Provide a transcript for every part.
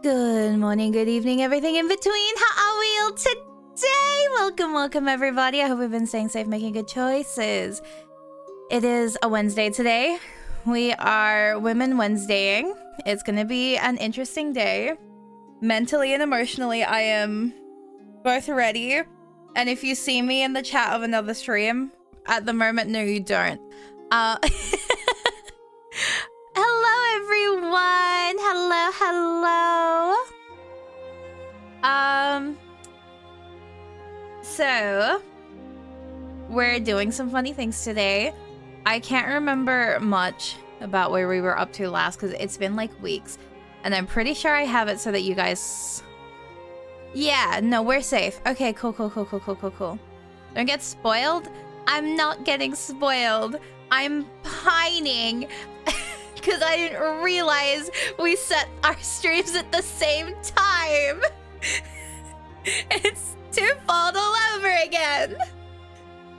Good morning, good evening, everything in between. How are we all today? Welcome, everybody. I hope we've been staying safe, making good choices. It is a Wednesday today. We are Women Wednesdaying. It's gonna be an interesting day. Mentally and emotionally, I am both ready. And if you see me in the chat of another stream, at the moment, no, you don't. Hello, everyone. Hello. So we're doing some funny things today. I can't remember much about where we were up to last because it's been like weeks, and I'm pretty sure I have it so that you guys Yeah, no, we're safe. Okay, cool. Don't get spoiled. I'm not getting spoiled. I'm pining because I didn't realize we set our streams at the same time. It's twofold all over again.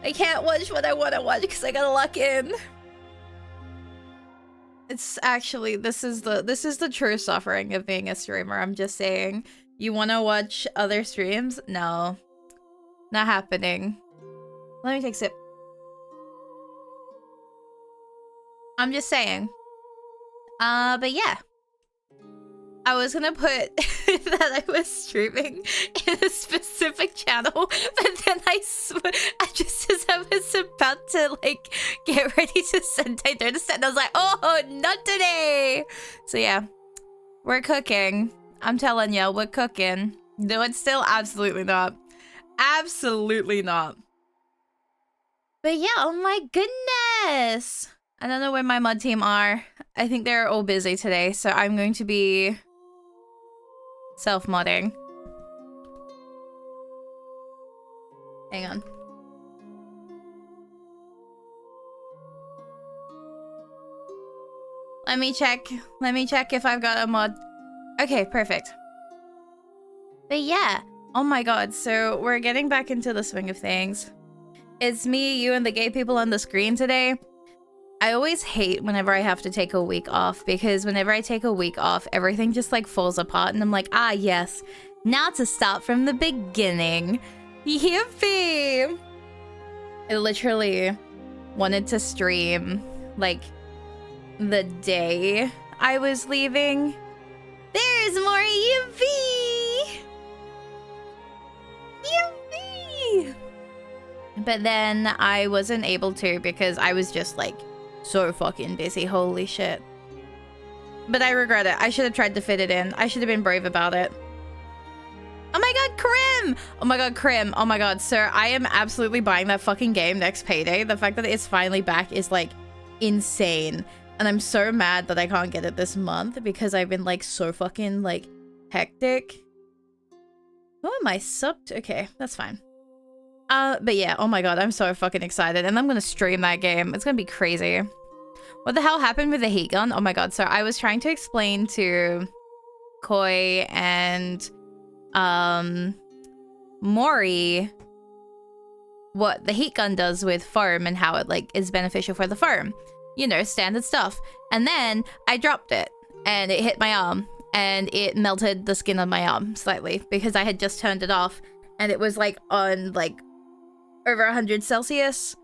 I can't watch what I want to watch because I gotta lock in. It's actually, this is the true suffering of being a streamer. I'm just saying. You want to watch other streams? No. Not happening. Let me take a sip. I'm just saying. But yeah. I was gonna put that I was streaming in a specific channel, but then I just as I was about to like get ready to send, I noticed it and I was like, oh, not today. So yeah, we're cooking. I'm telling you, we're cooking. No, it's still absolutely not. Absolutely not. But yeah, oh my goodness. I don't know where my mod team are. I think they're all busy today, so I'm going to be self-modding. Hang on. Let me check if I've got a mod. Okay, perfect. But yeah, oh my god, so we're getting back into the swing of things. It's me, you, and the gay people on the screen today. I always hate whenever I have to take a week off, because whenever I take a week off, everything just like falls apart and I'm like, ah yes, now to start from the beginning. Yippee! I literally wanted to stream like the day I was leaving. There's more yippee! Yippee! But then I wasn't able to because I was just like so fucking busy. Holy shit. But I regret it. I should have tried to fit it in. I should have been brave about it. Oh my god, Krim! Oh my god, Krim. Oh my god, sir. I am absolutely buying that fucking game next payday. The fact that it's finally back is like insane. And I'm so mad that I can't get it this month because I've been like so fucking like hectic. Oh, am I subbed? Okay, that's fine. But yeah, oh my god, I'm so fucking excited. And I'm gonna stream that game. It's gonna be crazy. What the hell happened with the heat gun? Oh my god, so I was trying to explain to Koi and Mori what the heat gun does with foam and how it like is beneficial for the foam. You know, standard stuff. And then I dropped it and it hit my arm and it melted the skin on my arm slightly because I had just turned it off and it was like on like over 100 Celsius.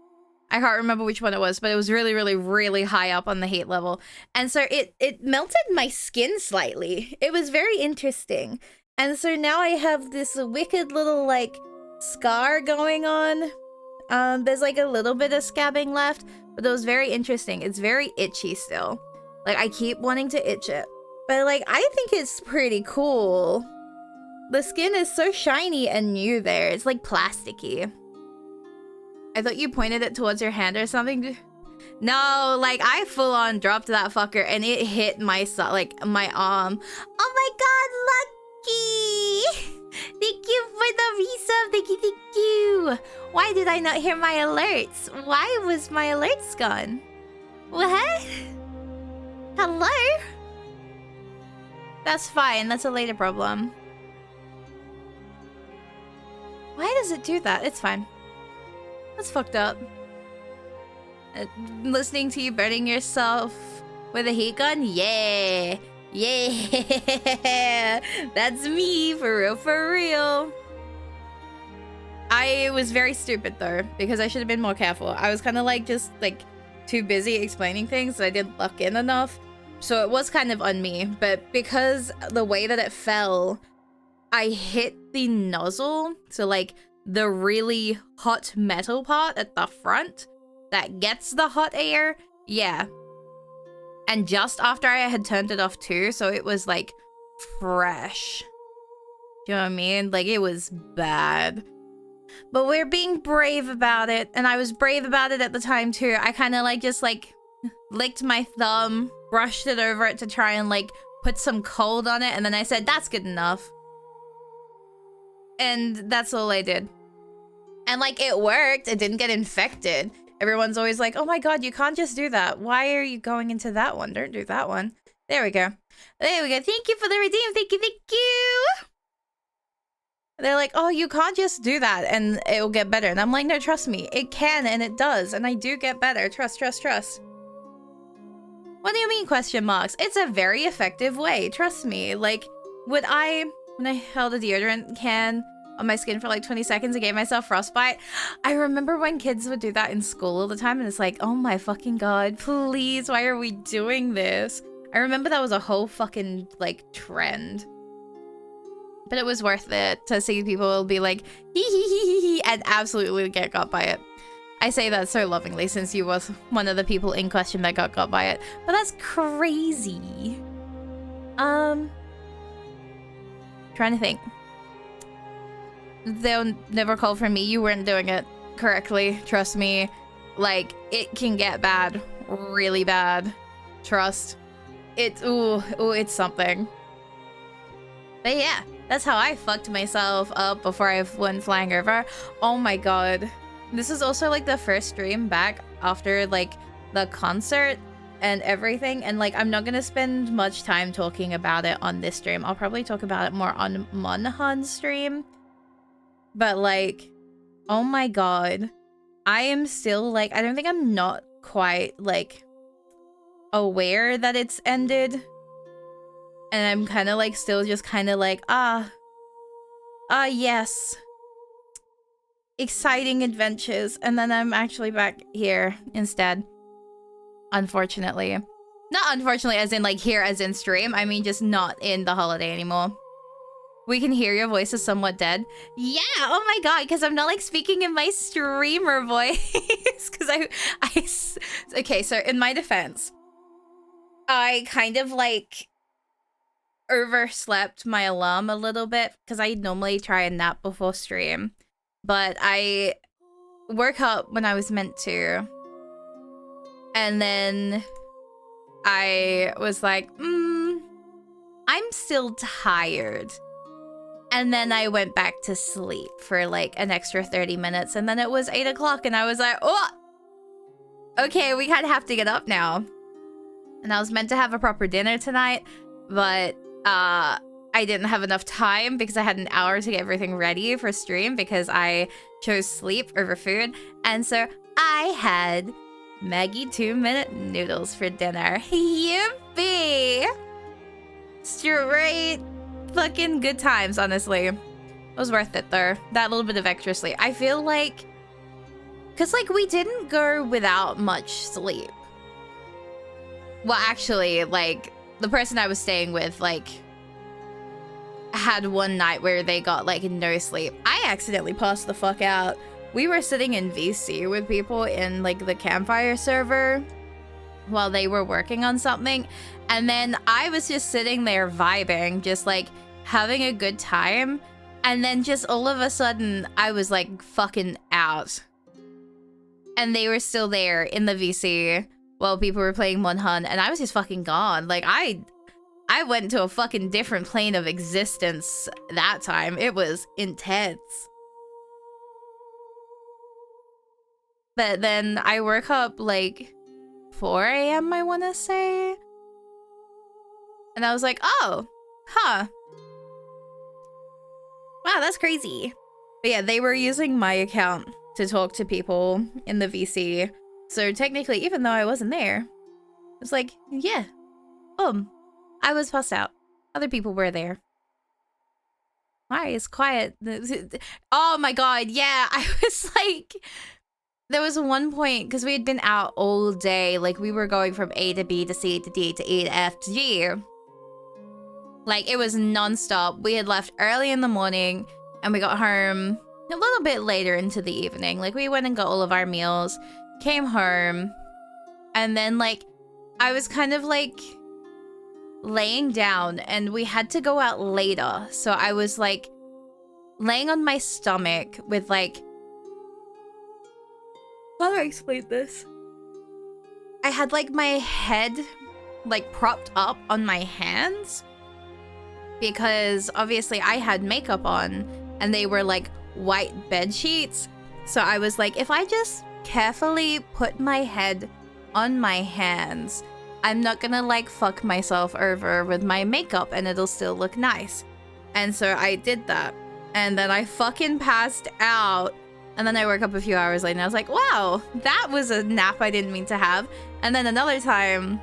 I can't remember which one it was, but it was really, really, really high up on the heat level. And so it melted my skin slightly. It was very interesting. And so now I have this wicked little like scar going on. There's like a little bit of scabbing left, but it was very interesting. It's very itchy still. Like I keep wanting to itch it, but like I think it's pretty cool. The skin is so shiny and new there. It's like plasticky. I thought you pointed it towards your hand or something. No, like I full on dropped that fucker and it hit my my arm. Oh my god, Lucky! Thank you for the resub. Thank you. Why did I not hear my alerts? Why was my alerts gone? What? Hello? That's fine. That's a later problem. Why does it do that? It's fine. That's fucked up. Listening to you burning yourself with a heat gun? Yeah. Yeah. That's me, for real, for real. I was very stupid though, because I should have been more careful. I was kind of like just like too busy explaining things, so I didn't lock in enough. So it was kind of on me, but because the way that it fell, I hit the nozzle. So like the really hot metal part at the front that gets the hot air. Yeah. And just after I had turned it off too, so it was like fresh. Do you know what I mean? Like it was bad. But we're being brave about it, and I was brave about it at the time too. I kind of like just like licked my thumb, brushed it over it to try and like put some cold on it, and then I said, that's good enough. And that's all I did. And like, it worked. It didn't get infected. Everyone's always like, oh my god, you can't just do that. Why are you going into that one? Don't do that one. There we go. There we go. Thank you for the redeem. Thank you, thank you. They're like, oh, you can't just do that and it will get better. And I'm like, no, trust me. It can and it does. And I do get better. Trust, trust, trust. What do you mean, question marks? It's a very effective way. Trust me. Like, when I held a deodorant can on my skin for like 20 seconds and gave myself frostbite, I remember when kids would do that in school all the time. And it's like, oh my fucking god, please, why are we doing this? I remember that was a whole fucking, like, trend. But it was worth it to see people be like, hee hee hee hee hee, and absolutely get got by it. I say that so lovingly since you was one of the people in question that got by it. But that's crazy. Trying to think. They'll never call for me. You weren't doing it correctly. Trust me. Like, it can get bad. Really bad. Trust. It's, ooh, it's something. But yeah, that's how I fucked myself up before I went flying over. Oh my god. This is also like the first stream back after like the concert and everything. And like, I'm not gonna spend much time talking about it on this stream. I'll probably talk about it more on Monhan's stream. But like, oh my god. I am still like, I don't think I'm not quite like aware that it's ended. And I'm kind of like still just kind of like, yes. Exciting adventures. And then I'm actually back here instead. Unfortunately. Not unfortunately as in like here as in stream. I mean just not in the holiday anymore. We can hear your voice is somewhat dead. Yeah, oh my god, because I'm not like speaking in my streamer voice. Because okay, so in my defense, I kind of like overslept my alarm a little bit because I normally try and nap before stream. But I woke up when I was meant to. And then I was like, I'm still tired. And then I went back to sleep for like an extra 30 minutes. And then it was 8 o'clock and I was like, oh, okay, we kind of have to get up now. And I was meant to have a proper dinner tonight, but I didn't have enough time because I had an hour to get everything ready for stream because I chose sleep over food. And so I had Maggie 2-minute noodles for dinner. Yippee! Straight fucking good times, honestly. It was worth it though. That little bit of extra sleep. I feel like, cause like we didn't go without much sleep. Well, actually, like the person I was staying with, like had one night where they got like no sleep. I accidentally passed the fuck out. We were sitting in VC with people in like the campfire server while they were working on something. And then I was just sitting there vibing, just like having a good time. And then just all of a sudden I was like fucking out. And they were still there in the VC while people were playing Monhan. And I was just fucking gone. Like I went to a fucking different plane of existence that time. It was intense. But then I woke up like 4 a.m. I want to say. And I was like, oh, huh. Wow, that's crazy. But yeah, they were using my account to talk to people in the VC. So technically, even though I wasn't there, it was like, yeah, I was passed out. Other people were there. Why is quiet? Oh my god, yeah, I was like, there was one point, because we had been out all day, like we were going from A to B to C to D to E to F to G. Like it was non-stop. We had left early in the morning and we got home a little bit later into the evening. Like we went and got all of our meals, came home, and then like I was kind of like laying down and we had to go out later. So I was like laying on my stomach with like, how do I explain this? I had like my head like propped up on my hands because obviously I had makeup on and they were like white bed sheets. So I was like, if I just carefully put my head on my hands, I'm not gonna like fuck myself over with my makeup and it'll still look nice. And so I did that. And then I fucking passed out. And then I woke up a few hours later and I was like, wow, that was a nap I didn't mean to have. And then another time,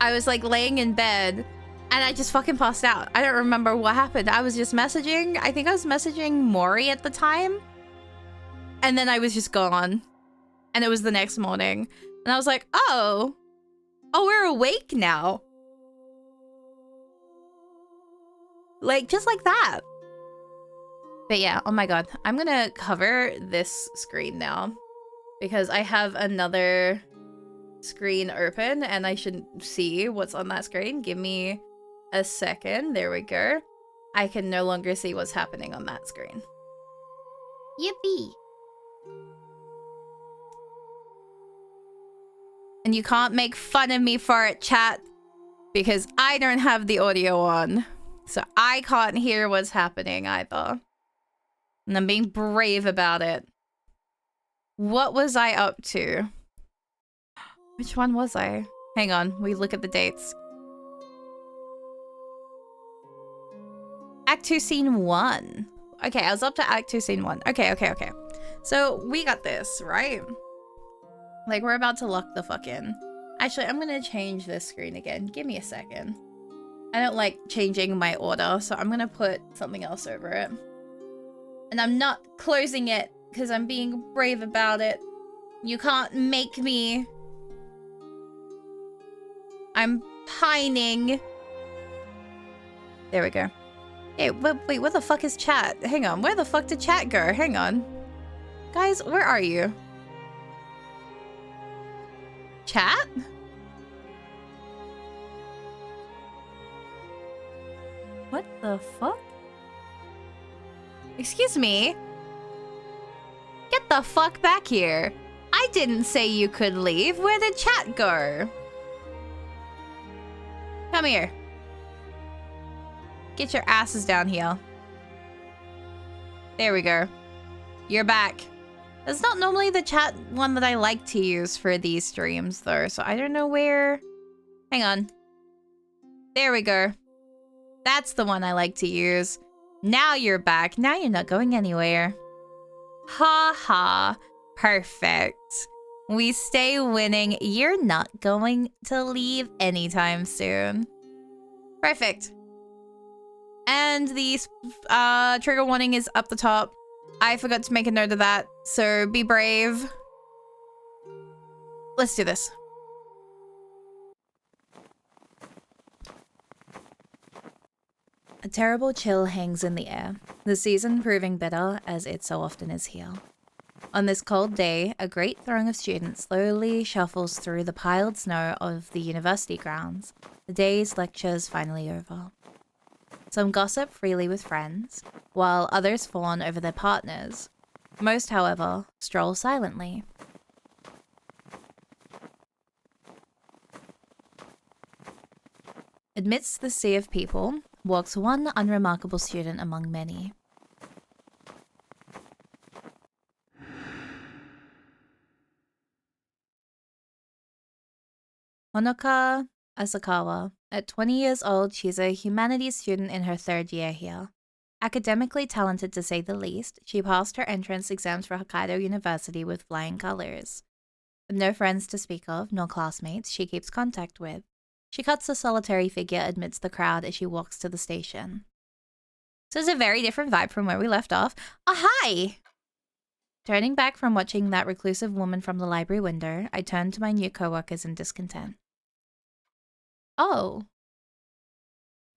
I was like laying in bed and I just fucking passed out. I don't remember what happened. I was just messaging. I think I was messaging Maury at the time. And then I was just gone. And it was the next morning. And I was like, oh, we're awake now. Like, just like that. But yeah, oh my god. I'm gonna cover this screen now. Because I have another screen open and I should see what's on that screen. Give me a second. There we go. I can no longer see what's happening on that screen. Yippee. And you can't make fun of me for it, chat, because I don't have the audio on. So I can't hear what's happening either. And I'm being brave about it. What was I up to? Which one was I? Hang on, we look at the dates. Act 2, Scene 1. Okay, I was up to Act 2, Scene 1. Okay. So we got this, right? Like, we're about to lock the fuck in. Actually, I'm gonna change this screen again. Give me a second. I don't like changing my order, so I'm gonna put something else over it. And I'm not closing it, because I'm being brave about it. You can't make me. I'm pining. There we go. Hey, wait, where the fuck is chat? Hang on, where the fuck did chat go? Hang on. Guys, where are you? Chat? What the fuck? Excuse me? Get the fuck back here. I didn't say you could leave. Where did chat go? Come here. Get your asses down here. There we go. You're back. That's not normally the chat one that I like to use for these streams, though, so I don't know where... Hang on. There we go. That's the one I like to use. Now you're back. Now you're not going anywhere. Ha ha. Perfect. We stay winning. You're not going to leave anytime soon. Perfect. And the trigger warning is up the top. I forgot to make a note of that, so be brave. Let's do this. A terrible chill hangs in the air, the season proving bitter as it so often is here. On this cold day, a great throng of students slowly shuffles through the piled snow of the university grounds, the day's lectures finally over. Some gossip freely with friends, while others fawn over their partners. Most, however, stroll silently. Amidst the sea of people, walks one unremarkable student among many. Honoka Asakawa. At 20 years old, she's a humanities student in her third year here. Academically talented to say the least, she passed her entrance exams for Hokkaido University with flying colors. With no friends to speak of, nor classmates she keeps contact with, she cuts a solitary figure amidst the crowd as she walks to the station. So it's a very different vibe from where we left off. Oh, hi! Turning back from watching that reclusive woman from the library window, I turned to my new coworkers in discontent. Oh.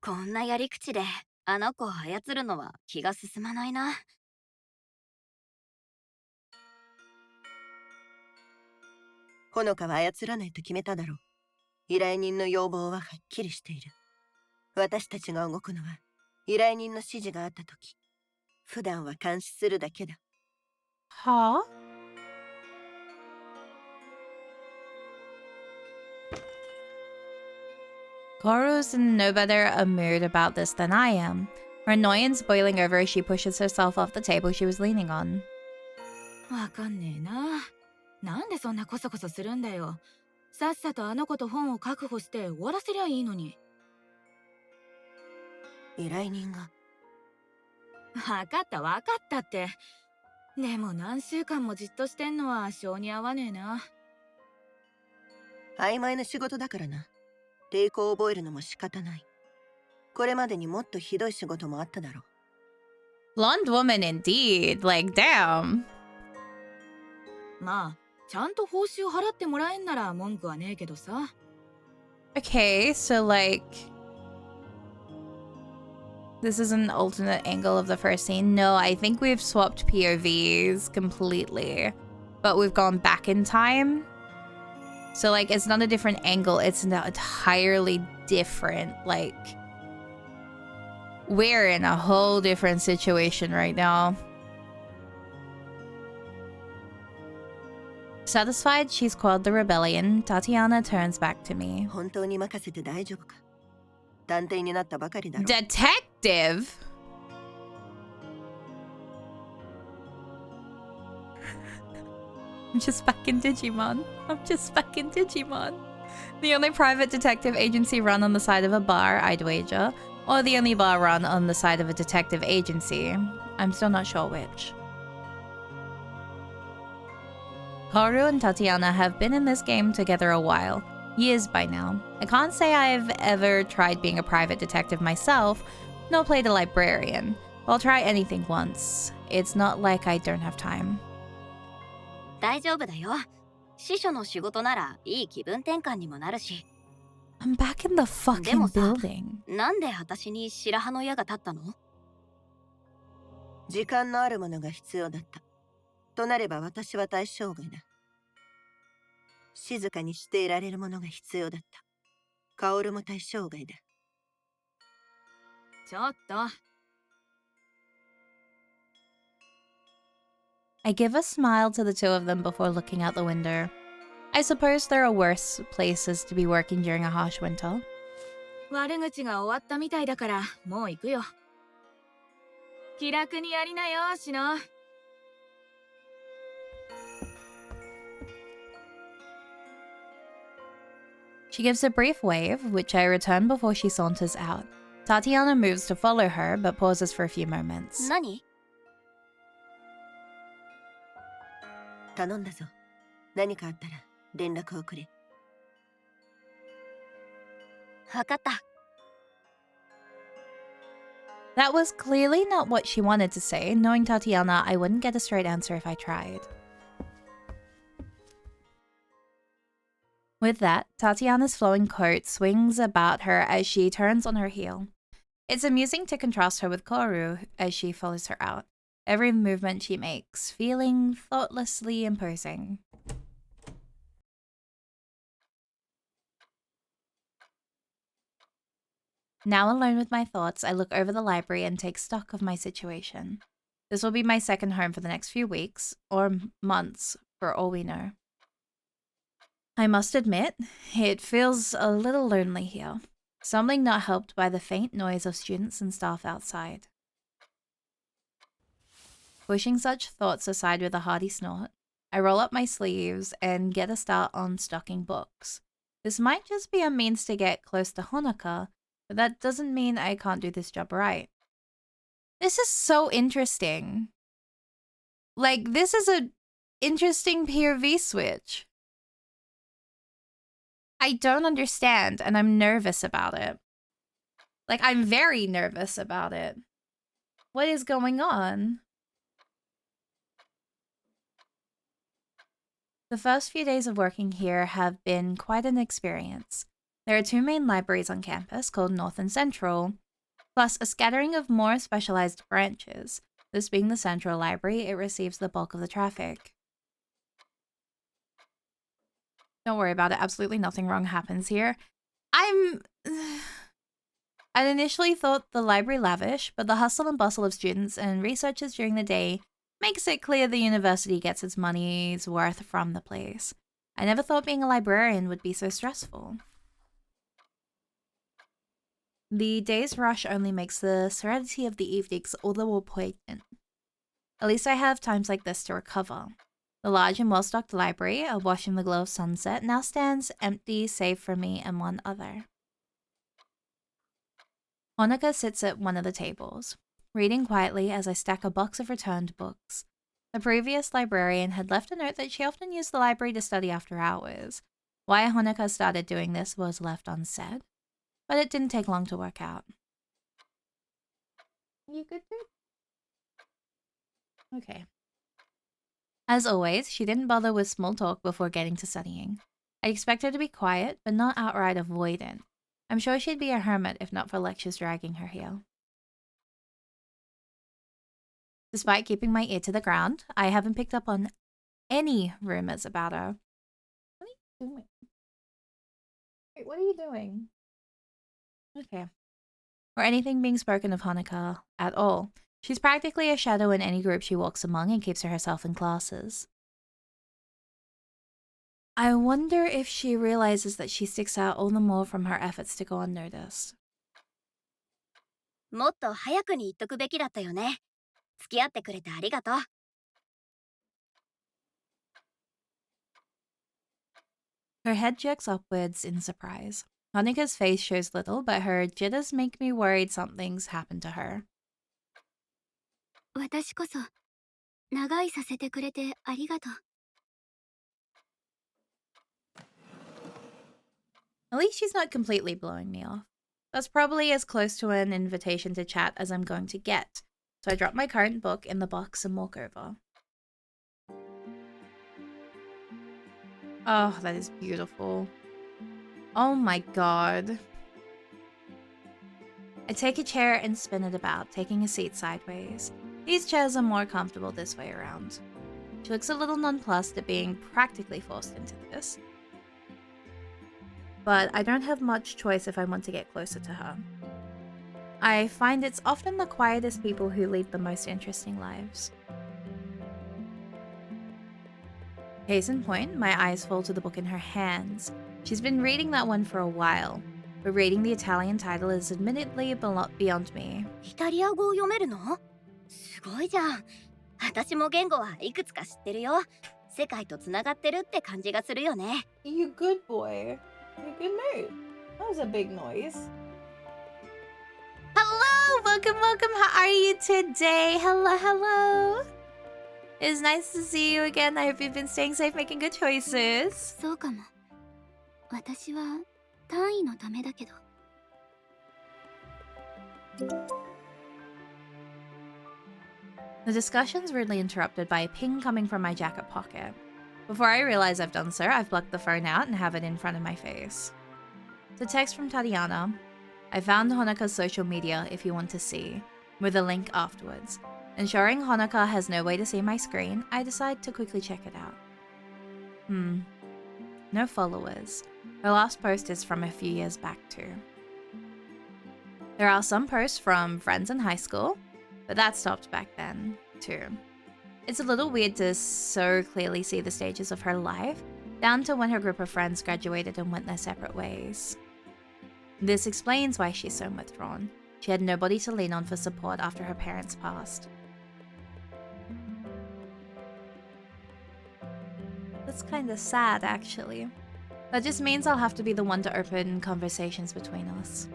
こんなやり口であの子を操るのは気が進まないな。ほのかは操らないと決めただろう。依頼人の要望ははっきりしている。私たちが動くのは依頼人の指示があったとき。普段は監視するだけだ。はあ? Goro's in no better a mood about this than I am. her annoyance boiling over as she pushes herself off the table she was leaning on. わかんねえな。なんでそんなコソコソするんだよ。さっさとあの子と本を確保して終わらせりゃいいのに。依頼人が。わかったわかったって。でも何週間もじっとしてんのは性に合わねえな。曖昧な仕事だからな。抵抗を覚えるのも仕方ない。これまでにもっとひどい仕事もあっただろう。Blonde woman indeed. Like, damn. まあ、ちゃんと報酬払ってもらえんなら文句はねえけどさ。Okay, so like... This is an alternate angle of the first scene. No, I think we've swapped POVs completely. But we've gone back in time. So like, it's not a different angle. It's an entirely different, like... We're in a whole different situation right now. Satisfied she's quelled the rebellion, Tatiana turns back to me. 本当に任せて大丈夫か。探偵になったばかりだろ。Detective? I'm just back in Digimon. I'm just back in Digimon. The only private detective agency run on the side of a bar, I'd wager. Or the only bar run on the side of a detective agency. I'm still not sure which. Kaoru and Tatiana have been in this game together a while. Years by now. I can't say I've ever tried being a private detective myself, nor played a librarian. I'll try anything once. It's not like I don't have time. 大丈夫だよ。司書の仕事ならいい気分転換にもなるし。I'm back in the fucking building. なんで私に白羽の矢が立ったの？時間のあるものが必要だった。となれば私は対象外だ。静かにしていられるものが必要だった。カオルも対象外だ。ちょっと。I give a smile to the two of them before looking out the window. I suppose there are worse places to be working during a harsh winter. 悪口が終わったみたいだからもう行くよ。気楽にやりなよ、シノ。She gives a brief wave, which I return before she saunters out. Tatiana moves to follow her, but pauses for a few moments. 何？頼んだぞ。何かあったら連絡をくれ。わかった。That was clearly not what she wanted to say. Knowing Tatiana, I wouldn't get a straight answer if I tried. With that, Tatiana's flowing coat swings about her as she turns on her heel. It's amusing to contrast her with Koru as she follows her out, every movement she makes, feeling thoughtlessly imposing. Now alone with my thoughts, I look over the library and take stock of my situation. This will be my second home for the next few weeks, or months, for all we know. I must admit, it feels a little lonely here, something not helped by the faint noise of students and staff outside. Pushing such thoughts aside with a hearty snort, I roll up my sleeves and get a start on stocking books. This might just be a means to get close to Honoka, but that doesn't mean I can't do this job right. This is so interesting. Like, this is an interesting POV switch. I don't understand, and I'm nervous about it. Like, I'm very nervous about it. What is going on? The first few days of working here have been quite an experience. There are two main libraries on campus called North and Central, plus a scattering of more specialized branches. This being the Central Library, it receives the bulk of the traffic. Don't worry about it, absolutely nothing wrong happens here. I'd initially thought the library lavish, but the hustle and bustle of students and researchers during the day makes it clear the university gets its money's worth from the place. I never thought being a librarian would be so stressful. The day's rush only makes the serenity of the evenings all the more poignant. At least I have times like this to recover. The large and well-stocked library, awash in the glow of sunset, now stands empty save for me and one other. Honoka sits at one of the tables, reading quietly as I stack a box of returned books. The previous librarian had left a note that she often used the library to study after hours. Why Honoka started doing this was left unsaid, but it didn't take long to work out. You good, dude? Okay. As always, she didn't bother with small talk before getting to studying. I expect her to be quiet, but not outright avoidant. I'm sure she'd be a hermit if not for lectures dragging her here. Despite keeping my ear to the ground, I haven't picked up on any rumors about her. What are you doing? Wait, what are you doing? Okay. Or anything being spoken of Honoka at all. She's practically a shadow in any group she walks among and keeps herself in classes. I wonder if she realizes that she sticks out all the more from her efforts to go unnoticed. もっと早くに言っとくべきだったよね。付き合ってくれてありがとう。Her head jerks upwards in surprise. Honoka's face shows little, but her jitters make me worried something's happened to her. 私こそ長居させてくれてありがとう。At least she's not completely blowing me off. That's probably as close to an invitation to chat as I'm going to get, so I drop my current book in the box and walk over. Oh, that is beautiful. Oh my god. I take a chair and spin it about, taking a seat sideways. These chairs are more comfortable this way around. She looks a little nonplussed at being practically forced into this. But I don't have much choice if I want to get closer to her. I find it's often the quietest people who lead the most interesting lives. Case in point, my eyes fall to the book in her hands. She's been reading that one for a while, but reading the Italian title is admittedly beyond me. イタリア語を読めるの？すごいじゃん。私も言語はいくつか知ってるよ。世界とつながってるって感じがするよね。You good boy. You good mate. That was a big noise. Hello! Welcome, welcome. How are you today? Hello, hello. It's nice to see you again. I hope you've been staying safe, making good choices. そうかも。私は単位のためだけど。The discussion's rudely interrupted by a ping coming from my jacket pocket. Before I realize I've done so, I've plucked the phone out and have it in front of my face. It's a text from Tatiana. I found Honoka's social media if you want to see, with a link afterwards. Ensuring Honoka has no way to see my screen, I decide to quickly check it out. No followers. Her last post is from a few years back too. There are some posts from friends in high school, but that stopped back then too. It's a little weird to so clearly see the stages of her life, down to when her group of friends graduated and went their separate ways. This explains why she's so withdrawn. She had nobody to lean on for support after her parents passed. That's kinda sad, actually. That just means I'll have to be the one to open conversations between us.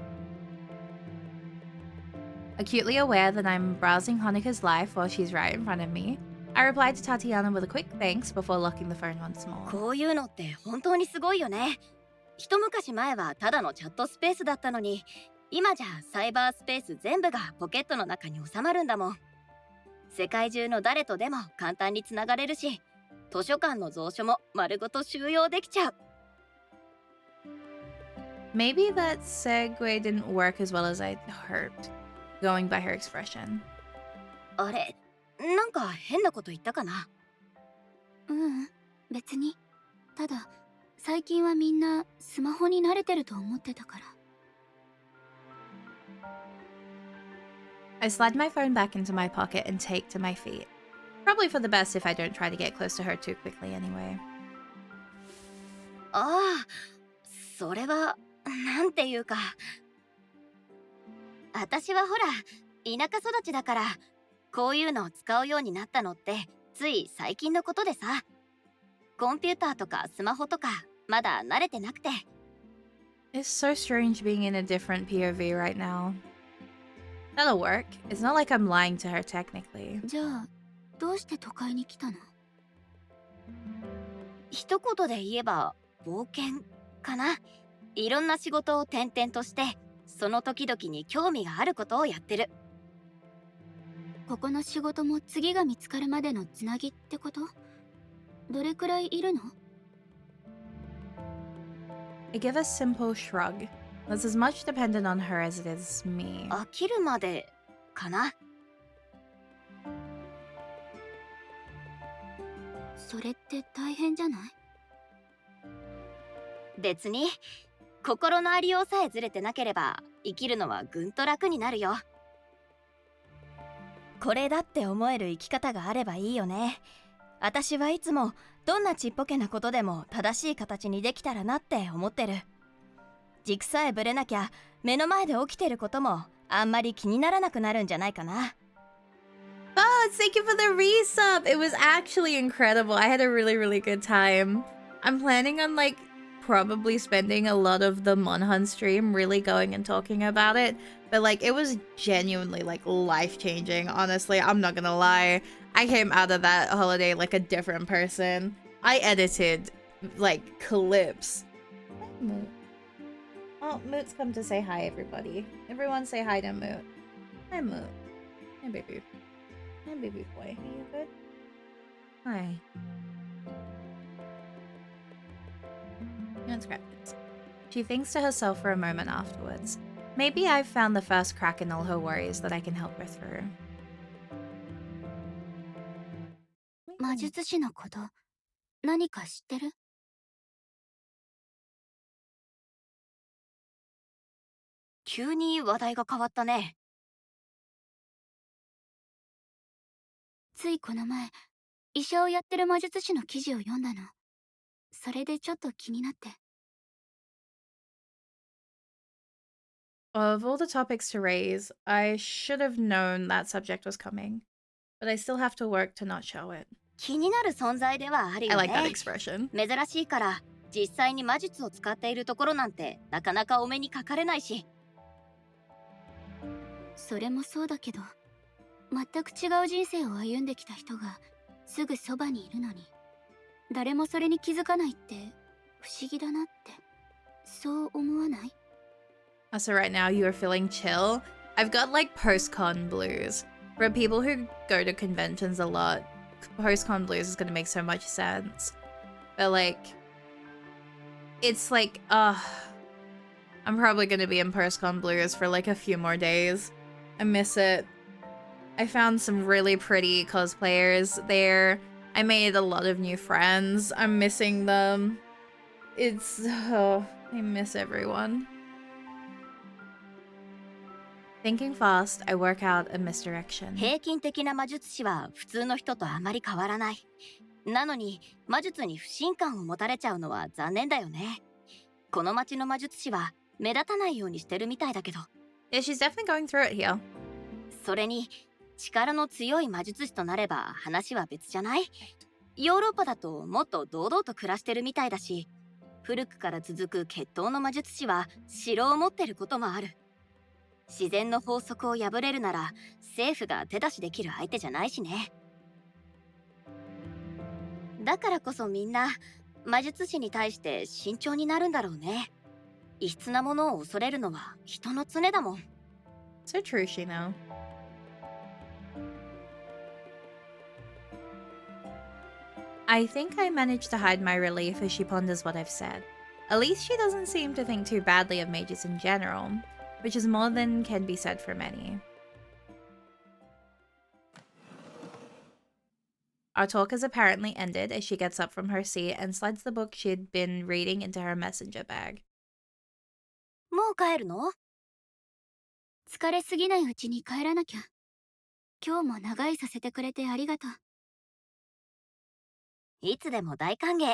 Acutely aware that I'm browsing Honoka's life while she's right in front of me, I replied to Tatiana with a quick thanks before locking the phone once more. こういうのって本当にすごいよね。一昔前はただのチャットスペースだったのに、今じゃサイバースペース全部がポケットの中に収まるんだもん。世界中の誰とでも簡単につながれるし、図書館の蔵書も丸ごと収容できちゃう。Maybe that segue didn't work as well as I'd hoped, going by her expression. あれ、なんか変なこと言ったかな？別に。ただ、最近はみんなスマホに慣れてると思ってたから。I slide my phone back into my pocket and take to my feet. Probably for the best if I don't try to get close to her too quickly anyway. ああ、それはなんていうか。私はほら、田舎育ちだから、こういうのを使うようになったのって、つい最近のことでさ。コンピューターとかスマホとか、まだ慣れてなくて。It's so strange being in a different POV right now. That'll work. It's not like I'm lying to her technically. じゃあどうして都会に来たの？一言で言えば、冒険かな。いろんな仕事を転々として、その時々に興味があることをやってる。ここの仕事も次が見つかるまでのつなぎってこと？どれくらいいるの？ I give a simple shrug. That's as much dependent on her as it is me. 飽きるまでかな。それって大変じゃない？別に、心のありようさえずれてなければ、生きるのはぐんと楽になるよ。これだって思える生き方があればいいよね。私はいつもどんなちっぽけなことでも正しい形にできたらなって思ってる。軸さえぶれなきゃ目の前で起きてることもあんまり気にならなくなるんじゃないかな。Oh, thank you for the resub. It was actually incredible. I had a really, really good time. I'm planning on like probably spending a lot of the Monhun stream really going and talking about it. But like it was genuinely like life-changing. Honestly, I'm not gonna lie. I came out of that holiday like a different person. I edited like clips. Hi, Moot. Oh, Moot's come to say hi, everybody. Everyone say hi to Moot. Hi, Moot. Hi, baby. Hi, baby boy. Are you good? Hi. Let's grab it. She thinks to herself for a moment afterwards. Maybe I've found the first crack in all her worries that I can help her through. 魔術師のこと何か知ってる？急に話題が変わったね。ついこの前医者をやってる魔術師の記事を読んだの。それでちょっと気になって。Of all the topics to raise, I should have known that subject was coming. But I still have to work to not show it. 気になる存在ではある I よ like that ね。 expression. 珍しいから実際に魔術を使っているところなんてなかなかお目にかかれないし。それもそうだけど、全く違う人生を歩んできた人がすぐそばにいるのに、誰もそれに気づかないって不思議だなって、そう思わない？ So right now you are feeling chill. I've got like post-con blues. For people who go to conventions a lot, post-con blues is gonna make so much sense. But like, it's like, I'm probably gonna be in post-con blues for like a few more days. I miss it. I found some really pretty cosplayers there. I made a lot of new friends. I'm missing them. I miss everyone. Thinking fast, I work out a misdirection. 平均的な魔術師は普通の人とあまり変わらない。なのに魔術に不信感を持たれちゃうのは残念だよね。この町の魔術師は目立たないようにしてるみたいだけど。Yeah, she's definitely going through it here. それに力の強い魔術師となれば話は別じゃない？ヨーロッパだともっと堂々と暮らしてるみたいだし、古くから続く血統の魔術師は城を持ってることもある。自然の法則を破れるなら政府が手出しできる相手じゃないしね。だからこそみんな魔術師に対して慎重になるんだろうね。異質なものを恐れるのは人の常だもん。So true, Shino. I think I managed to hide my relief as she ponders what I've said. At least she doesn't seem to think too badly of mages in general, which is more than can be said for many. Our talk has apparently ended as she gets up from her seat and slides the book she had been reading into her messenger bag. もう帰るの？疲れすぎないうちに帰らなきゃ。今日も長居させてくれてありがとう。いつでも大歓迎。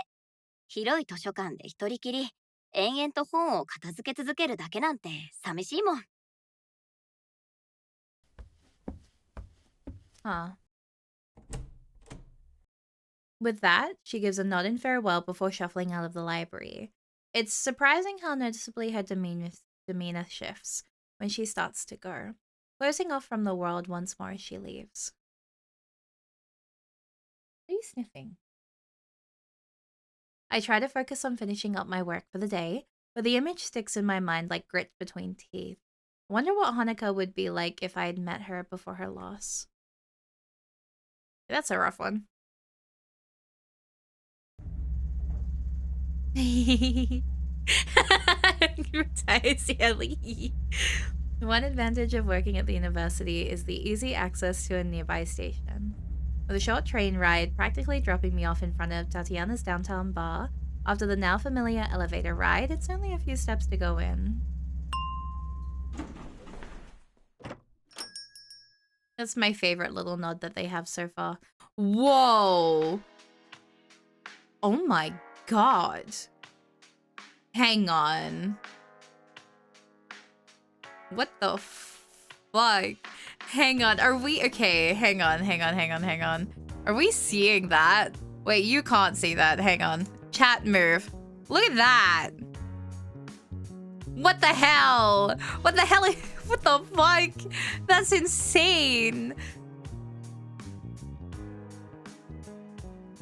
広い図書館で一人きり延々と本を片付け続けるだけなんて寂しいもん。Huh. With that, she gives a nod in farewell before shuffling out of the library. It's surprising how noticeably her demeanor shifts when she starts to go, closing off from the world once more as she leaves. What are you sniffing? I try to focus on finishing up my work for the day, but the image sticks in my mind like grit between teeth. I wonder what Hanukkah would be like if I had met her before her loss. That's a rough one. Retires early. One advantage of working at the university is the easy access to a nearby station. With a short train ride practically dropping me off in front of Tatiana's downtown bar, after the now familiar elevator ride, it's only a few steps to go in. That's my favorite little nod that they have so far. Whoa! Oh my god. Hang on. What the fuck? Hang on, are we okay? Hang on. Are we seeing that? Wait, you can't see that. Hang on. Chat move. Look at that. What the hell? What the hell? What the fuck? That's insane.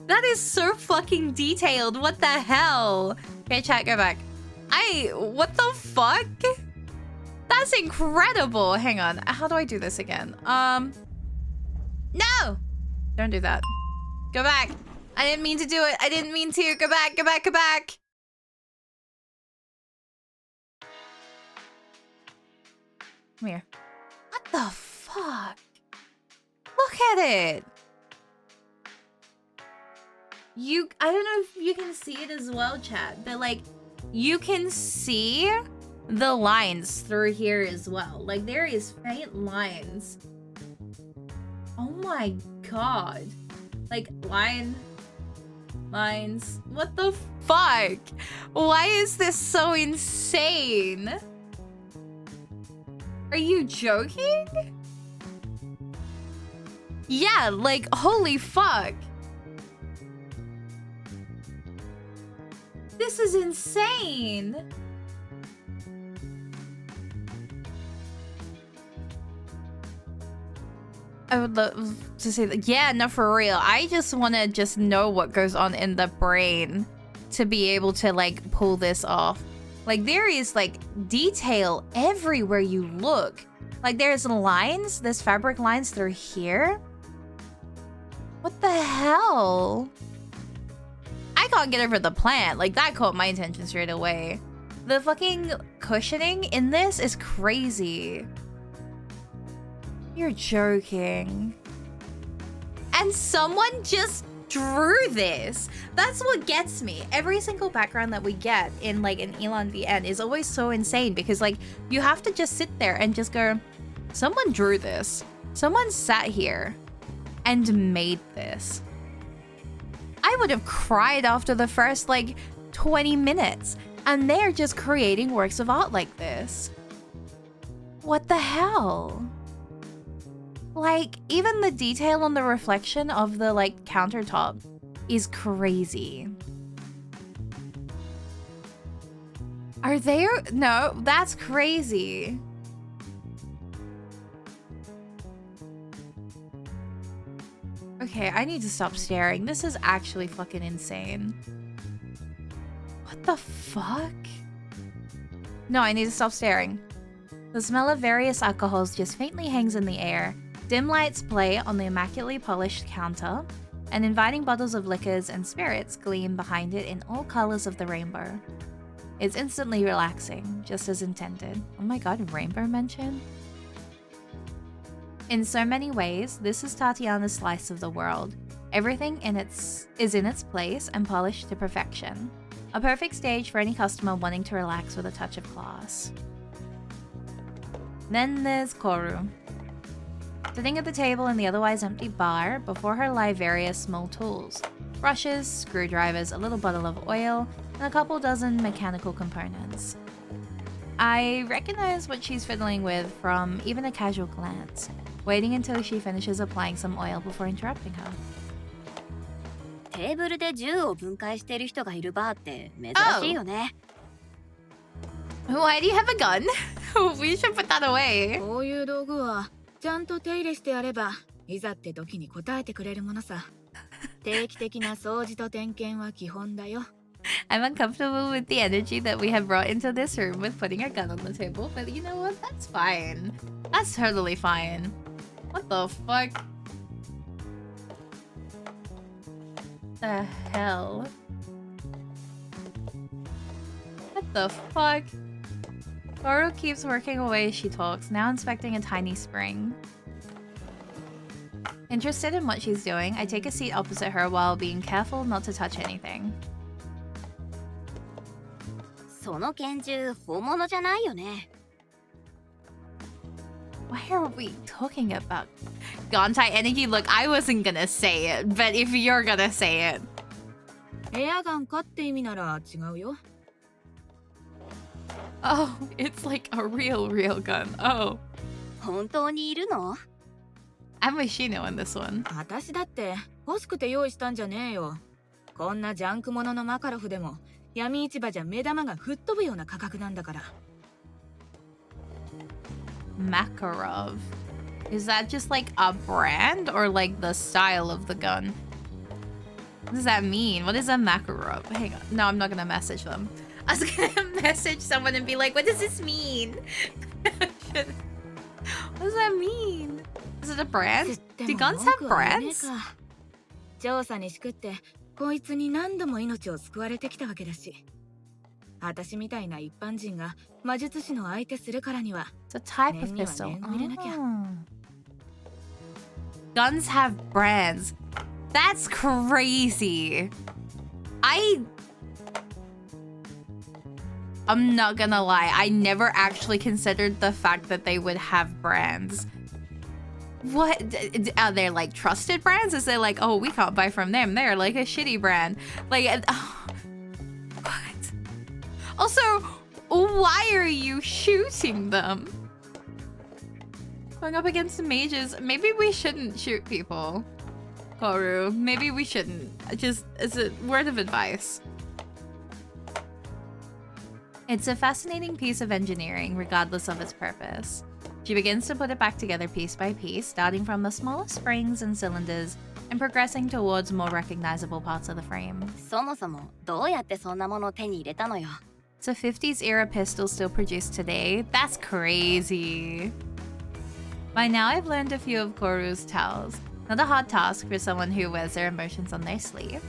That is so fucking detailed. What the hell? Okay, chat, go back. What the fuck? That's incredible. Hang on. How do I do this again? No! Don't do that. Go back. I didn't mean to do it. I didn't mean to. Go back. Come here. What the fuck? Look at it. I don't know if you can see it as well, chat, but like, you can see the lines through here as well. Like, there is faint lines. Oh my god. Like, lines. What the fuck? Why is this so insane? Are you joking? Yeah, like, holy fuck. This is insane. I would love to say that. Yeah, no, for real. I just want to just know what goes on in the brain to be able to like pull this off. Like, there is like detail everywhere you look. Like, there's lines, there's fabric lines through here. What the hell? I can't get over the plant. Like, that caught my attention straight away. The fucking cushioning in this is crazy. You're joking. And someone just drew this. That's what gets me. Every single background that we get in like an Elon VN is always so insane because like you have to just sit there and just go, someone drew this. Someone sat here and made this. I would have cried after the first like 20 minutes and they're just creating works of art like this. What the hell? Like, even the detail on the reflection of the, like, countertop is crazy. Are they? No, that's crazy. Okay, I need to stop staring. This is actually fucking insane. What the fuck? No, I need to stop staring. The smell of various alcohols just faintly hangs in the air. Dim lights play on the immaculately polished counter, and inviting bottles of liquors and spirits gleam behind it in all colors of the rainbow. It's instantly relaxing, just as intended. Oh my god, rainbow mention? In so many ways, this is Tatiana's slice of the world. Everything is in its place and polished to perfection. A perfect stage for any customer wanting to relax with a touch of class. Then there's Koru. Sitting at the table in the otherwise empty bar, before her lie various small tools. Brushes, screwdrivers, a little bottle of oil, and a couple dozen mechanical components. I recognize what she's fiddling with from even a casual glance, waiting until she finishes applying some oil before interrupting her. テーブルで銃を分解している人がいるバーって珍しいよね。Why do you have a gun? We should put that away. こういう道具はちゃんと手入れしてやればいざって時に応えてくれるものさ。定期的な掃除と点検は基本だよ。I'm uncomfortable with the energy that we have brought into this room with putting a gun on the table, but you know what? That's fine. That's totally fine. What the fuck? The hell? What the fuck? Goro keeps working away as she talks, now inspecting a tiny spring. Interested in what she's doing, I take a seat opposite her while being careful not to touch anything. その拳銃本物じゃないよね。Why are we talking about Gontai energy? Look, I wasn't gonna say it, but if you're gonna say it. エアガンかって意味なら違うよ。Oh, it's like a real gun. Oh. 本当にいるの？ I'm Machino in this one. 私だって欲しくて用意したんじゃねえよ。こんなジャンクもののマカロフでも闇市場じゃ目玉が吹っ飛ぶような価格なんだから。Makarov. Is that just like a brand or like the style of the gun? What does that mean? What is a Makarov? Hang on. No, I'm not gonna message them. I was gonna message someone and be like, what does this mean? What does that mean? Is it a brand? Do guns have brands? 調査にしくってこいつに何度も命を救われてきたわけだし。私みたいな一般人が魔術師の相手するからには It's a type of pistol. Oh. Guns have brands. That's crazy. I'm not gonna lie. I never actually considered the fact that they would have brands. What? Are they like trusted brands? Is it like, oh, we can't buy from them. They're like a shitty brand. Like, what? Also, why are you shooting them? Going up against the mages. Maybe we shouldn't shoot people. Koru, maybe we shouldn't. Just as a word of advice. It's a fascinating piece of engineering, regardless of its purpose. She begins to put it back together piece by piece, starting from the smaller springs and cylinders and progressing towards more recognizable parts of the frame. そもそもどうやってそんなものを手に入れたのよ。It's a 50s era pistol still produced today. That's crazy. By now, I've learned a few of Koru's tales. Not a hard task for someone who wears their emotions on their sleeve.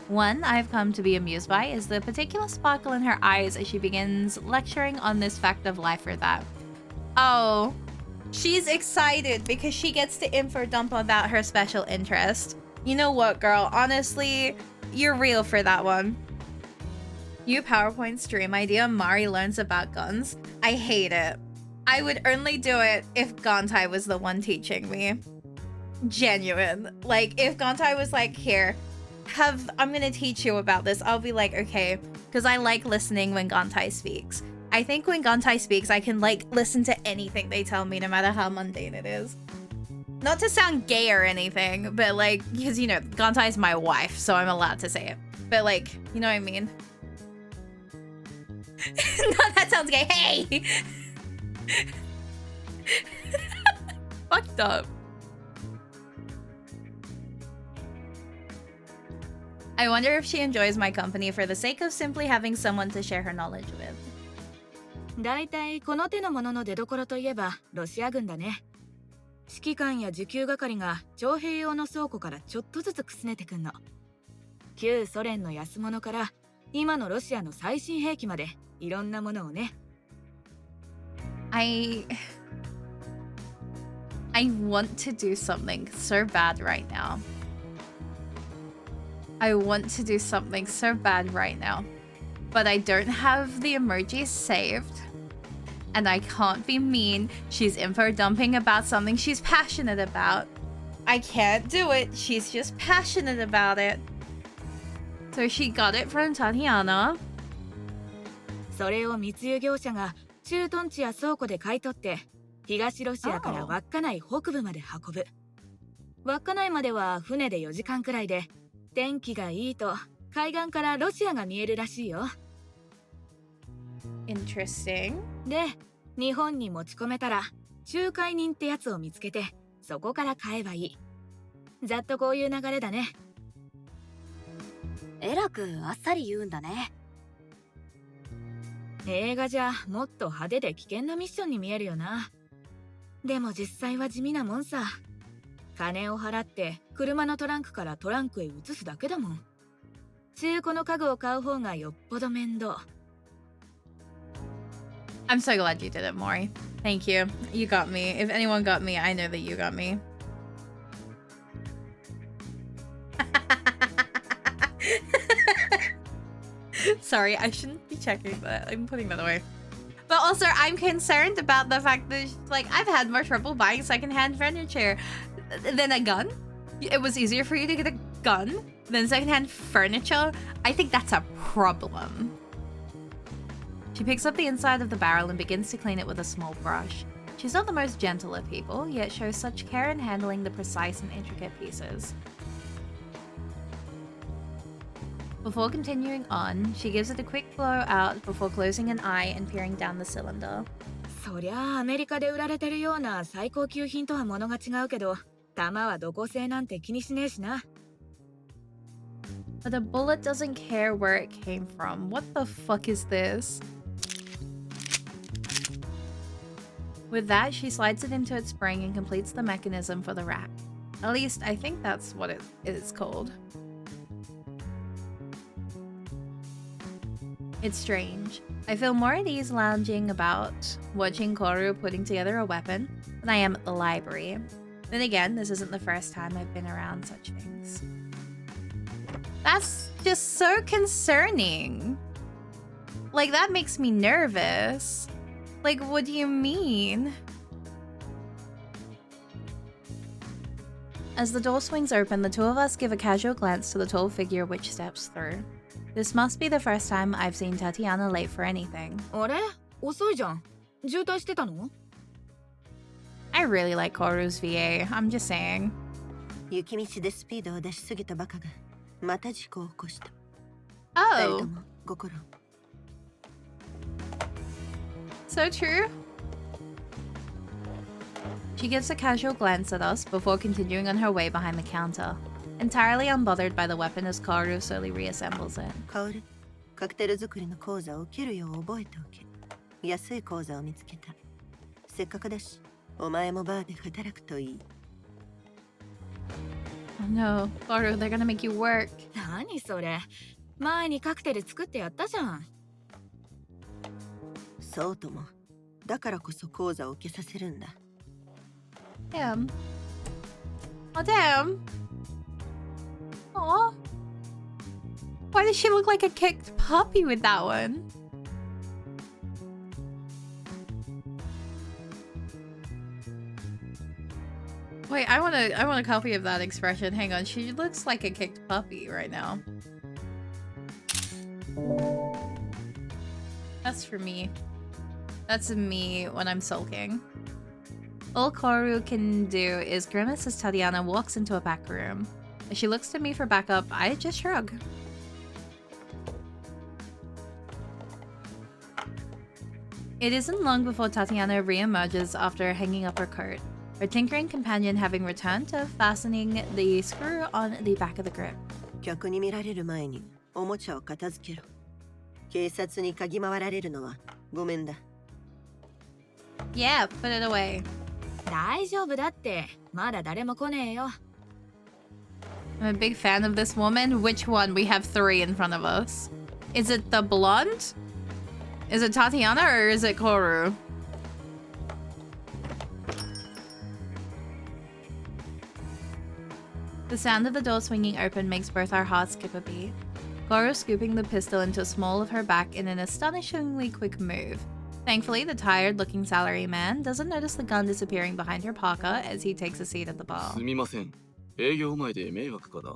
One I've come to be amused by is the particular sparkle in her eyes as she begins lecturing on this fact of life or that. Oh, she's excited because she gets to info dump about her special interest. You know what, girl? Honestly, you're real for that one. New PowerPoint stream idea, Mari learns about guns. I hate it. I would only do it if Gontai was the one teaching me. Genuine. Like, if Gontai was like, here, I'm gonna teach you about this, I'll be like, okay, because I like listening when Gontai speaks. I think when Gontai speaks, I can like listen to anything they tell me, no matter how mundane it is. Not to sound gay or anything, but like, because, you know, Gontai is my wife, so I'm allowed to say it. But like, you know what I mean? No, that sounds gay. Hey! Fucked up. I wonder if she enjoys my company for the sake of simply having someone to share her knowledge with. だいたいこの手のものの出所といえばロシア軍だね。指揮官や受給係が徴兵用の倉庫からちょっとずつくすねてくんの。旧ソ連の安物から今のロシアの最新兵器までいろんなものをね。I want to do something so bad right now. I want to do something so bad right now. But I don't have the emojis saved. And I can't be mean. She's info dumping about something she's passionate about. I can't do it. She's just passionate about it. So she got it from Tatiana. それを密輸業者が駐屯地や倉庫で買い取って東ロシアから稚内北部まで運ぶ。稚内までは船で4時間くらいで、天気がいいと海岸からロシアが見えるらしいよ。Interesting. で、日本に持ち込めたら仲介人ってやつを見つけて、そこから買えばいい。ざっとこういう流れだね。えらくあっさり言うんだね。映画じゃもっと派手で危険なミッションに見えるよな。でも実際は地味なもんさ。金を払って車のトランクからトランクへ移すだけだもん。中古の家具を買う方がよっぽど面倒。I'm so glad you did it, Mori. Thank you. You got me. If anyone got me, I know that you got me. Sorry, I shouldn't be checking that. I'm putting that away. But also, I'm concerned about the fact that, like, I've had more trouble buying secondhand furniture than a gun. It was easier for you to get a gun than secondhand furniture. I think that's a problem. She picks up the inside of the barrel and begins to clean it with a small brush. She's not the most gentle of people, yet shows such care in handling the precise and intricate pieces. Before continuing on, she gives it a quick blow out before closing an eye and peering down the cylinder. そりゃあアメリカで売られてるような最高級品とは物が違うけど、弾はどこ製なんて気にしねえしな。But the bullet doesn't care where it came from. What the fuck is this? With that, she slides it into its spring and completes the mechanism for the rack. At least, I think that's what it is called. It's strange. I feel more at ease lounging about, watching Koru putting together a weapon, than I am at the library. Then again, this isn't the first time I've been around such things. That's just so concerning. Like, that makes me nervous. Like, what do you mean? As the door swings open, the two of us give a casual glance to the tall figure which steps through. This must be the first time I've seen Tatiana late for anything. あれ？遅いじゃん。渋滞してたの？ I really like Koru's VA, I'm just saying. 雪道でスピードを出しすぎたバカがまた事故を起こした。二人 Oh, ともご苦労。so true. She gives a casual glance at us before continuing on her way behind the counter, entirely unbothered by the weapon as Koru slowly reassembles it. カオル、カクテル作りの講座を受けるよう覚えておけ。安い講座を見つけた。せっかくだし、お前もバーで働くといい。Oh no, Koru, they're gonna make you work. 何それ？前にカクテル作ってやったじゃん。そうとも。だからこそ講座を受けさせるんだ。Damn. Oh, damn. Aw. Why does she look like a kicked puppy with that one? Wait, I want a copy of that expression. Hang on, she looks like a kicked puppy right now. That's for me. That's me when I'm sulking. All Koru can do is grimace as Tatiana walks into a back room. As she looks to me for backup, I just shrug. It isn't long before Tatiana re-emerges after hanging up her coat, her tinkering companion having returned to fastening the screw on the back of the grip. 客に見られる前におもちゃを片付けろ。警察に嗅ぎ回られるのはごめんだ。Yeah, put it away. 大丈夫だって。まだ誰も来ねえよ。I'm a big fan of this woman. Which one? We have three in front of us. Is it the blonde? Is it Tatiana or is it Koru? The sound of the door swinging open makes both our hearts skip a beat. Koru scooping the pistol into a small of her back in an astonishingly quick move. Thankfully, the tired-looking salaryman doesn't notice the gun disappearing behind her parka as he takes a seat at the bar. すみません。営業前で迷惑かな。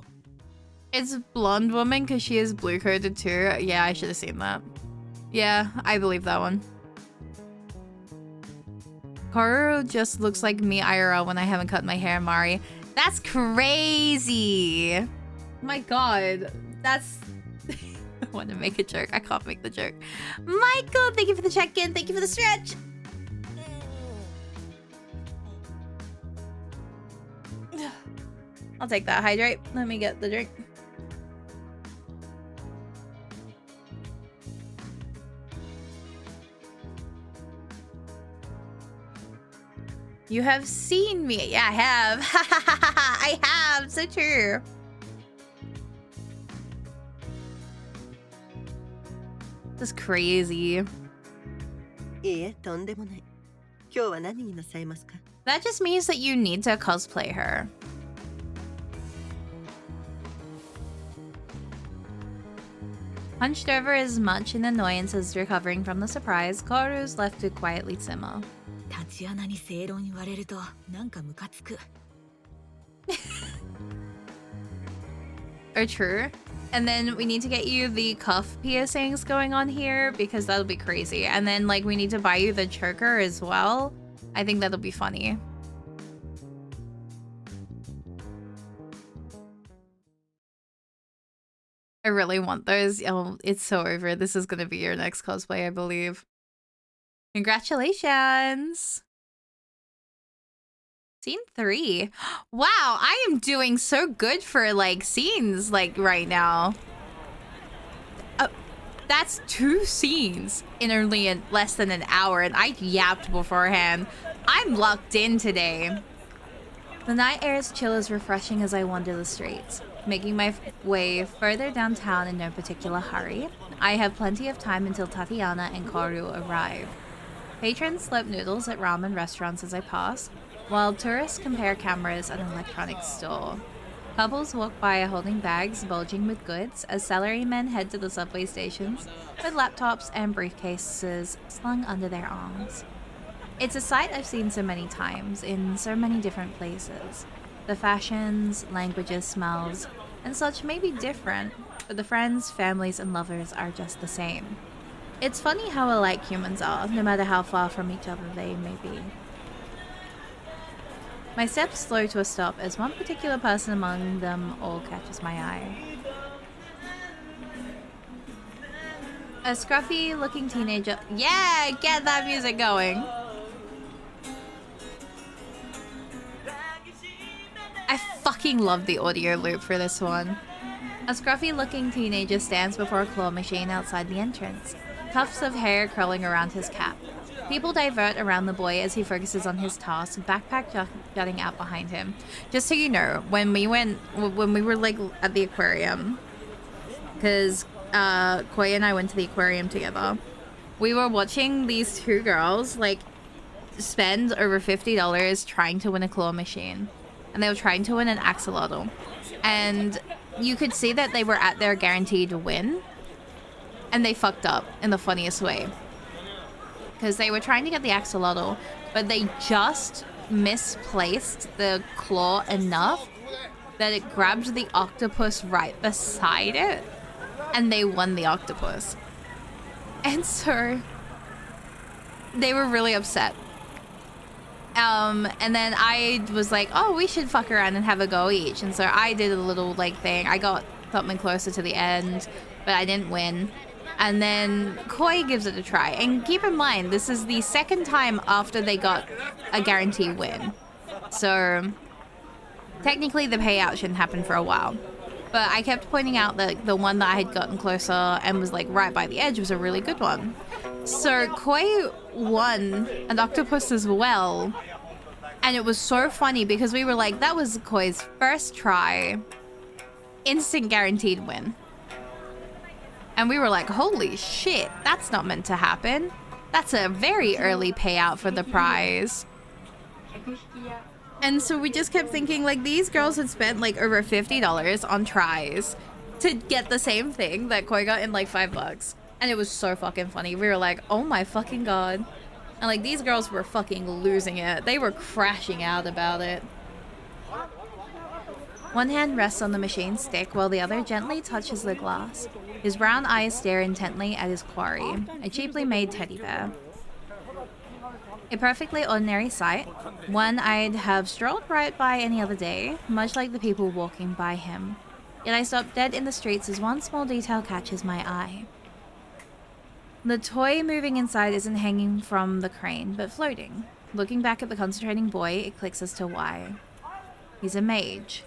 It's blonde woman because she is blue-coded too. Yeah, I should have seen that. Yeah, I believe that one. Kaoru just looks like me IRL when I haven't cut my hair, Mari. That's crazy. My god. That's... I want to make a joke. I can't make the joke. Michael, thank you for the check-in. Thank you for the stretch. I'll take that. Hydrate. Let me get the drink. You have seen me. Yeah, I have. I have. So true. This is crazy. いいえ、とんでもない。今日は何になさいますか? That just means that you need to cosplay her. Hunched over as much in annoyance as recovering from the surprise, Kaoru's left to quietly simmer. タチアナに正論言われるとなんかムカつく。Or true. And then we need to get you the cuff piercings going on here because that'll be crazy. And then like we need to buy you the choker as well. I think that'll be funny. I really want those. Oh, it's so over. This is gonna be your next cosplay, I believe. Congratulations! Scene 3. Wow, I am doing so good for like scenes like right now. That's 2 scenes in only less than an hour, and I yapped beforehand. I'm locked in today. The night air is chill as refreshing as I wander the streets, making my way further downtown in no particular hurry. I have plenty of time until Tatiana and Kaoru arrive. Patrons slurp noodles at ramen restaurants as I pass, while tourists compare cameras at an electronics store. Couples walk by holding bags bulging with goods as salarymen head to the subway stations with laptops and briefcases slung under their arms. It's a sight I've seen so many times in so many different places. The fashions, languages, smells, and such may be different, but the friends, families, and lovers are just the same. It's funny how alike humans are, no matter how far from each other they may be. My steps slow to a stop as one particular person among them all catches my eye. A scruffy-looking teenager... Yeah! Get that music going! I fucking love the audio loop for this one. A scruffy-looking teenager stands before a claw machine outside the entrance, tufts of hair curling around his cap. People divert around the boy as he focuses on his task, backpack jutting out behind him. Just so you know, when we were like at the aquarium, because Koi and I went to the aquarium together, we were watching these 2 girls like spend over $50 trying to win a claw machine, and they were trying to win an axolotl, and you could see that they were at their guaranteed win, and they fucked up in the funniest way. Because they were trying to get the axolotl, but they just misplaced the claw enough that it grabbed the octopus right beside it, and they won the octopus. And so they were really upset. And then I was like, oh, we should fuck around and have a go each. And so I did a little like thing. I got something closer to the end, but I didn't win. And then Koi gives it a try. And keep in mind, this is the 2nd time after they got a guarantee win. So technically the payout shouldn't happen for a while. But I kept pointing out that the one that I had gotten closer and was like right by the edge was a really good one. So Koi won an octopus as well. And it was so funny because we were like, that was Koi's first try. Instant guaranteed win. And we were like, holy shit, that's not meant to happen. That's a very early payout for the prize. And so we just kept thinking, like, these girls had spent like over $50 on tries to get the same thing that Koi got in like $5. And it was so fucking funny. We were like, oh my fucking god. And like, these girls were fucking losing it. They were crashing out about it. One hand rests on the machine stick while the other gently touches the glass. His brown eyes stare intently at his quarry, a cheaply made teddy bear. A perfectly ordinary sight, one I'd have strolled right by any other day, much like the people walking by him. Yet I stop dead in the streets as one small detail catches my eye. The toy moving inside isn't hanging from the crane, but floating. Looking back at the concentrating boy, it clicks as to why. He's a mage.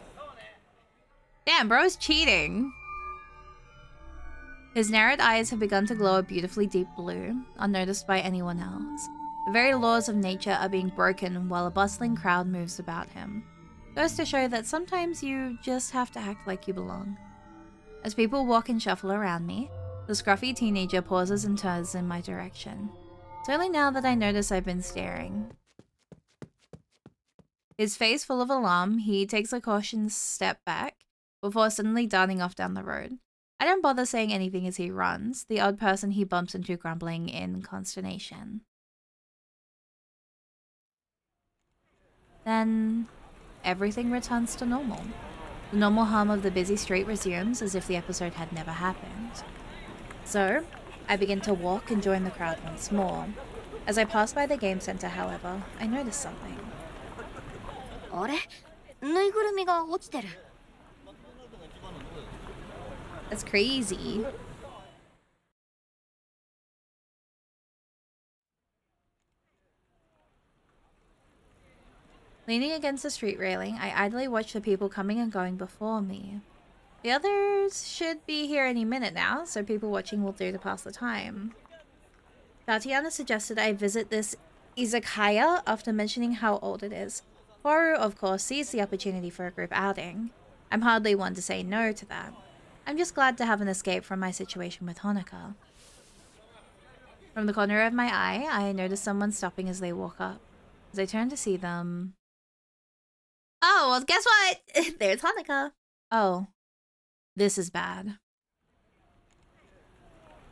Damn, bro's cheating! His narrowed eyes have begun to glow a beautifully deep blue, unnoticed by anyone else. The very laws of nature are being broken while a bustling crowd moves about him. Goes to show that sometimes you just have to act like you belong. As people walk and shuffle around me, the scruffy teenager pauses and turns in my direction. It's only now that I notice I've been staring. His face full of alarm, he takes a cautious step back before suddenly darting off down the road. I don't bother saying anything as he runs, the odd person he bumps into grumbling in consternation. Then everything returns to normal. The normal hum of the busy street resumes as if the episode had never happened. So, I begin to walk and join the crowd once more. As I pass by the game center, however, I notice something. あれぬいぐるみが落ちてる。 That's crazy. Leaning against the street railing, I idly watch the people coming and going before me. The others should be here any minute now, so people watching will do to pass the time. Tatiana suggested I visit this izakaya after mentioning how old it is. Horu, of course, sees the opportunity for a group outing. I'm hardly one to say no to that. I'm just glad to have an escape from my situation with Honoka. From the corner of my eye, I notice someone stopping as they walk up. As I turn to see them... Oh, well, guess what? There's Honoka. Oh, this is bad.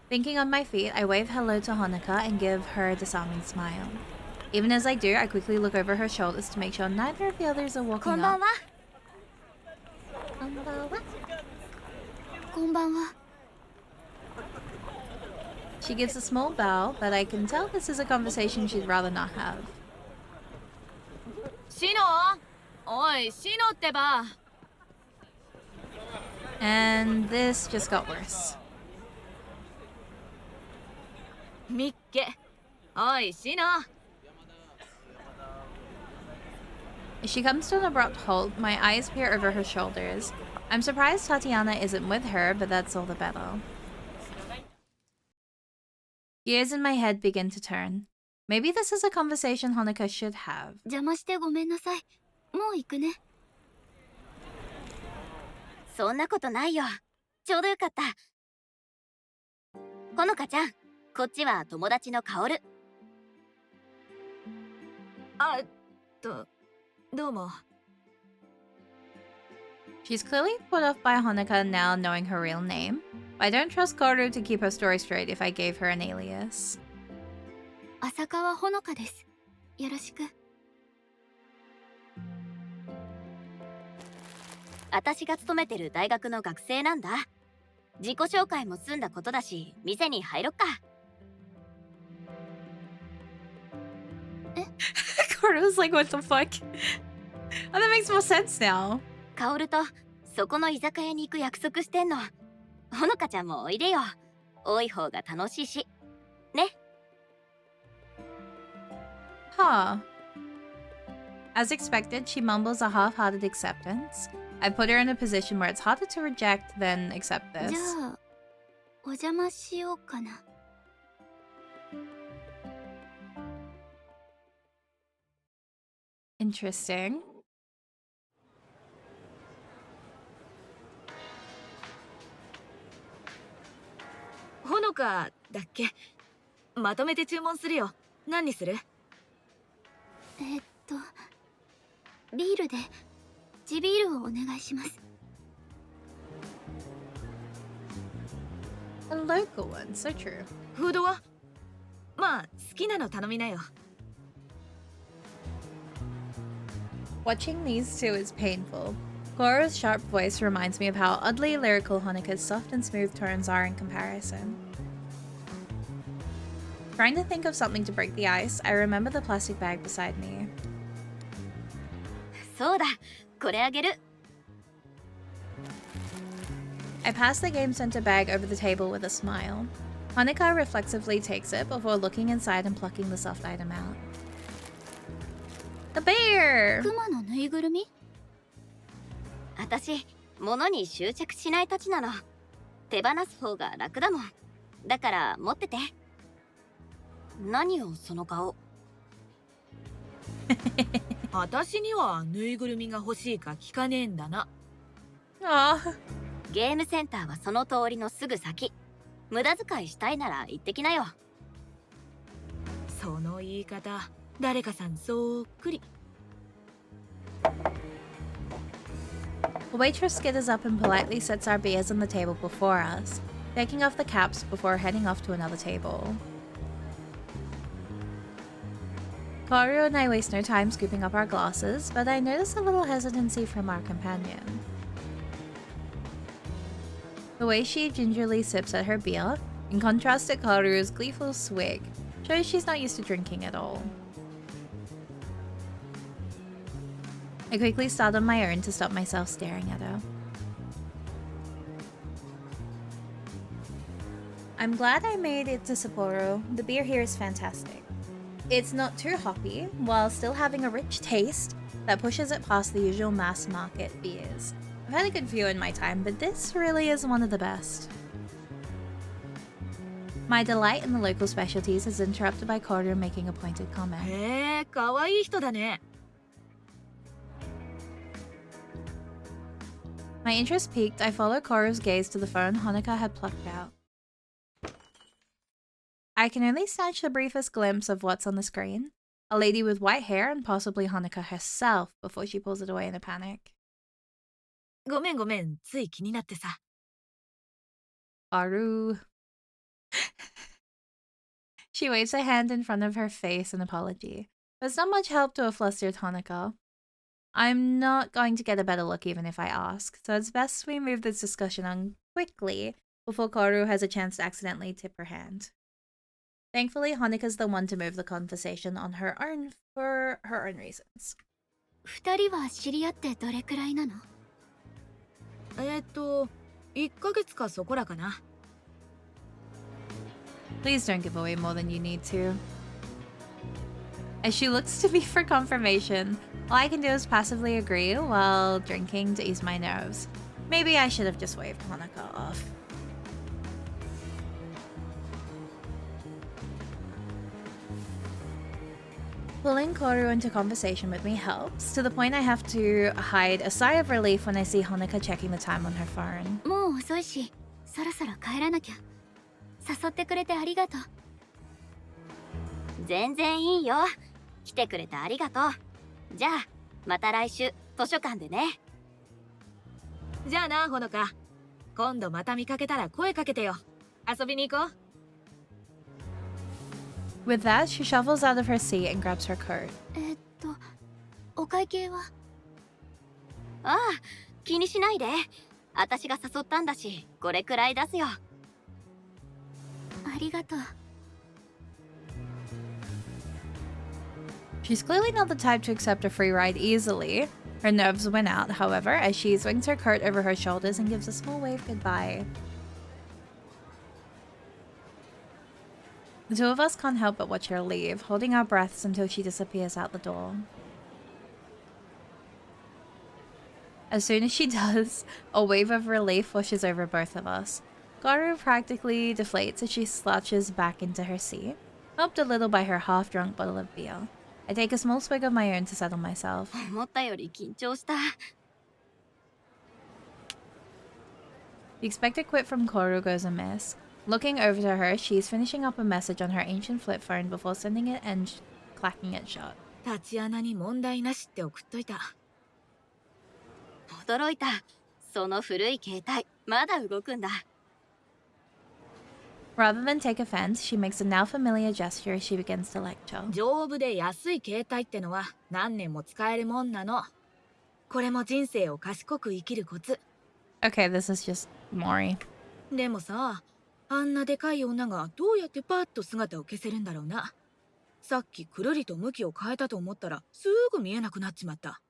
Thinking on my feet, I wave hello to Honoka and give her a disarming smile. Even as I do, I quickly look over her shoulders to make sure neither of the others are walking up. こんばんは。 She gives a small bow, but I can tell this is a conversation she'd rather not have. シノおい、シノってば。 And this just got worse. ミッケ。おい、シノ。 As she comes to an abrupt halt, my eyes peer over her shoulders. I'm surprised Tatiana isn't with her, but that's all the better. Gears in my head begin to turn. Maybe this is a conversation Honoka should have. 邪魔してごめんなさい。もう行くね。そんなことないよ。ちょうどよかった。ほのかちゃん、こっちは友達のカオル。あ、どうも。 She's clearly put off by Honoka now knowing her real name, but I don't trust Koru to keep her story straight if I gave her an alias. 浅川ほのかです。よろしく。私が勤めてる大学の学生なんだ。自己紹介も済んだことだし、店に入ろっか。Koru's like, what the fuck? Oh, that makes more sense now. カオルとそこの居酒屋に行く約束してんの。ほのかちゃんもおいでよ。多い方が楽しいし。ね。Huh. As expected, she mumbles a half-hearted acceptance. I put her in a position where it's harder to reject than accept じ this. ゃあ、お邪魔しようかな。Interesting. ほのかだっけ。まとめて注文するよ。何にする？ビールで地ビールをお願いします。 A local one, so true. フードは？まあ好きなの頼みなよ。 Watching these two is painful. Koru's sharp voice reminds me of how oddly lyrical Honoka's soft and smooth tones are in comparison. Trying to think of something to break the ice, I remember the plastic bag beside me. そうだ、これあげる。 I pass the game center bag over the table with a smile. Hanukkah reflexively takes it before looking inside and plucking the soft item out. A bear! クマのぬいぐるみ？私、物に執着しないたちなの。手放す方が楽だもん。だから持ってて。何よその顔。私にはぬいぐるみが欲しいか聞かねえんだな。Aw. ゲームセンターはその通りのすぐ先。無駄遣いしたいなら行ってきなよ。その言い方、誰かさんそっくり。The waitress skitters up and politely sets our beers on the table before us, taking off the caps before heading off to another table. Kaoru and I waste no time scooping up our glasses, but I notice a little hesitancy from our companion. The way she gingerly sips at her beer, in contrast to Kaoru's gleeful swig, shows she's not used to drinking at all. I quickly start on my own to stop myself staring at her. I'm glad I made it to Sapporo. The beer here is fantastic. It's not too hoppy, while still having a rich taste that pushes it past the usual mass market beers. I've had a good few in my time, but this really is one of the best. My delight in the local specialties is interrupted by Kaoru making a pointed comment. へえ、可愛い人だね。My interest piqued, I follow Kaoru's gaze to the phone Hanukkah had plucked out. I can only snatch the briefest glimpse of what's on the screen. A lady with white hair and possibly Hanukkah herself before she pulls it away in a panic. ごめんごめん、つい気になってさ。Kaoru. She waves her hand in front of her face in apology. But it's not much help to a flustered Hanukkah. I'm not going to get a better look even if I ask, so it's best we move this discussion on quickly before Kaoru has a chance to accidentally tip her hand. Thankfully, Hanukkah's the one to move the conversation on her own for her own reasons. 二人は知り合ってどれくらいなの？1ヶ月かそこらかな。Please don't give away more than you need to. As she looks to me for confirmation, all I can do is passively agree while drinking to ease my nerves. Maybe I should have just waved Hanukkah off. Pulling Kaoru into conversation with me helps, to the point I have to hide a sigh of relief when I see Hanukkah checking the time on her phone. もう遅いし、そろそろ帰らなきゃ。誘ってくれてありがとう。全然いいよ。来てくれてありがとう。じゃあ、また来週図書館でね。じゃあな、ほのか。今度また見かけたら声かけてよ。遊びに行こう。With that, she shuffles out of her seat and grabs her coat. お会計は？ああ、気にしないで。私が誘ったんだし、これくらい出すよ。ありがとう。She's clearly not the type to accept a free ride easily. Her nerves went out, however, as she swings her coat over her shoulders and gives a small wave goodbye. The two of us can't help but watch her leave, holding our breaths until she disappears out the door. As soon as she does, a wave of relief washes over both of us. Kaoru practically deflates as she slouches back into her seat, helped a little by her half-drunk bottle of beer. I take a small swig of my own to settle myself. 思ったより緊張した。The expected quip from Kaoru goes amiss. Looking over to her, she's finishing up a message on her ancient flip phone before sending it and clacking it shut. タチアナに問題なしって送っといた。驚いた。その古い携帯、まだ動くんだ。Rather than take offense, she makes a now familiar gesture as she begins to lecture. 丈夫で安い携帯ってのは何年も使えるもんなの。これも人生を賢く生きるコツ。Okay, this is just Mori. でもさ、あんなでかい女がどうやってパッと姿を消せるんだろうな。さっきくるりと向きを変えたと思ったらすぐ見えなくなっちまった。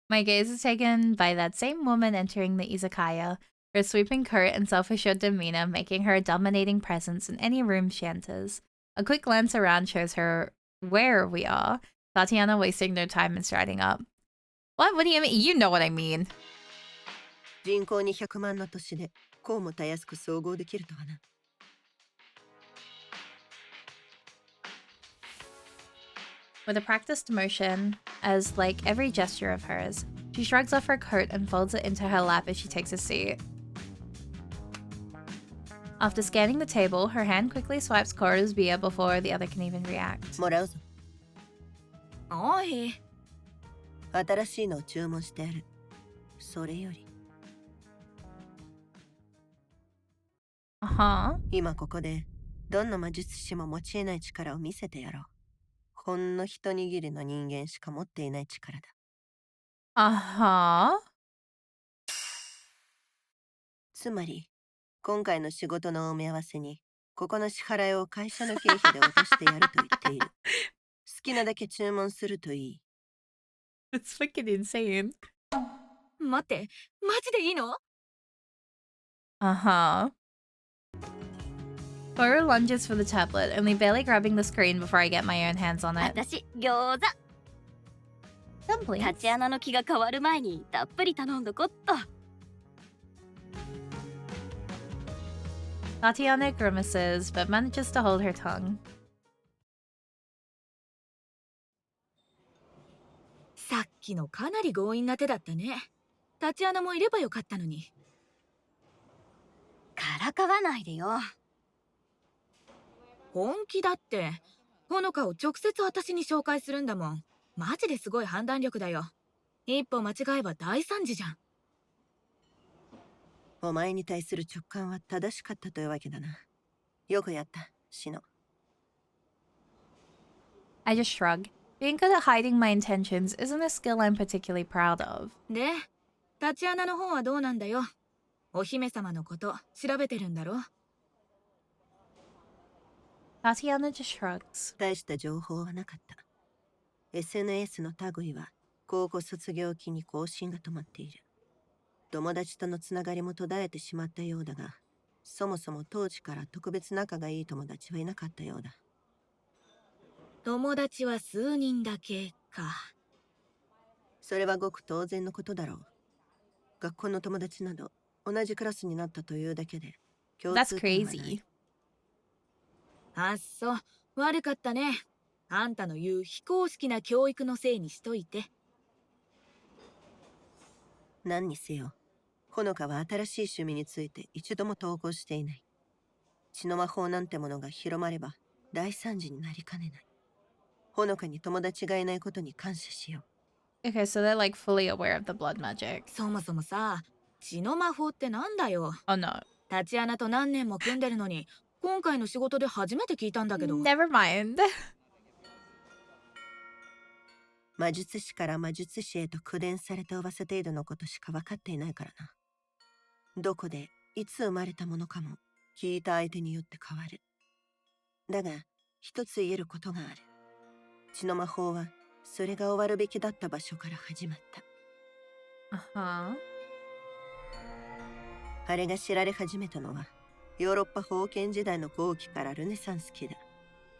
My gaze is taken by that same woman entering the izakaya, her sweeping skirt and self-assured demeanor making her a dominating presence in any room she enters. A quick glance around shows her where we are, Tatiana wasting no time in striding up. What? What do you mean? You know what I mean. 人口200万の都市でこうもたやすく総合できるとはな。With a practiced motion, as like every gesture of hers, she shrugs off her coat and folds it into her lap as she takes a seat. After scanning the table, her hand quickly swipes Kora's beer before the other can even react. もらうぞ。おい。新しいのを注文してある。それより。今ここでどんな魔術師も持ち得ない力を見せてやろう。ほんの一握りの人間しか持っていない力だ。つまり、今回の仕事のお目合わせに、ここの支払いを会社の経費で落としてやると言っている。好きなだけ注文するといい。It's fucking insane. 待って、マジでいいの？ Kora lunges for the tablet, only barely grabbing the screen before I get my own hands on it. 私餃子。タ Dumplings. チアナの気が変わる前にたっぷり頼んどこっと。Tatiana grimaces, but manages to hold her tongue. さっきのかなり強引な手だったね。タチアナもいればよかったのに。からかわないでよ。本気だって。ほのかを直接私に紹介するんだもん。マジですごい判断力だよ。一歩間違えば大惨事じゃん。お前に対する直感は正しかったというわけだな。よくやった、シノ。I just shrug. Being good at hiding my intentions isn't a skill I'm particularly proud of. で、タチアナの方はどうなんだよ。お姫様のこと調べてるんだろ。Tatiana just shrugs. 大した情報はなかった。SNS の類は高校卒業期に更新が止まっている。友達とのつながりも途絶えてしまったようだが、そもそも当時から特別仲がいい友達はいなかったようだ。友達は数人だけか。それはごく当然のことだろう。学校の友達など同じクラスになったというだけで共 That's 通点はない。 crazy. あっそう、悪かったね。あんたの言う非公式な教育のせいにしといて。何にせよ、ほのかは新しい趣味について一度も投稿していない。血の魔法なんてものが広まれば大惨事になりかねない。ほのかに友達がいないことに感謝しよう。 Okay, so they're like fully aware of the blood magic. そもそもさ、血の魔法ってなんだよ。 Oh no. タチアナと何年も組んでるのに、今回の仕事で初めて聞いたんだけど。 Never mind. 魔術師から魔術師へと口伝された噂程度のことしか分かっていないからな。どこでいつ生まれたものかも聞いた相手によって変わる。だが一つ言えることがある。血の魔法はそれが終わるべきだった場所から始まった。あれが知られ始めたのはヨーロッパ封建時代の後期からルネサンス期だ。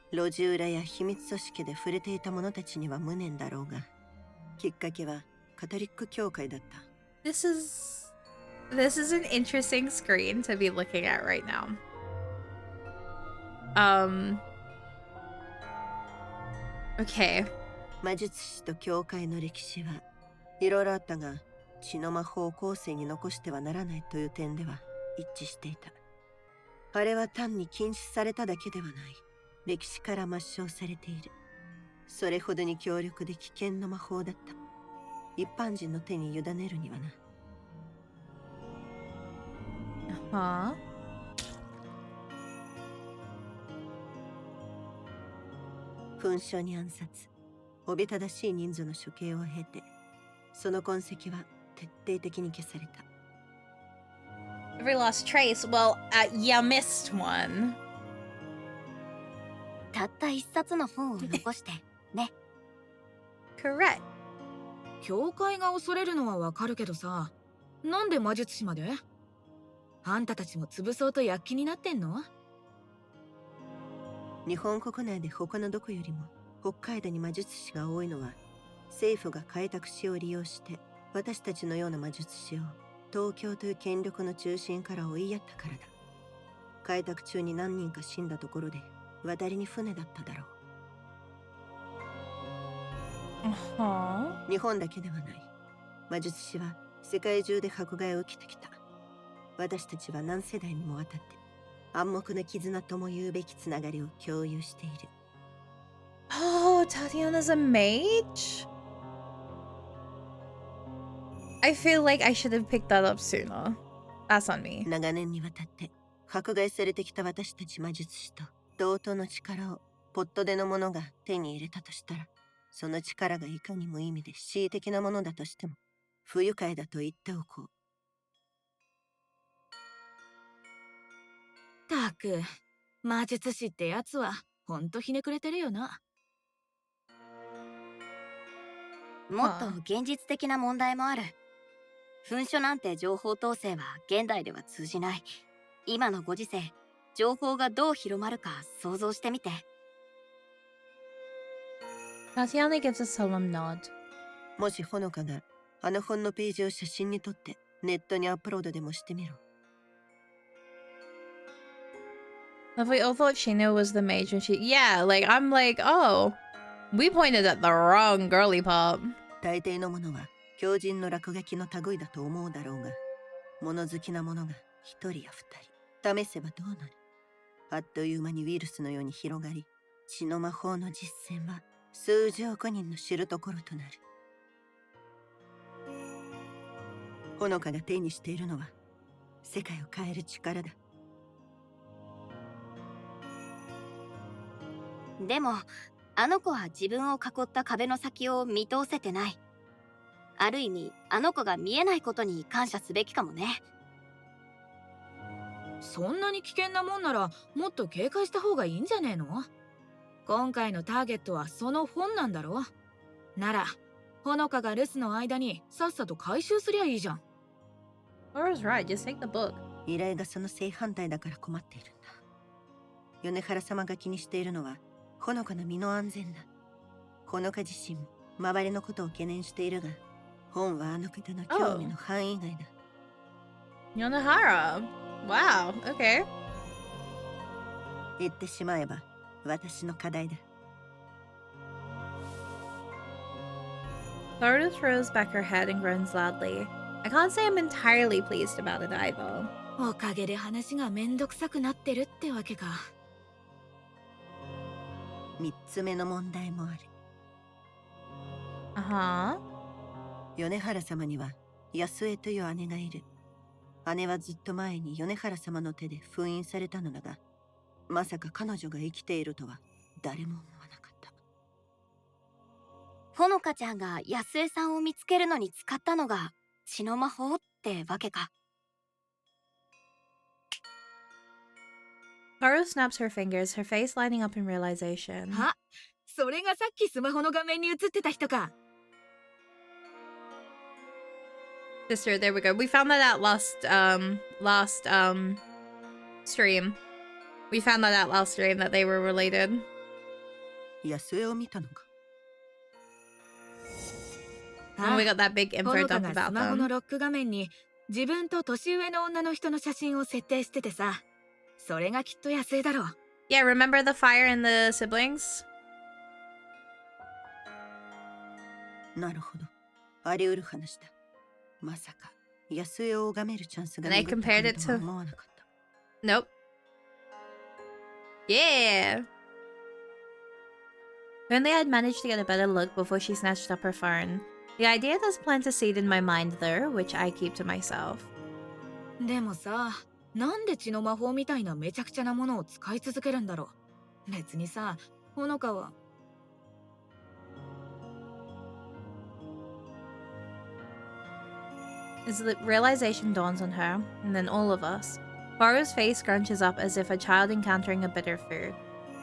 路地裏や秘密組織で触れていた者たちには無念だろうが、きっかけはカトリック教会だった。 This is an interesting screen to be looking at right now. Okay. 魔術師と教会の歴史はいろいろあったが、血の魔法を後世に残してはならないという点では一致していた。あれは単に禁止されただけではない。歴史から抹消されている。それほどに強力で危険な魔法だった。一般人の手に委ねるにはな。紛争に暗殺、おびただしい人数の処刑を経て、その痕跡は徹底的に消された。Every lost trace. Well, you missed one. たった一冊の本を残してね。Correct. 教会が恐れるのはわかるけどさ、なんで魔術師まで？あんたたちも潰そうと躍起になってんの？日本国内で他のどこよりも北海道に魔術師が多いのは、政府が開拓使を利用して私たちのような魔術師を東京という権力の中心から追いやったからだ。開拓中に何人か死んだところで渡りに船だっただろう。Uh-huh. 日本だけではない。魔術師は世界中で迫害を受けてきた。私たちは何世代にもわたって暗黙の絆とも言うべきつながりを共有している。Oh, Tatiana's a mage? I feel like I should have picked that up sooner. That's on me. 長年にわたって迫害されてきた私たち魔術師と同等の力をポットでの者が手に入れたとしたら、その力がいかにも意味で恣意的なものだとしても不愉快だと言っておこう。たく、魔術師ってやつはほんとひねくれてるよな。もっと現実的な問題もある。噴書なんて情報統制は現代では通じない。今のご時世、情報がどう広まるか想像してみて。Tatiana gives a solemn nod. もしほのかがあの本のページを写真に撮ってネットにアップロードでもしてみろ。If we all thought Shino was the mage and yeah, like I'm like, oh, we pointed at the wrong girly pop. 大抵のものは狂人の落書きの類だと思うだろうが、物好きな者が一人や二人試せばどうなる。あっという間にウイルスのように広がり、血の魔法の実践は数十億人の知るところとなる。ほのかが手にしているのは世界を変える力だ。でも、あの子は自分を囲った壁の先を見通せてない。ある意味、あの子が見えないことに感謝すべきかもね。そんなに危険なもんならもっと警戒した方がいいんじゃねえの？今回のターゲットはその本なんだろ？なら、ほのかが留守の間にさっさと回収すりゃいいじゃん。Laura's right, just take the book. 依頼がその正反対だから困っているんだ。米原様が気にしているのはほのかの身の安全だ。ほのか自身も周りのことを懸念しているが、本はあの方の興味の範囲外だ。Yonohara. Wow, okay. 言ってしまえば私の課題だ。Laura throws back her head and groans loudly. I can't say I'm entirely pleased about it either. おかげで話がめんどくさくなってるってわけか。三つ目の問題もある。Uh-huh. 米原様には安江という姉がいる。姉はずっと前に米原様の手で封印されたのだが、まさか彼女が生きているとは誰も思わなかった。ほのかちゃんが安江さんを見つけるのに使ったのが血の魔法ってわけか。Haru snaps her fingers, her face lighting up in realization. あ、それがさっきスマホの画面に映ってた人か。Sister, there we go. We found that out last stream. We found that out last stream that they were related. 安江を見たのか。And we got that big ほ info のか dump が about スマホの them. ロック画面に自分と年上の女の人の写真を設定しててさ、それがきっと安江だろう。Yeah, remember the fire and the siblings? なるほど。あり得る話だ。まさか安江を拝めるチャンスが And I 巡ってく compared る it とは to... 思わなかった。Nope. Yeah! If only I'd managed to get a better look before she snatched up her phone. The idea does plant a seed in my mind though, which I keep to myself. でもさ、なんで血の魔法みたいなめちゃくちゃなものを使い続けるんだろう。別にさ、ほのかは。As the realization dawns on her, and then all of us, Boru's face scrunches up as if a child encountering a bitter food.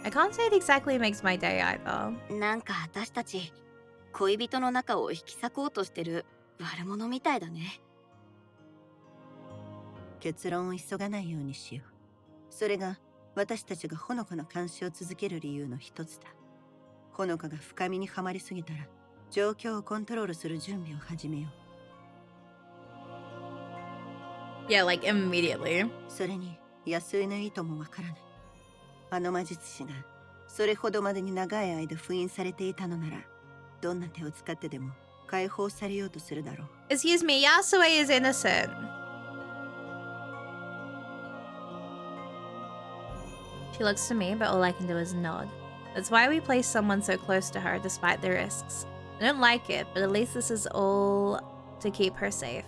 I can't say it exactly makes my day either. なんか私たち恋人の仲を引き裂こうとしてる悪者みたいだね。結論を急がないようにしよう。それが私たちがほのかの監視を続ける理由の一つだ。ほのかが深みにはまりすぎたら、状況をコントロールする準備を始めよう。Yeah, like immediately. それに安井の意図もわからない。あの魔術師がそれほどまでに長い間封印されていたのなら、どんな手を使ってでも解放されようとするだろう。Excuse me, Yasue is innocent. She looks to me, but all I can do is nod. That's why we place someone so close to her despite the risks. I don't like it, but at least this is all to keep her safe.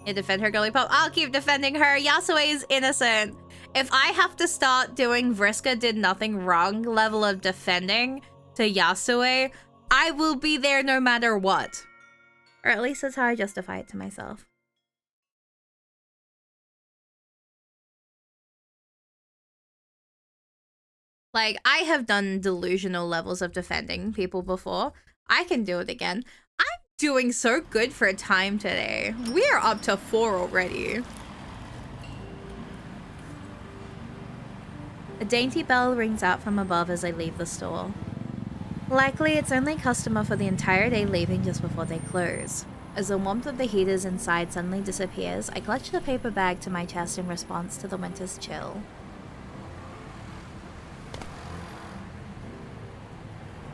You defend her, girly pop. I'll keep defending her. Yasue is innocent. If I have to start doing Vriska did nothing wrong level of defending to Yasue, I will be there no matter what. Or at least that's how I justify it to myself. Like, I have done delusional levels of defending people before. I can do it again. I'm doing so good for a time today. We are up to 4 already. A dainty bell rings out from above as I leave the store. Likely it's only customer for the entire day leaving just before they close. As the warmth of the heaters inside suddenly disappears, I clutch the paper bag to my chest in response to the winter's chill.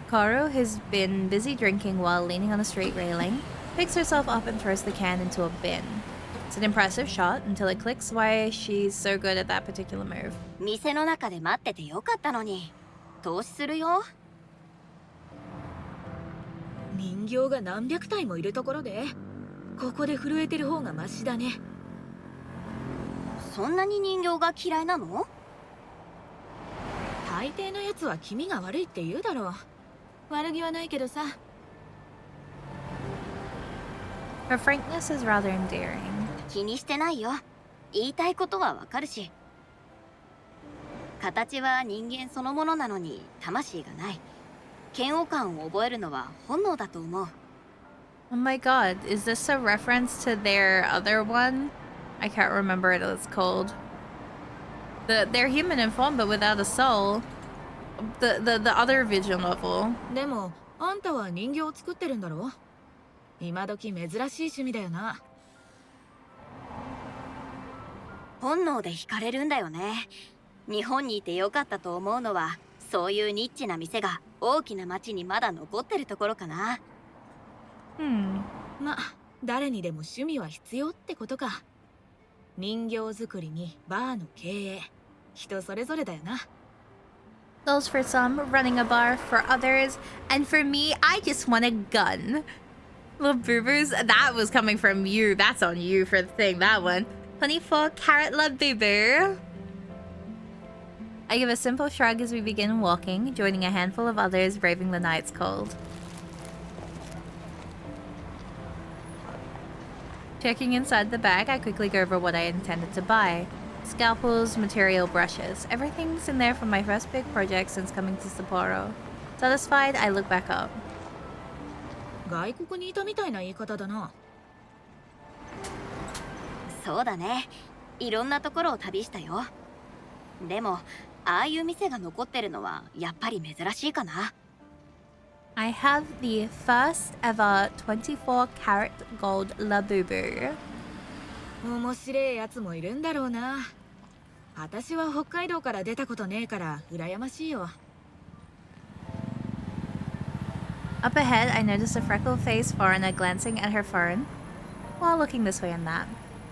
Kaoru, who's been busy drinking while leaning on a street railing, picks herself up and throws the can into a bin. It's an impressive shot until it clicks why she's so good at that particular move. 店の中で待っててよかったのに。投資するよ。人形が何百体もいるところで、ここで震えてる方がマシだね。そんなに人形が嫌いなの？大抵のやつは気味が悪いって言うだろう。悪気はないけどさ。Her frankness is rather endearing. 気にしてないよ。言いたいことはわかるし。形は人間そのものなのに魂がない。嫌悪感を覚えるのは本能だと思う。Oh my god, is this a reference to their other one? I can't remember what it's called. They're human in form but without a soul. The other visual novel. でもあんたは人形を作ってるんだろ？今時珍しい趣味だよな。本能で惹かれるんだよね。日本にいてよかったと思うのは、そういうニッチな店が大きな町にまだ残ってるところかな。ま、誰にでも趣味は必要ってことか。人形作りにバーの経営、人それぞれだよな。Those for some, running a bar for others, and for me, I just want a gun. Little boo-boos, that was coming from you. That's on you for the thing, that one. 24 carat La Boo-boo. I give a simple shrug as we begin walking, joining a handful of others braving the night's cold. Checking inside the bag, I quickly go over what I intended to buy. Scalpels, material, brushes. Everything's in there from my first big project since coming to Sapporo. Satisfied, I look back up. 外国にいたみたいな言い方だな。そうだね。いろんなところを旅したよ。でも、ああいう店が残ってるのはやっぱり珍しいかな。I have the first ever 24 carat gold La Boo-boo. 面白いやつもいるんだろうな。私は北海道から出たことねえから羨ましいよ。Up ahead, I notice a freckle-faced foreigner glancing at her phone while looking this way and that,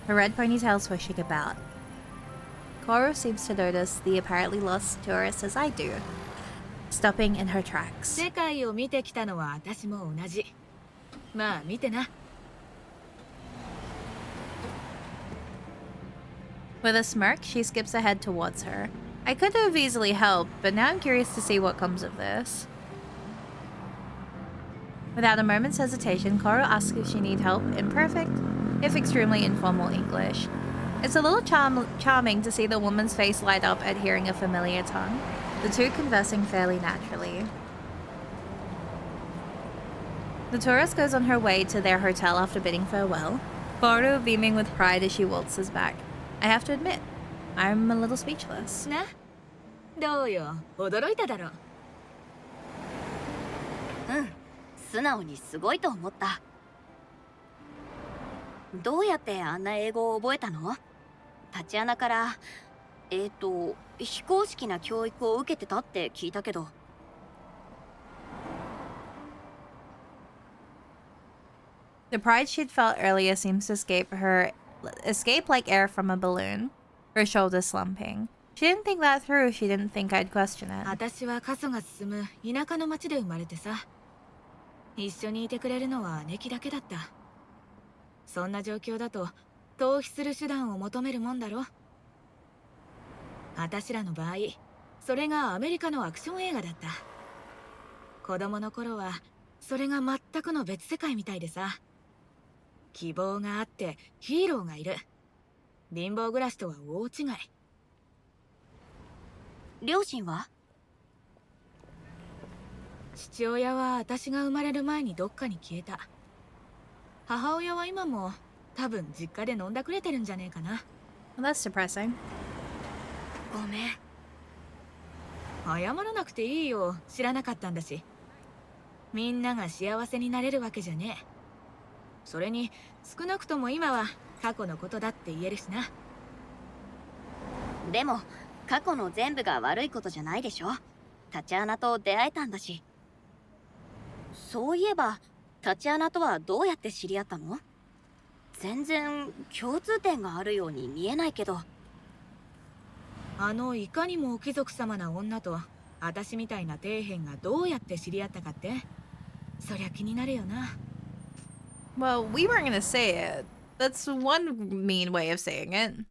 her red ponytail swishing about. Kaoru seems to notice the apparently lost tourist as I do, stopping in her tracks. 世界を見てきたのは私も同じ。まあ見てな。With a smirk, she skips ahead towards her. I could have easily helped, but now I'm curious to see what comes of this. Without a moment's hesitation, Coro asks if she needs help in perfect, if extremely informal English. It's a little charming to see the woman's face light up at hearing a familiar tongue, the two conversing fairly naturally. The tourist goes on her way to their hotel after bidding farewell, Coro beaming with pride as she waltzes back. I have to admit, I'm a little speechless. な、どうよ、驚いただろ。うん、素直にすごいと思った。どうやってあんな英語を覚えたの？タチアナから非公式な教育を受けてたって聞いたけど。The pride she'd felt earlier seems to escape like air from a balloon, her shoulders slumping. She didn't think that through. She didn't think I'd question it. 私は過疎が進む田舎の町で生まれてさ。一緒にいてくれるのは姉貴だけだった。そんな状況だと逃避する手段を求めるもんだろ。私らの場合、それがアメリカのアクション映画だった。子供の頃はそれが全くの別世界みたいでさ。希望があってヒーローがいる。貧乏暮らしとは大違い。両親は？父親は私が生まれる前にどっかに消えた。母親は今も多分実家で飲んだくれてるんじゃねえかな。Well, that's depressing. ごめん。謝らなくていいよ。知らなかったんだし。みんなが幸せになれるわけじゃねえ。それに少なくとも今は過去のことだって言えるしな。でも過去の全部が悪いことじゃないでしょ。タチアナと出会えたんだし。そういえばタチアナとはどうやって知り合ったの？全然共通点があるように見えないけど。いかにも貴族様な女と私みたいな底辺がどうやって知り合ったかって、そりゃ気になるよな。Well, we weren't gonna say it. That's one mean way of saying it.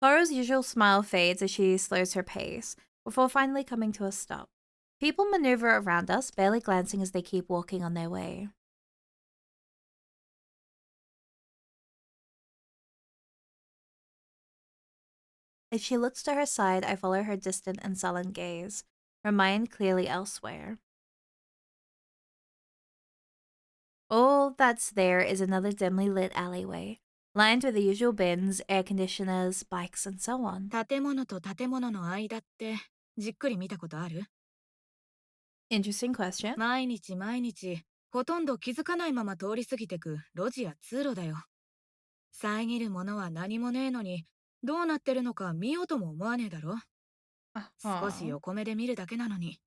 Coro's usual smile fades as she slows her pace, before finally coming to a stop. People maneuver around us, barely glancing as they keep walking on their way. As she looks to her side, I follow her distant and sullen gaze, her mind clearly elsewhere. All that's there is another dimly lit alleyway, lined with the usual bins, air conditioners, bikes, and so on. 建物と建物の間ってじっくり見たことある？ Interesting question. 毎日毎日ほとんど気づかないまま通り過ぎてく路地や通路だよ。遮るものは何もねえのに、どうなってるのか見ようとも思わねえだろ。少し横目で見るだけなのに。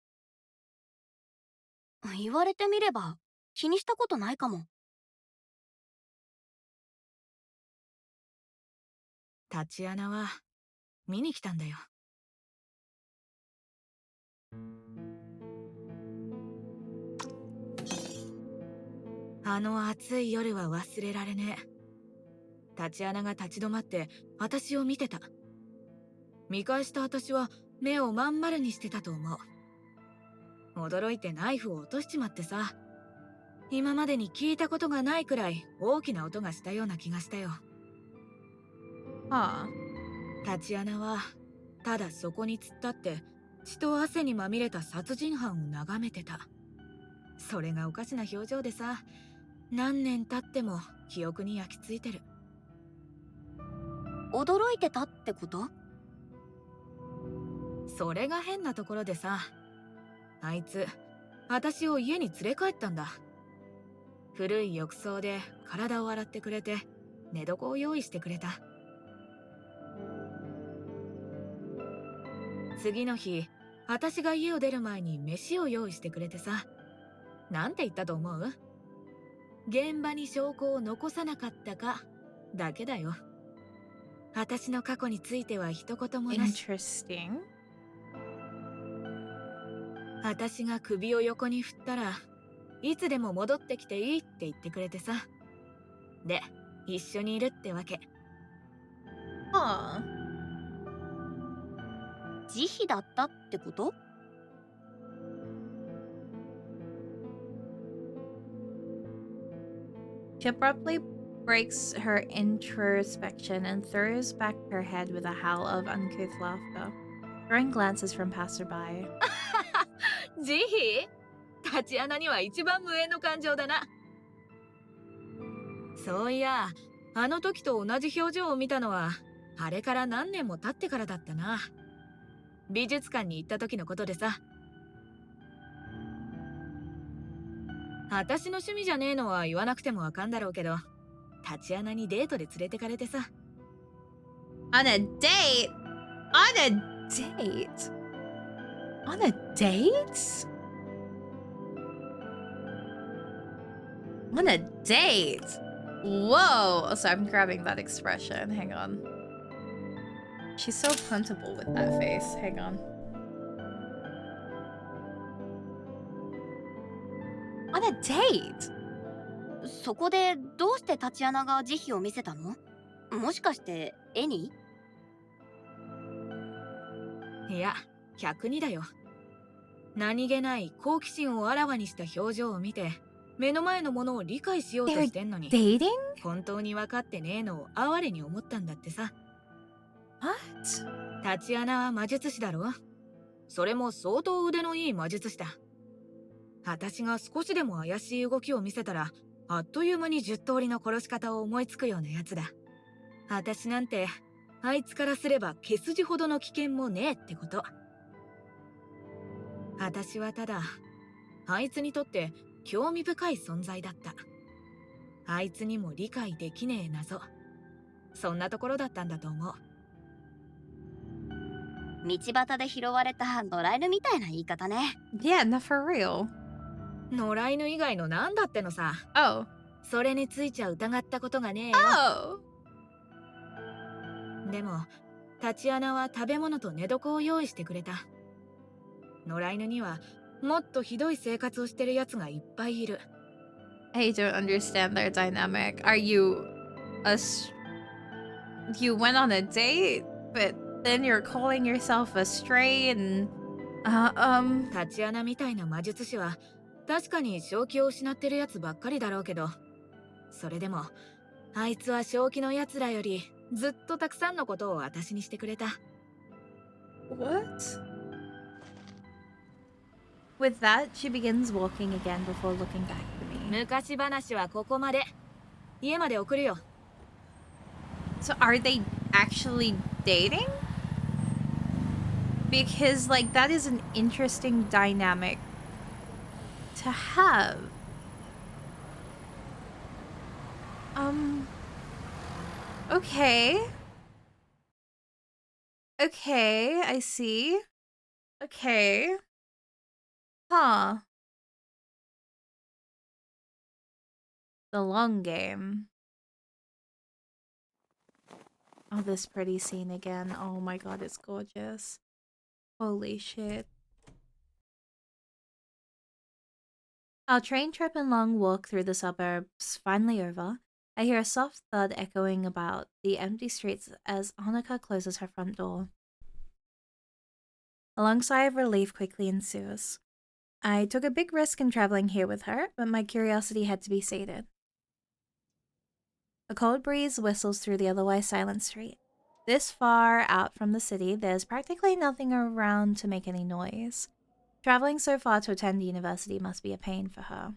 言われてみれば気にしたことないかも。タチアナは見に来たんだよ。あの暑い夜は忘れられねえ。タチアナが立ち止まって私を見てた。見返した私は目をまん丸にしてたと思う。驚いてナイフを落としちまってさ。今までに聞いたことがないくらい大きな音がしたような気がしたよ。タチアナはただそこに突っ立って血と汗にまみれた殺人犯を眺めてた。それがおかしな表情でさ、何年経っても記憶に焼き付いてる。驚いてたってこと？それが変なところでさ、あいつ私を家に連れ帰ったんだ。古い浴槽で体を洗ってくれて寝床を用意してくれた。次の日、私が家を出る前に飯を用意してくれてさ。なんて言ったと思う？現場に証拠を残さなかったかだけだよ。私の過去については一言もなし。Interesting. 私が首を横に振ったら、いつでも戻ってきていいって言ってくれてさ。で、一緒にいるってわけ。慈悲だったってこと？ She abruptly breaks her introspection and throws back her head with a howl of uncouth laughter, throwing glances from passerby. 慈悲タチアナには一番無縁の感情だな。そういや、あの時と同じ表情を見たのは、あれから何年も経ってからだったな。美術館に行った時のことでさ。私の趣味じゃねえのは言わなくてもわかんだろうけど、タチアナにデートで連れてかれてさ。On a date? On a date? On a date? On a date? Whoa! So I'm grabbing that expression. Hang on. She's so puntable with that face. Hang on. On a date? そこでどうしてタチアナが慈悲を見せたの？もしかして絵に？いや、客にだよ。何気ない好奇心をあらわにした表情を見て、目の前のものを理解しようとしてんのに、Dating? 本当に分かってねえのを哀れに思ったんだってさ。What? タチアナは魔術師だろ？それも相当腕のいい魔術師だ。私が少しでも怪しい動きを見せたら、あっという間に10通りの殺し方を思いつくようなやつだ。私なんて、あいつからすれば毛筋ほどの危険もねえってこと。私はただ、あいつにとって興味深い存在だった。あいつにも理解できねえ謎。そんなところだったんだと思う。道端で拾われた野良犬みたいな言い方ね。Yeah, not for real. 野良犬以外のなんだってのさ。Oh. それについちゃ疑ったことがねえよ。Oh. でも、タチアナは食べ物と寝床を用意してくれた。野良犬にはもっとひどい生活をしてるやつがいっぱいいる。I don't understand their dynamic. Are you you went on a date, but then you're calling yourself a stray and タチアナみたいな魔術師は確かに正気を失ってるやつばっかりだろうけど、それでもあいつは正気のやつらよりずっとたくさんのことを私にしてくれた。What? With that, she begins walking again before looking back to me. 昔話はここまで。家まで送るよ。So are they actually dating? Because like that is an interesting dynamic to have. Okay. Okay, I see. Okay. Huh. The long game. Oh, this pretty scene again. Oh my god, it's gorgeous. Holy shit. Our train trip and long walk through the suburbs finally over, I hear a soft thud echoing about the empty streets as Honoka closes her front door. A long sigh of relief quickly ensues. I took a big risk in traveling here with her, but my curiosity had to be sated. A cold breeze whistles through the otherwise silent street. This far out from the city, there's practically nothing around to make any noise. Traveling so far to attend university must be a pain for her.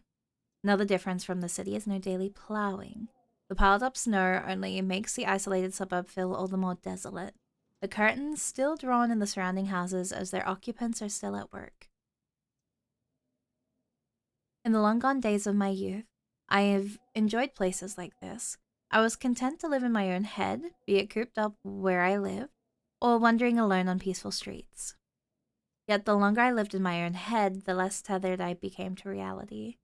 Another difference from the city is no daily plowing. The piled up snow only makes the isolated suburb feel all the more desolate. The curtains still drawn in the surrounding houses as their occupants are still at work. In the long gone days of my youth, I have enjoyed places like this. I was content to live in my own head, be it cooped up where I lived, or wandering alone on peaceful streets. Yet the longer I lived in my own head, the less tethered I became to reality.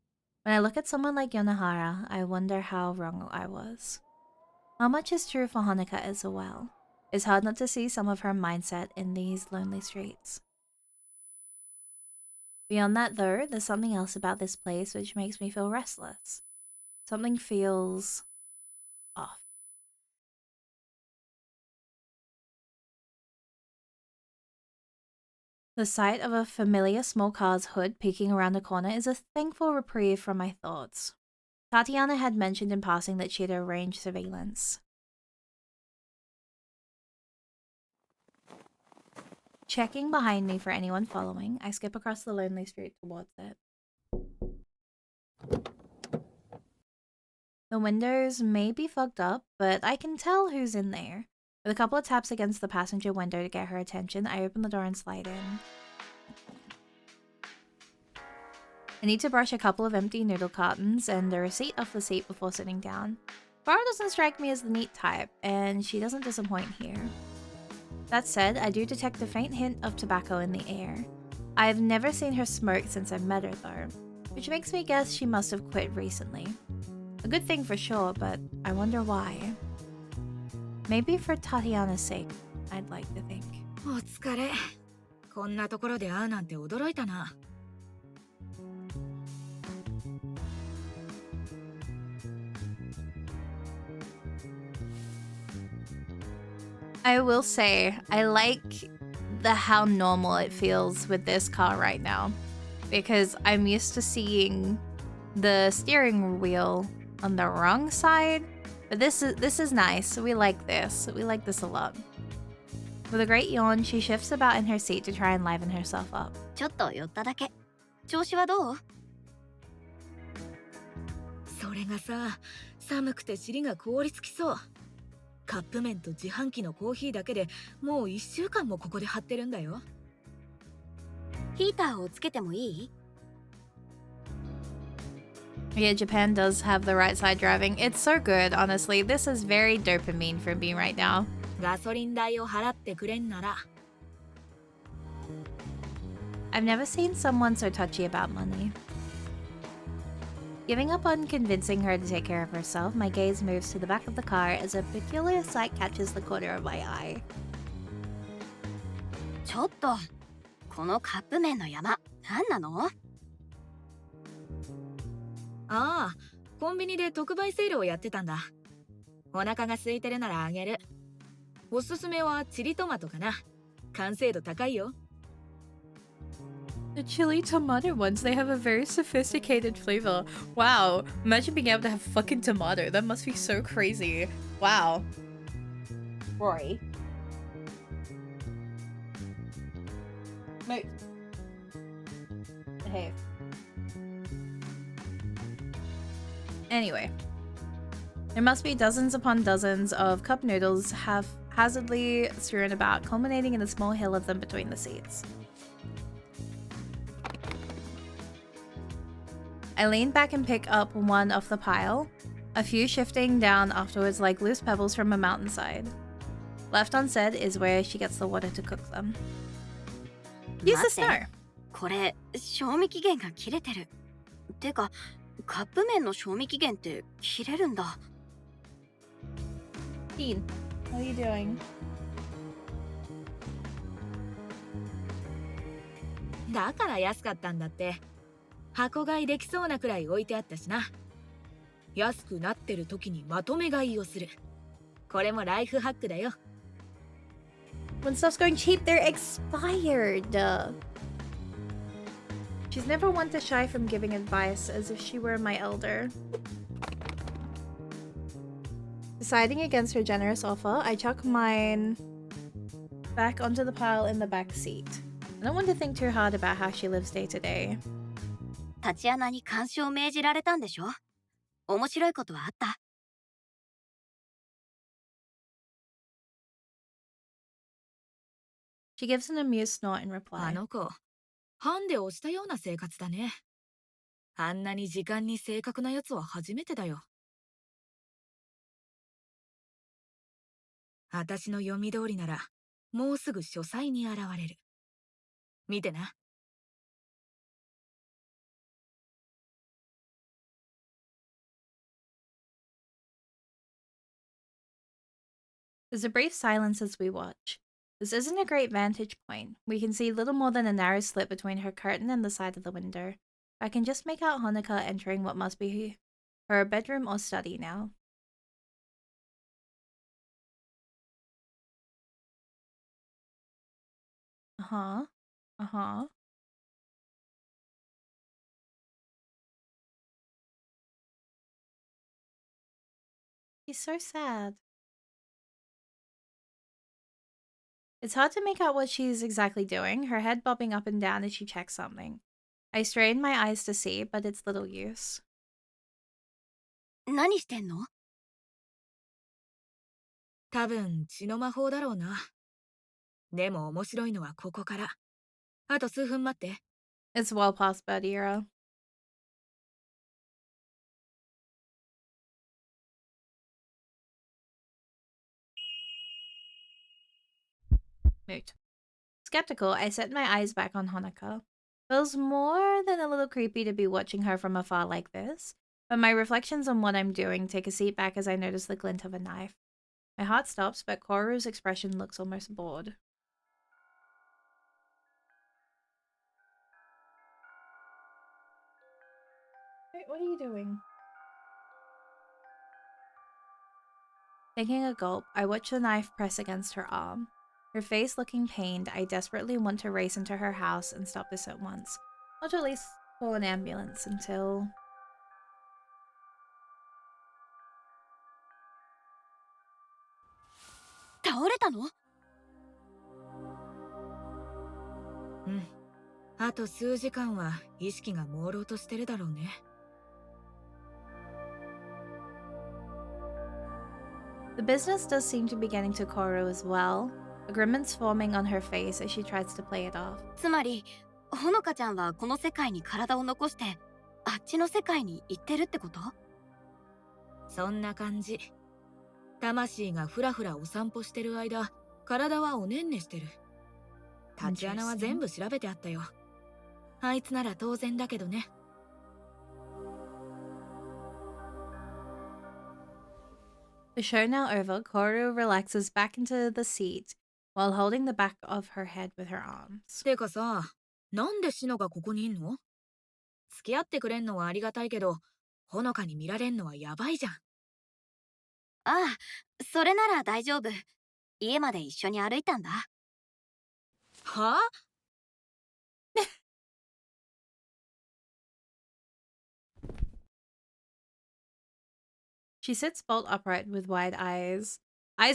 When I look at someone like Yonohara, I wonder how wrong I was. How much is true for Honoka as well? It's hard not to see some of her mindset in these lonely streets. Beyond that, though, there's something else about this place which makes me feel restless. Something feels off. The sight of a familiar small car's hood peeking around a corner is a thankful reprieve from my thoughts. Tatiana had mentioned in passing that she had arranged surveillance. Checking behind me for anyone following, I skip across the lonely street towards it. The windows may be fogged up, but I can tell who's in there. With a couple of taps against the passenger window to get her attention, I open the door and slide in. I need to brush a couple of empty noodle cartons and a receipt off the seat before sitting down. Farah doesn't strike me as the neat type, and she doesn't disappoint here. That said, I do detect a faint hint of tobacco in the air. I have never seen her smoke since I met her though, which makes me guess she must have quit recently. A good thing for sure, but I wonder why. Maybe for Tatiana's sake, I'd like to think. お疲れ。こんなところで会うなんて驚いたな。I will say, I like how normal it feels with this car right now. Because I'm used to seeing the steering wheel on the wrong side. But this is nice. We like this. We like this a lot. With a great yawn, she shifts about in her seat to try and liven herself up. ちょっと寄っただけ。調子はどう？それがさ、寒くて尻が凍りつきそう。カップ麺と自販機のコーヒーだけでもう1週間もここで張ってるんだよ。ヒーターをつけてもいい？ Yeah, Japan does have the right side driving. It's so good, honestly. This is very dopamine for me right now. ガソリン代を払ってくれんなら。I've never seen someone so touchy about money. Giving up on convincing her to take care of herself, my gaze moves to the back of the car as a peculiar sight catches the corner of my eye. ちょっと、このカップ麺の山、何なの？ああ、コンビニで特売セールをやってたんだ。お腹が空いてるならあげる。おすすめはチリトマトかな。完成度高いよ。The chili tomato ones, they have a very sophisticated flavor. Wow, imagine being able to have fucking tomato. That must be so crazy. Wow. Rory. Move. Behave. Anyway. There must be dozens upon dozens of cup noodles haphazardly strewn about, culminating in a small hill of them between the seats. I lean back and pick up one off the pile, a few shifting down afterwards like loose pebbles from a mountainside. Left unsaid is where she gets the water to cook them. Use the snow! これ、賞味期限が切れてる。てか、カップ麺の賞味期限って切れるんだ。Dean, how are you doing? だから安かったんだって。箱買いできそうなくらい置いてあったしな。安くなってる時にまとめ買いをする。これもライフハックだよ。When stuff's going cheap, they're expired. She's never one to shy from giving advice, as if she were my elder. Deciding against her generous offer, I chuck mine back onto the pile in the back seat. I don't want to think too hard about how she lives day to day. タチアナに監視を命じられたんでしょ？面白いことはあった？ She gives an amused snort in あ reply. の子、ハンデをしたような生活だね。あんなに時間に正確なやつは初めてだよ。私の読み通りなら、もうすぐ書斎に現れる。見てな。There's a brief silence as we watch. This isn't a great vantage point. We can see little more than a narrow slit between her curtain and the side of the window. I can just make out Honoka entering what must be her bedroom or study now. Uh-huh. Uh-huh. She's so sad. It's hard to make out what she's exactly doing, her head bobbing up and down as she checks something. I strain my eyes to see, but it's little use. 何してんの？多分血の魔法だろうな。でも面白いのはここから。あと数分待って。It's well past bed era. Moot. Skeptical, I set my eyes back on Honoka. Feels more than a little creepy to be watching her from afar like this, but my reflections on what I'm doing take a seat back as I notice the glint of a knife. My heart stops, but Koru's expression looks almost bored. Wait, what are you doing? Taking a gulp, I watch the knife press against her arm. Her face looking pained, I desperately want to race into her house and stop this at once. Or to at least call an ambulance until... 倒れたの？うん。あと数時間は意識が朦朧としてるだろうね。The business does seem to be getting to Koru as well. A grimace forming on her face as she tries to play it off. つまり、ほのかちゃんはこの世界に体を残して、あっちの世界に行ってるってこと？そんな感じ。魂がふらふらお散歩してる間、体はおねんねしてる。立ち穴は全部調べてあったよ。あいつなら当然だけどね。The show now over, Koru relaxes back into the seat while holding the back of her head with her arms. てかさ、なんでシノがここにいんの？付き合ってくれんのはありがたいけど、ほのかに見られんのはやばいじゃん。ああ、それなら大丈夫。家まで一緒に歩いたんだ。はあ？She sits bolt upright with wide eyes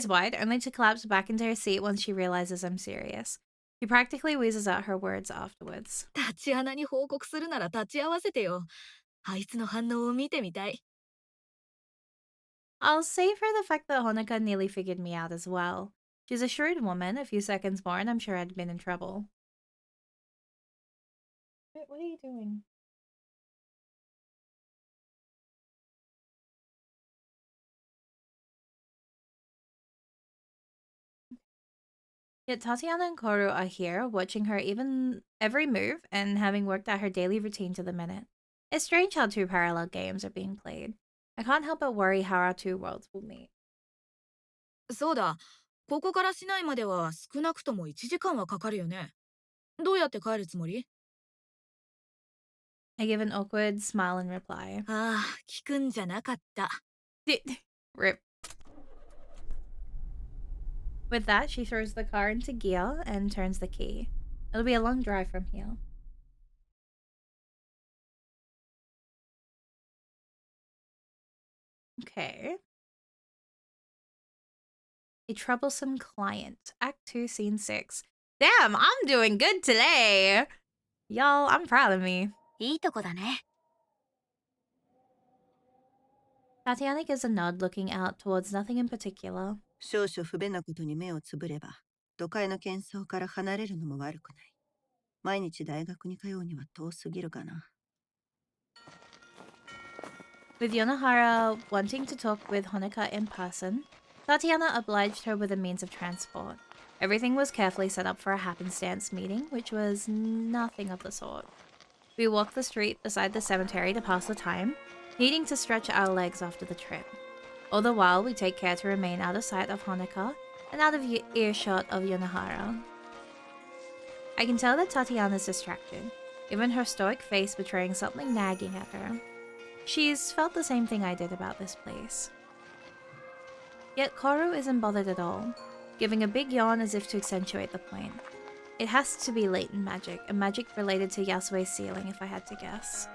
wide, only to collapse back into her seat once she realizes I'm serious. She practically wheezes out her words afterwards. 立ち穴に報告するなら立ち会わせてよ。あいつの反応を見てみたい。I'll save her the fact that Honoka nearly figured me out as well. She's a shrewd woman, a few seconds more and I'm sure I'd been in trouble. What are you doing? Yet Tatiana and Koru are here, watching her every move and having worked out her daily routine to the minute. It's strange how two parallel games are being played. I can't help but worry how our two worlds will meet. そうだ、ここから市内までは少なくとも1時間はかかるよね。どうやって帰るつもり？ I give an awkward smile in reply. ああ、聞くんじゃなかった。Rip. With that, she throws the car into gear and turns the key. It'll be a long drive from here. Okay. A troublesome client. Act 2, Scene 6. Damn, I'm doing good today! Y'all, I'm proud of me. いいとこだね。Tatiana gives a nod, looking out towards nothing in particular. 少々不便なことに目をつぶれば、都会の喧騒から離れるのも悪くない。毎日大学に通うには遠すぎるかな。With Yonohara wanting to talk with Honoka in person, Tatiana obliged her with a means of transport. Everything was carefully set up for a happenstance meeting, which was nothing of the sort. We walked the street beside the cemetery to pass the time, needing to stretch our legs after the trip. All the while, we take care to remain out of sight of Honoka and out of earshot of Yonohara. I can tell that Tatiana's distracted, even her stoic face betraying something nagging at her. She's felt the same thing I did about this place. Yet Koru isn't bothered at all, giving a big yawn as if to accentuate the point. It has to be latent magic, a magic related to Yasue's ceiling if I had to guess.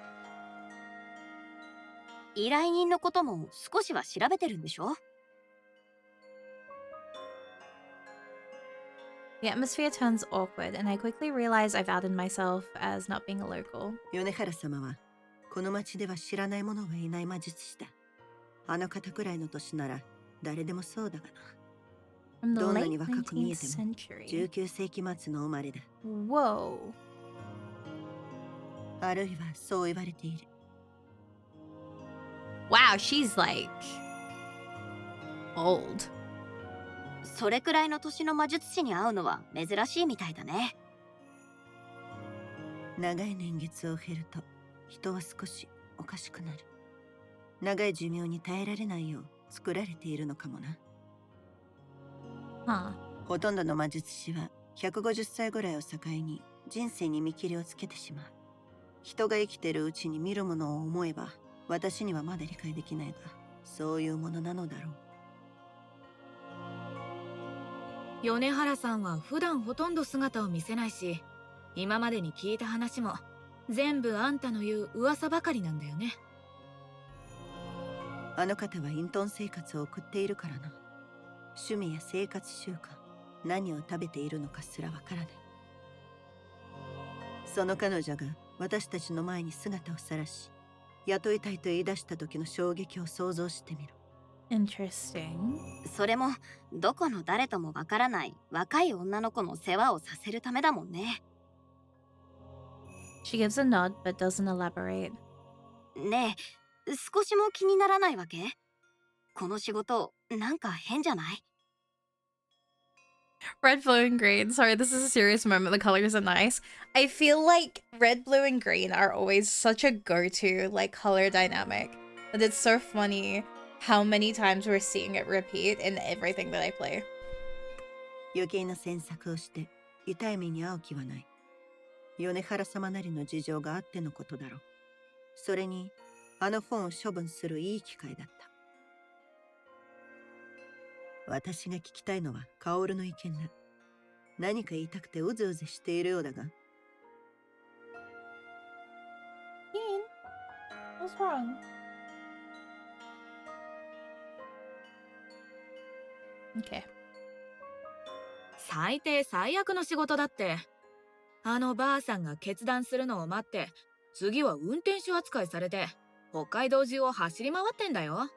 依頼人のことも少しは調べてるんでしょ？ The atmosphere turns awkward, and I quickly realize I've outed myself as not being a local. 米原様はこの町では知らない者はいない魔術師だ。あの方くらいの年なら誰でもそうだがな。 From the どんな late に若く見え 19th ても century. 19世紀末の生まれだ。 Whoa. あるいはそう言われている。 Wow, she's like old. それくらいの年の魔術師に会うのは珍しいみたいだね。長い年月を経ると人は少しおかしくなる。長い寿命に耐えられないよう作られているのかもな。 Huh. ほとんどの魔術師は150歳ぐらいを境に人生に見切りをつけてしまう。人が生きているうちに見るものを思えば私にはまだ理解できないが、そういうものなのだろう。米原さんは普段ほとんど姿を見せないし、今までに聞いた話も全部あんたの言う噂ばかりなんだよね。あの方は隠遁生活を送っているからな。趣味や生活習慣、何を食べているのかすらわからない。その彼女が私たちの前に姿を晒し、雇いたいと言い出した時の衝撃を想像してみろ。 Interesting. それもどこの誰ともわからない若い女の子の世話をさせるためだもんね。 She gives a nod but doesn't elaborate. ねえ、少しも気にならないわけ？この仕事なんか変じゃない？ Red, blue, and green. Sorry, this is a serious moment. The colors are nice. I feel like red, blue, and green are always such a go-to like color dynamic. But it's so funny how many times we're seeing it repeat in everything that I play. 余計な詮索をして痛い目に遭う気はない。米原様なりの事情があってのことだろう。それにあの本を処分するいい機会だった。私が聞きたいのはカオルの意見だ。何か言いたくてうずうずしているようだが。 What's wrong? Okay. 最低最悪の仕事だって。あのばあさんが決断するのを待って、次は運転手扱いされて北海道中を走り回ってんだよ。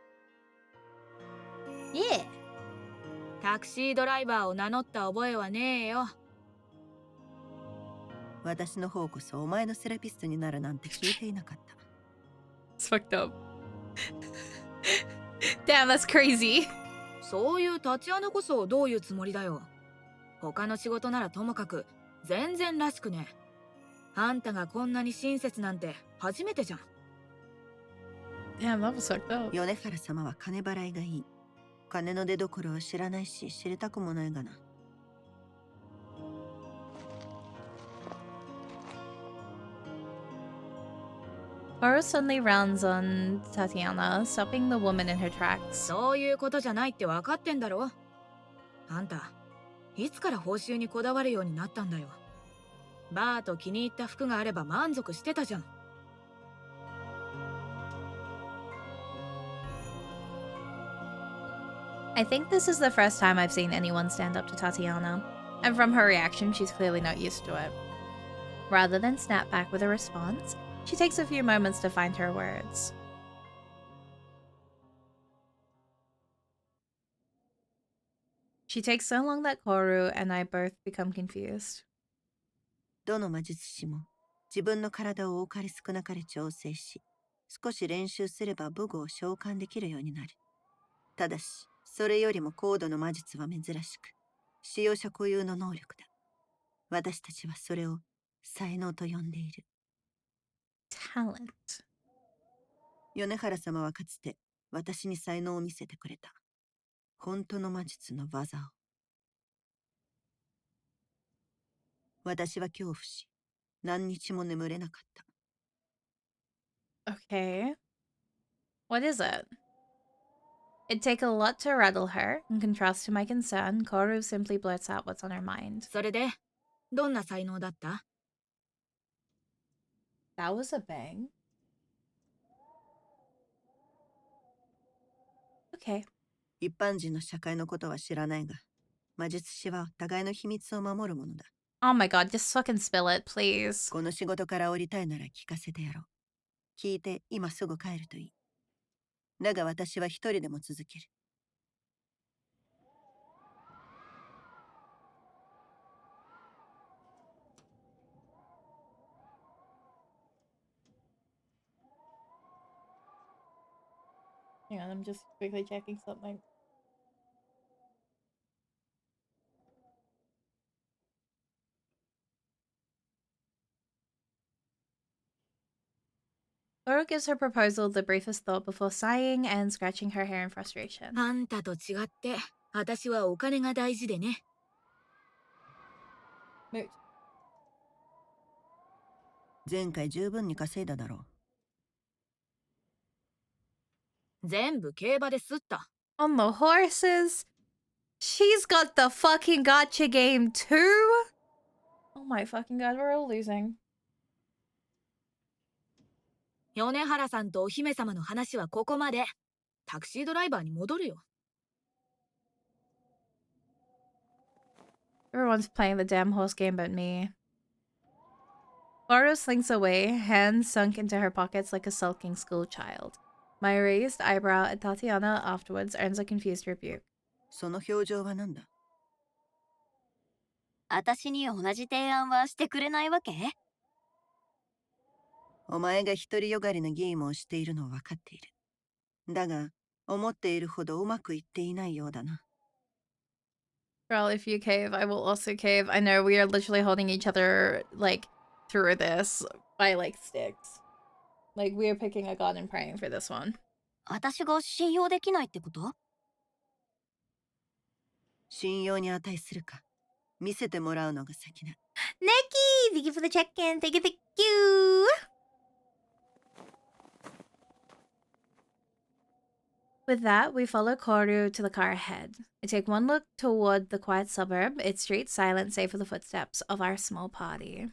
Yeah. タクシードライバーを名乗った覚えはねえよ。私の方こそお前のセラピストになるなんて聞いていなかった。 It's fucked up. Damn, that's crazy. そういうタチアナこそどういうつもりだよ。他の仕事ならともかく全然らしくね。あんたがこんなに親切なんて初めてじゃん。 Damn, that was fucked up. 米原様は金払いがいい。金の出所は知らないし知りたくもないがな。 Boris suddenly rounds on Tatiana, stopping the woman in her tracks. そういうことじゃないって分かってんだろ。あんたいつから報酬にこだわるようになったんだよ。バーと気に入った服があれば満足してたじゃん。 I think this is the first time I've seen anyone stand up to Tatiana, and from her reaction, she's clearly not used to it. Rather than snap back with a response, she takes a few moments to find her words. She takes so long that Koru and I both become confused. どの魔術師も自分の体を多かれ少なかれ調整し、少し練習すれば武具を召喚できるようになる。ただし、それよりも高度の魔術は珍しく、使用者固有の能力だ。私たちはそれを才能と呼んでいる。 Talent. 米原様はかつて私に才能を見せてくれた。本当の魔術の技を。私は恐怖し、何日も眠れなかった。 Okay. What is it? It'd take a lot to rattle her. In contrast to my concern, Koru simply blurts out what's on her mind. それでどんな才能だった？ That was a bang. Okay. 一般人の社会のことは知らないが、魔術師は互いの秘密を守るものだ。Oh my god, just fucking spill it, please. この仕事から降りたいなら聞かせてやろう。聞いて今すぐ帰るといい。だが私は一人でも続ける。Hang on, I'm just quickly checking something. Laura gives her proposal the briefest thought before sighing and scratching her hair in frustration. あんたと違って私はお金が大事でね。Moot. 前回十分に稼いだだろう。全部競馬で吸った。On the horses? She's got the fucking gotcha game too? Oh my fucking god, we're all losing. 米原さんとお姫様の話はここまで。タクシードライバーに戻るよ。Everyone's playing the damn horse game but me. Laura slinks away, hands sunk into her pockets like a sulking schoolchild. My raised eyebrow at Tatiana afterwards earns a confused rebuke. その表情は何だ？私に同じ提案はしてくれないわけ？お前が独りよがりなゲームをしているのは分かっている。だが、思っているほどうまくいっていないようだな。Girl, if you cave, I will also cave. I know we are literally holding each other, like, through this by, like, sticks. Like, we are picking a god and praying for this one. 私が信用できないってこと？信用に値するか、見せてもらうのが先だ。Nikki! Thank you for the check-in. Thank you, thank you! With that, we follow Koru to the car ahead. We take one look toward the quiet suburb, its streets silent save for the footsteps of our small party.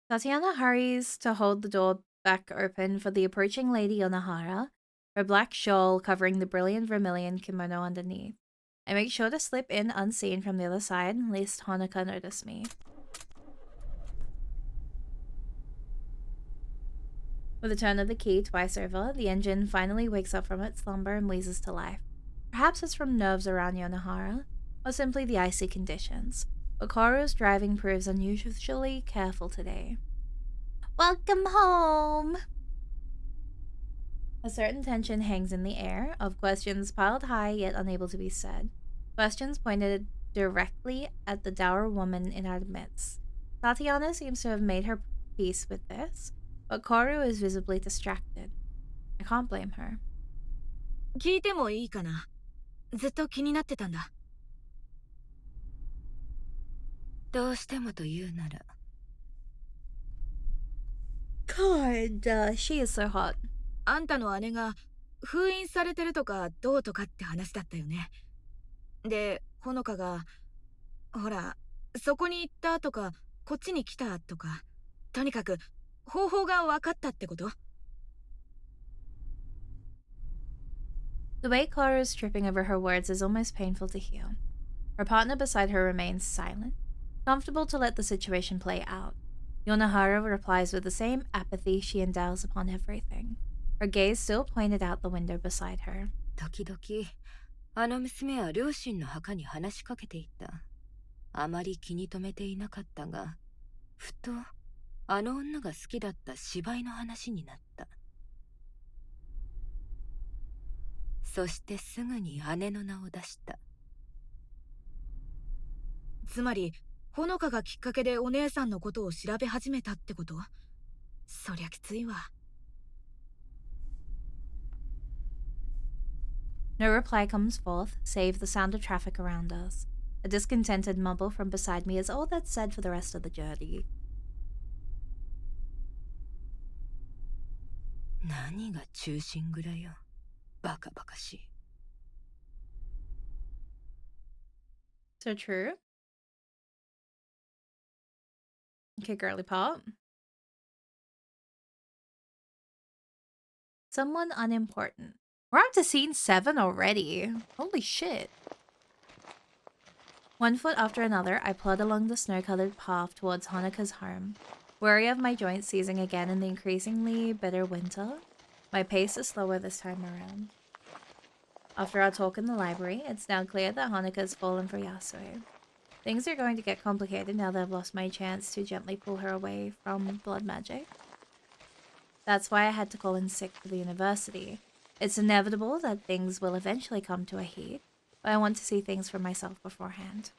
Tatiana hurries to hold the door back open for the approaching Lady Yonohara, her black shawl covering the brilliant vermilion kimono underneath. I make sure to slip in unseen from the other side, lest Honoka notice me. With a turn of the key twice over, the engine finally wakes up from its slumber and wheezes to life. Perhaps it's from nerves around Yonohara, or simply the icy conditions. But Koru's driving proves unusually careful today. Welcome home! A certain tension hangs in the air, of questions piled high yet unable to be said. Questions pointed directly at the dour woman in our midst. Tatiana seems to have made her peace with this, but Koru is visibly distracted. I can't blame her. 聞いてもいいかな。ずっと気になってたんだ。どうしてもと言うなら。God, she is so hot. あんたの姉が封印されてるとかどうとかって話だったよね。で、ほのかが、ほら、そこに行ったとか、こっちに来たとか、とにかく方法が分かったってこと？ The way Clara is tripping over her words is almost painful to hear. Her partner beside her remains silent, comfortable to let the situation play out. Yonohara replies with the same apathy she endows upon everything, her gaze still pointed out the window beside her. 時々あの娘は両親の墓に話しかけていた。あまり気に留めていなかったが、ふとあの女が好きだった芝居の話になった。そしてすぐに姉の名を出した。つまり、ほのかがきっかけでお姉さんのことを調べ始めたってこと？そりゃきついわ。No reply comes forth, save the sound of traffic around us. A discontented mumble from beside me is all that's said for the rest of the journey. 何が忠臣蔵よ。バカバカしい。So true. Okay, girly pop. Someone unimportant. We're up to scene 7 already. Holy shit. One foot after another, I plod along the snow-colored path towards Honoka's home. Worry of my joints seizing again in the increasingly bitter winter, my pace is slower this time around. After our talk in the library, it's now clear that Honoka's fallen for Yasue. Things are going to get complicated now that I've lost my chance to gently pull her away from blood magic. That's why I had to call in sick for the university. It's inevitable that things will eventually come to a head, but I want to see things for myself beforehand.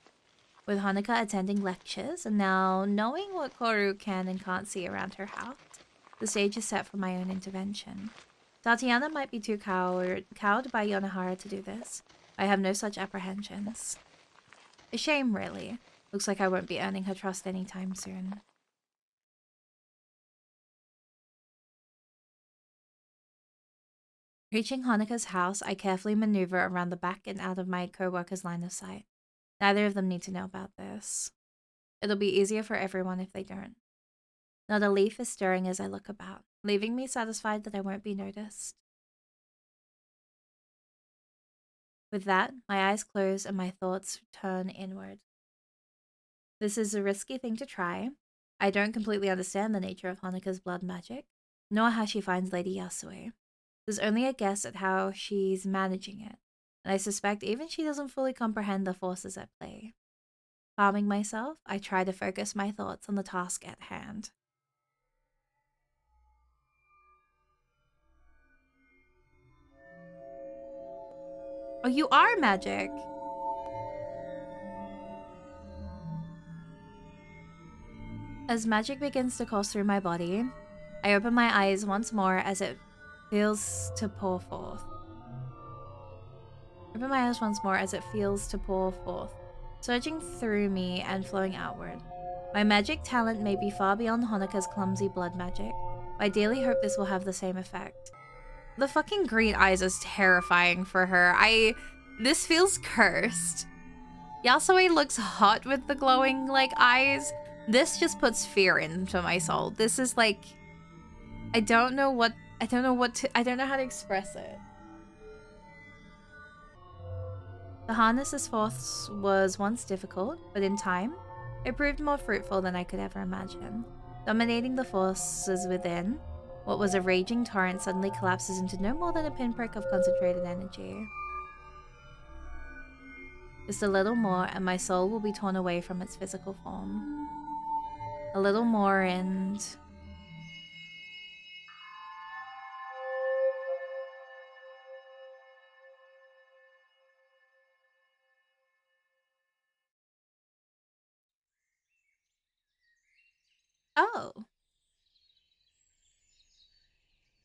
With Honoka attending lectures and now knowing what Koru can and can't see around her house, the stage is set for my own intervention. Tatiana might be too cowed by Yonohara to do this. I have no such apprehensions. A shame, really. Looks like I won't be earning her trust anytime soon. Reaching Honoka's house, I carefully maneuver around the back and out of my co-worker's line of sight. Neither of them need to know about this. It'll be easier for everyone if they don't. Not a leaf is stirring as I look about, leaving me satisfied that I won't be noticed. With that, my eyes close and my thoughts turn inward. This is a risky thing to try. I don't completely understand the nature of Honoka's blood magic, nor how she finds Lady Yasue. There's only a guess at how she's managing it, and I suspect even she doesn't fully comprehend the forces at play. Calming myself, I try to focus my thoughts on the task at hand. Oh, you are magic! As magic begins to course through my body, I open my eyes once more as it feels to pour forth. Surging through me and flowing outward. My magic talent may be far beyond Honoka's clumsy blood magic, but I dearly hope this will have the same effect. The fucking green eyes is terrifying for her. This feels cursed. Yasue looks hot with the glowing, eyes. This just puts fear into my soul. This is I don't know how to express it. The harness's force was once difficult, but in time, it proved more fruitful than I could ever imagine. Dominating the forces within, what was a raging torrent suddenly collapses into no more than a pinprick of concentrated energy. Just a little more, and my soul will be torn away from its physical form. A little more, and... Oh!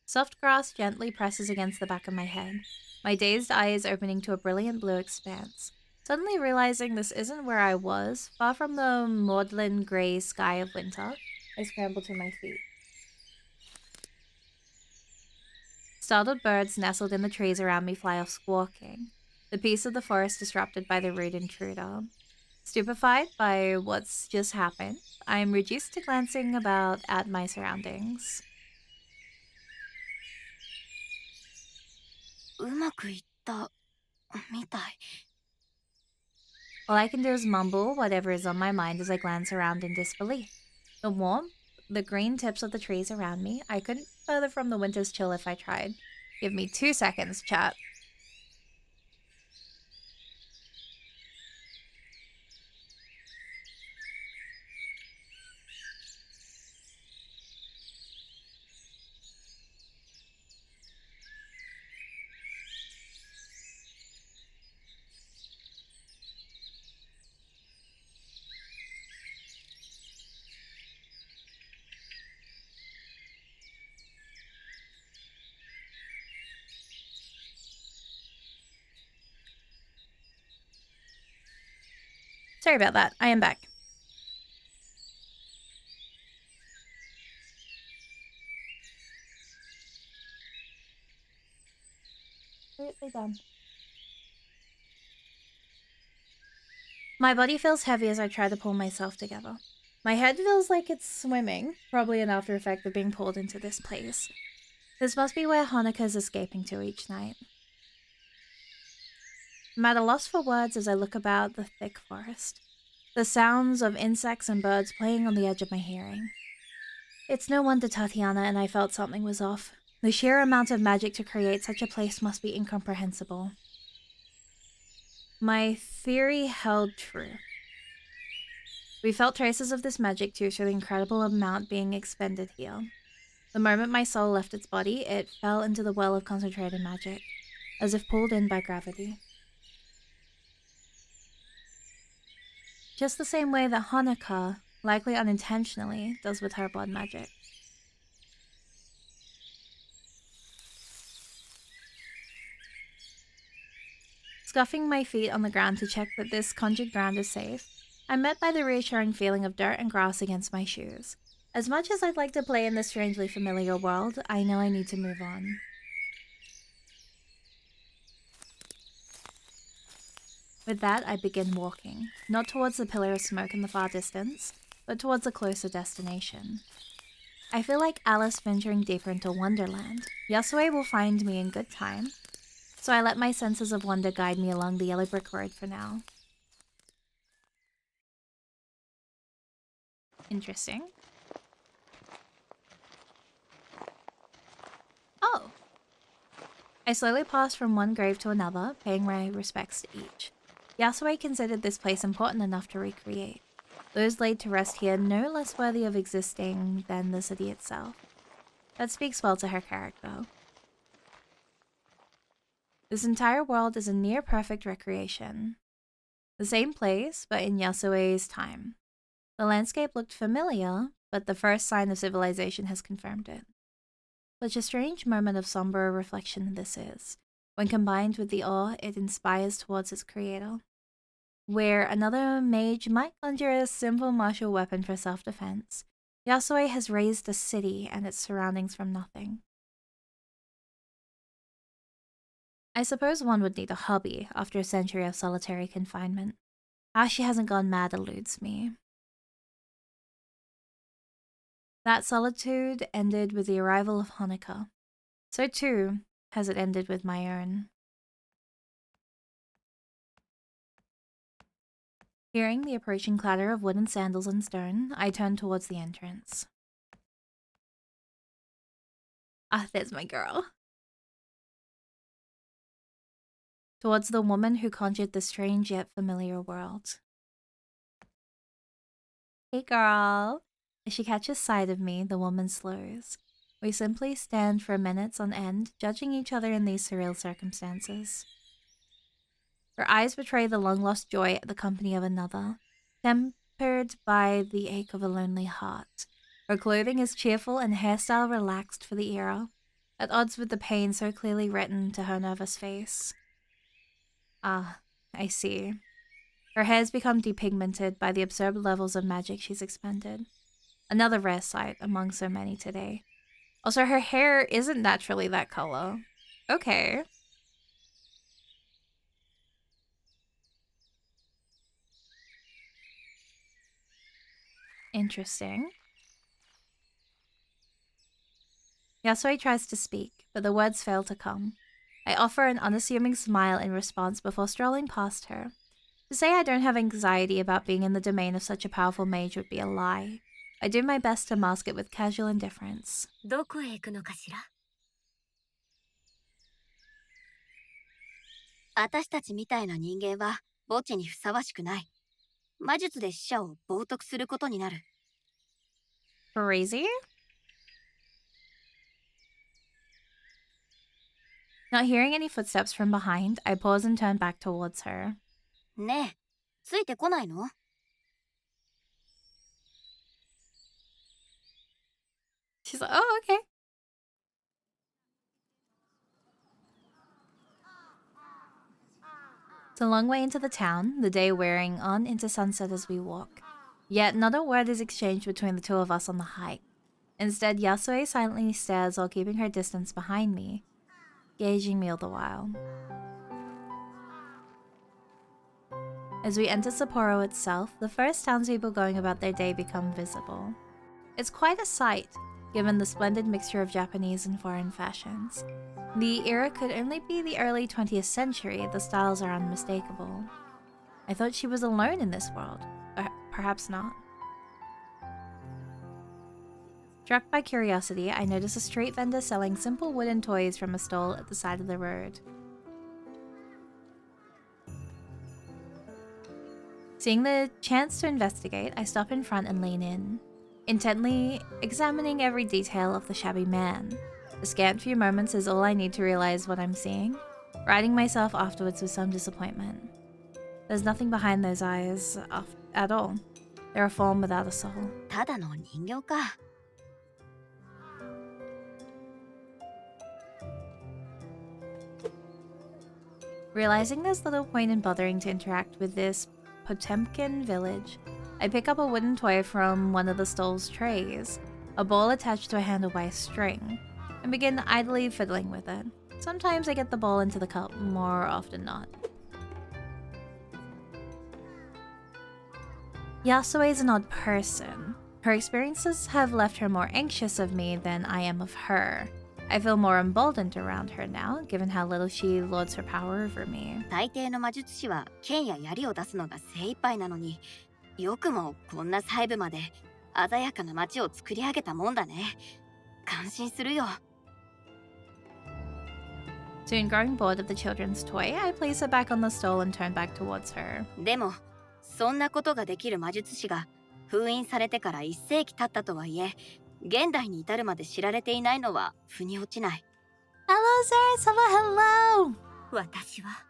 Soft grass gently presses against the back of my head, my dazed eyes opening to a brilliant blue expanse. Suddenly realizing this isn't where I was, far from the maudlin grey sky of winter, I scramble to my feet. Startled birds nestled in the trees around me fly off squawking, the peace of the forest disrupted by the rude intruder. Stupefied by what's just happened, I am reduced to glancing about at my surroundings. All I can do is mumble whatever is on my mind as I glance around in disbelief. The warmth, the green tips of the trees around me, I couldn't be further from the winter's chill if I tried. Give me 2 seconds, chat. Sorry about that. I am back. Completely done. My body feels heavy as I try to pull myself together. My head feels like it's swimming, probably an after effect of being pulled into this place. This must be where Honoka is escaping to each night. I'm at a loss for words as I look about the thick forest. The sounds of insects and birds playing on the edge of my hearing. It's no wonder Tatiana and I felt something was off. The sheer amount of magic to create such a place must be incomprehensible. My theory held true. We felt traces of this magic due to the incredible amount being expended here. The moment my soul left its body, it fell into the well of concentrated magic, as if pulled in by gravity. Just the same way that Honoka, likely unintentionally, does with her blood magic. Scuffing my feet on the ground to check that this conjured ground is safe, I'm met by the reassuring feeling of dirt and grass against my shoes. As much as I'd like to play in this strangely familiar world, I know I need to move on. With that, I begin walking, not towards the pillar of smoke in the far distance, but towards a closer destination. I feel like Alice venturing deeper into Wonderland. Yasue will find me in good time, so I let my senses of wonder guide me along the yellow brick road for now. Interesting. Oh! I slowly passed from one grave to another, paying my respects to each. Yasue considered this place important enough to recreate. Those laid to rest here no less worthy of existing than the city itself. That speaks well to her character. This entire world is a near-perfect recreation. The same place, but in Yasue's time. The landscape looked familiar, but the first sign of civilization has confirmed it. Such a strange moment of somber reflection this is, when combined with the awe it inspires towards its creator. Where another mage might conjure a simple martial weapon for self-defense, Yasue has raised a city and its surroundings from nothing. I suppose one would need a hobby after a century of solitary confinement. How she hasn't gone mad eludes me. That solitude ended with the arrival of Honoka. So too has it ended with my own. Hearing the approaching clatter of wooden sandals and stone, I turn towards the entrance. Ah, there's my girl. Towards the woman who conjured the strange yet familiar world. Hey girl. As she catches sight of me, the woman slows. We simply stand for minutes on end, judging each other in these surreal circumstances. Her eyes betray the long-lost joy at the company of another, tempered by the ache of a lonely heart. Her clothing is cheerful and hairstyle relaxed for the era, at odds with the pain so clearly written to her nervous face. Ah, I see. Her hair's become depigmented by the absurd levels of magic she's expended. Another rare sight among so many today. Also, her hair isn't naturally that color. Okay. Interesting. Yasue tries to speak, but the words fail to come. I offer an unassuming smile in response before strolling past her. To say I don't have anxiety about being in the domain of such a powerful mage would be a lie. I do my best to mask it with casual indifference. どこへ行くのかしら。私たちみたいな人間は墓地にふさわしくない。魔術で死者を冒涜することになる。Crazy? Not hearing any footsteps from behind, I pause and turn back towards her. ねえ、ついてこないの？ She's like, oh, okay. It's a long way into the town, the day wearing on into sunset as we walk. Yet not a word is exchanged between the two of us on the hike. Instead, Yasue silently stares while keeping her distance behind me, gauging me all the while. As we enter Sapporo itself, the first townspeople going about their day become visible. It's quite a sight. given the splendid mixture of Japanese and foreign fashions. The era could only be the early 20th century, the styles are unmistakable. I thought she was alone in this world. Perhaps not. Struck by curiosity, I noticed a street vendor selling simple wooden toys from a stall at the side of the road. Seeing the chance to investigate, I stop in front and lean in, intently examining every detail of the shabby man. A scant few moments is all I need to realize what I'm seeing, righting myself afterwards with some disappointment. There's nothing behind those eyes at all. They're a form without a soul. ただの人形か。Realizing there's little point in bothering to interact with this Potemkin village, I pick up a wooden toy from one of the stall's trays, a ball attached to a handle by a string, and begin idly fiddling with it. Sometimes I get the ball into the cup, more often not. Yasue is an odd person. Her experiences have left her more anxious of me than I am of her. I feel more emboldened around her now, given how little she lords her power over me. 大抵の魔術師は剣や槍を出すのが精一杯なのに、よくもこんな細部まで鮮やかな街を作り上げたもんだね。感心するよ。Soon growing bored of the children's toy, I place it back on the stall and turn back towards her. でも、そんなことができる魔術師が封印されてから1世紀経ったとはいえ、現代に至るまで知られていないのは腑に落ちない。Hello, Sarasama, hello! 私は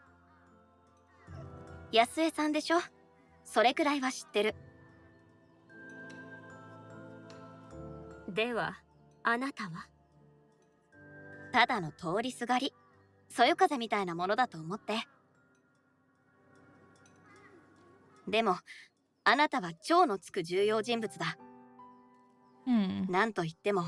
安江さんでしょ。それくらいは知ってる。では、あなたはただの通りすがり、そよ風みたいなものだと思って。でも、あなたは超のつく重要人物だ。なんと言っても、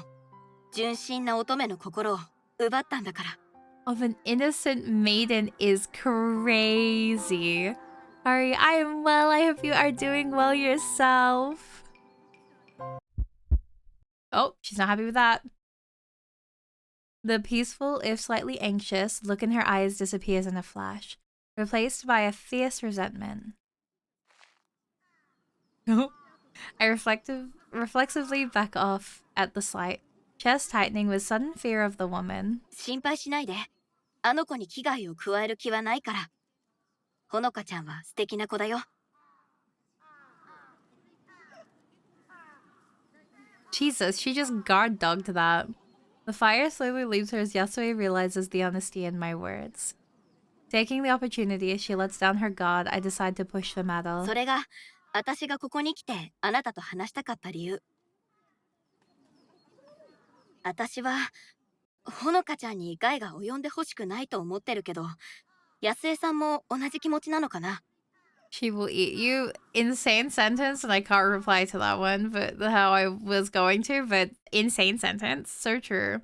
純真な乙女の心を奪ったんだから。Of an innocent maiden is crazy. Ari, I am well. I hope you are doing well yourself. Oh, she's not happy with that. The peaceful, if slightly anxious, look in her eyes disappears in a flash, replaced by a fierce resentment. I reflexively back off at the sight, chest tightening with sudden fear of the woman. 心配しないで。あの子に危害を加える気はないから。ほのかちゃんは素敵な子だよ。Jesus, she just guard dogged that. The fire slowly leaves her as Yasue realizes the honesty in my words. Taking the opportunity, she lets down her guard. I decide to push the matter. それが私がここに来てあなたと話したかった理由。私はほのかちゃんに害が及んでほしくないと思ってるけど、安江さんも同じ気持ちなのかな。She will eat you. Insane sentence, and I can't reply to that one, but how I was going to, but insane sentence. So true.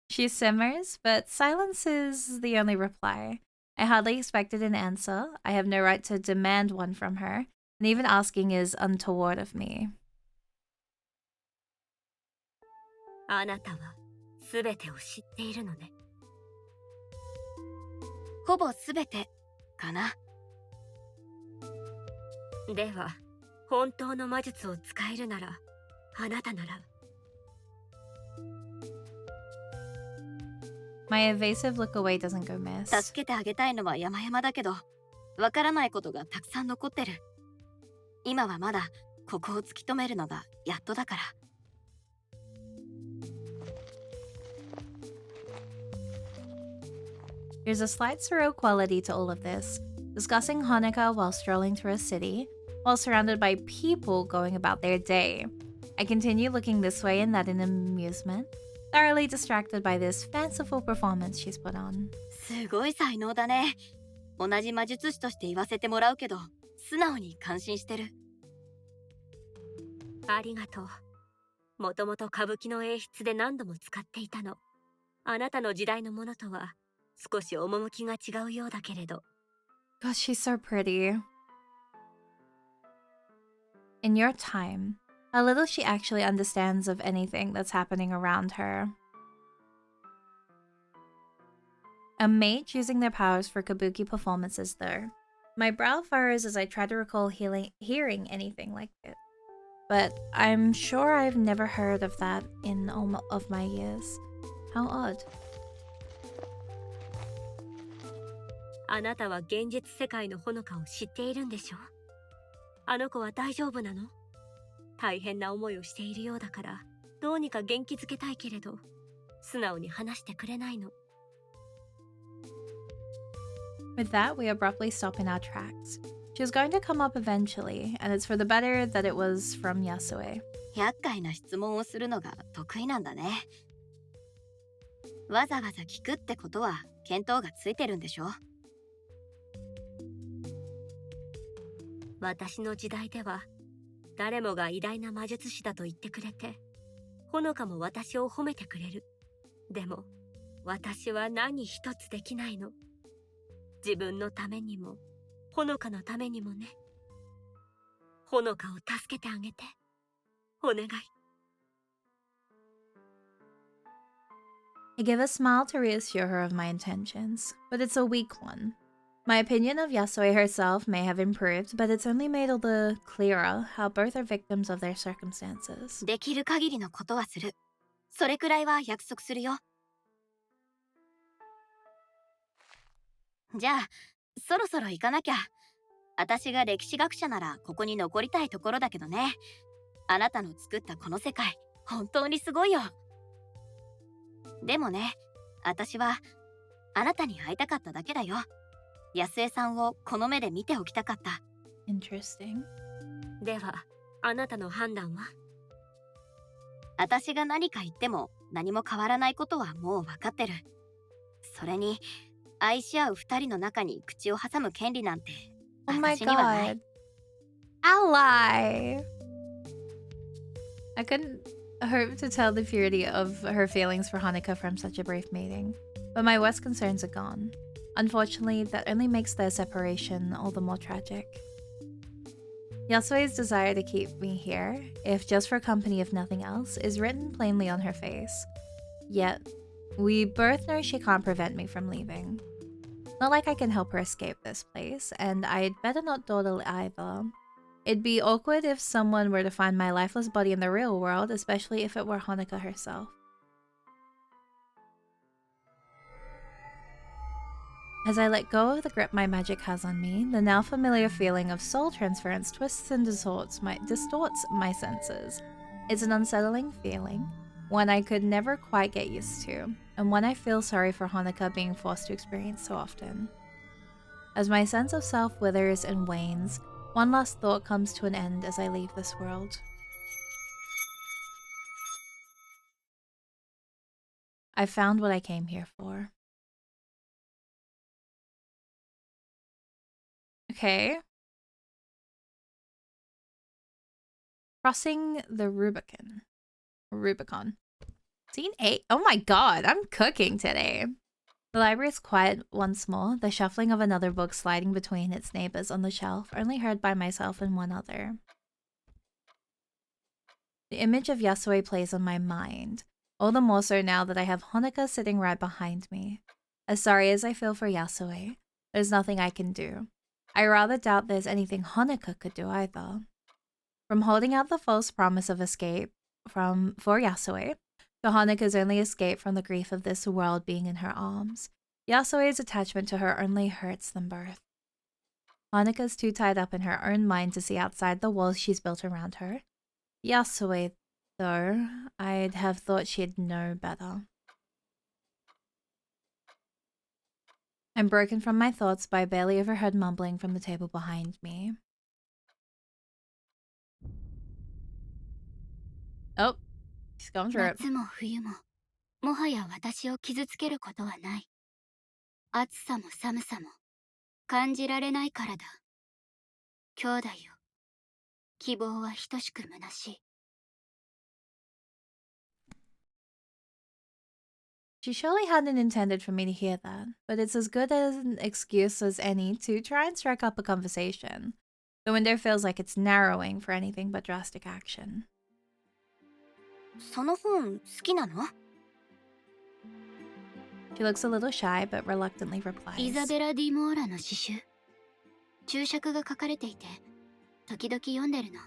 She simmers, but silence is the only reply. I hardly expected an answer. I have no right to demand one from her, and even asking is untoward of me. あなたはすべてを知っているのね。ほぼすべてかな。では、本当の魔術を使えるなら、あなたなら。My evasive look away doesn't go miss. 助けてあげたいのは山々だけど、わからないことがたくさん残ってる。今はまだここを突き止めるのがやっとだから。There's a slight surreal quality to all of this. Discussing Hanukkah while strolling through a city, while surrounded by people going about their day. I continue looking this way and that in amusement, thoroughly distracted by this fanciful performance she's put on. すごい才能だね。同じ魔術師として言わせてもらうけど、素直に感心してる。ありがとう。もともと歌舞伎の演出で何度も使っていたの。あなたの時代のものとは少し趣が違うようだけれど。Gosh, she's so pretty. In your time, How little she actually understands of anything that's happening around her. A mate using their powers for kabuki performances, though. My brow furrows as I try to recall hearing anything like it. But I'm sure I've never heard of that in all of my years. How odd. あなたは現実世界のほのかを知っているんでしょ？あの子は大丈夫なの？大変な思いをしているようだから、どうにか元気づけたいけれど、素直に話してくれないの。With that, we abruptly stop in our tracks. She was going to come up eventually, and it's for the better that it was from Yasue. 厄介な質問をするのが得意なんだね。わざわざ聞くってことは見当がついてるんでしょ？私の時代では誰もが偉大な魔術師だと言ってくれて、ほのかも私を褒めてくれる。でも私は何一つできないの。自分のためにもほのかのためにもね。ほのかを助けてあげて。お願い。I give a smile to reassure her of my intentions, but it's a weak one. My opinion of Yasue herself may have improved, but it's only made all the clearer how both are victims of their circumstances. できる限りのことはする。それくらいは約束するよ。じゃあ、そろそろ行かなきゃ。私が歴史学者ならここに残りたいところだけどね。あなたの作ったこの世界、本当にすごいよ。でもね、私はあなたに会いたかっただけだよ。安江さんをこの目で見ておきたかった。Interesting. では、あなたの判断は？私が何か言っても何も変わらないことはもう分かってる。それに、愛し合う二人の中に口を挟む権利なんて Oh my 私にはない。god. Ally! I couldn't hope to tell the purity of her feelings for Hanukkah from such a brief meeting, but my worst concerns are gone. Unfortunately, that only makes their separation all the more tragic. Yasue's desire to keep me here, if just for company if nothing else, is written plainly on her face. Yet, we both know she can't prevent me from leaving. Not like I can help her escape this place, and I'd better not dawdle either. It'd be awkward if someone were to find my lifeless body in the real world, especially if it were Hanukkah herself. As I let go of the grip my magic has on me, the now familiar feeling of soul transference twists and distorts my senses. It's an unsettling feeling, one I could never quite get used to, and one I feel sorry for Hanukkah being forced to experience so often. As my sense of self withers and wanes, one last thought comes to an end as I leave this world. I found what I came here for. Okay. Crossing the Rubicon. Rubicon. Scene 8. Oh my god, I'm cooking today. The library is quiet once more, the shuffling of another book sliding between its neighbors on the shelf, only heard by myself and one other. The image of Yasue plays on my mind, all the more so now that I have Hanukkah sitting right behind me. As sorry as I feel for Yasue, there's nothing I can do. I rather doubt there's anything Hanukkah could do either. From holding out the false promise of escape for Yasue, to Hanukkah's only escape from the grief of this world being in her arms, Yasue's attachment to her only hurts them both. Hanukkah's too tied up in her own mind to see outside the walls she's built around her. Yasue, though, I'd have thought she'd know better. I'm broken from my thoughts by barely overheard mumbling from the table behind me. Oh, she's going through it. 夏も冬ももはや私を傷つけることはない。暑さも寒さも感じられないからだ。兄弟よ、希望は等しく虚しい。She surely hadn't intended for me to hear that, but it's as good as an excuse as any to try and strike up a conversation. The window feels like it's narrowing for anything but drastic action. その本好きなの？ She looks a little shy, but reluctantly イ replies. ザベラ・ディ・モーラの詩集。注釈が書かれていて、時々読んでるの。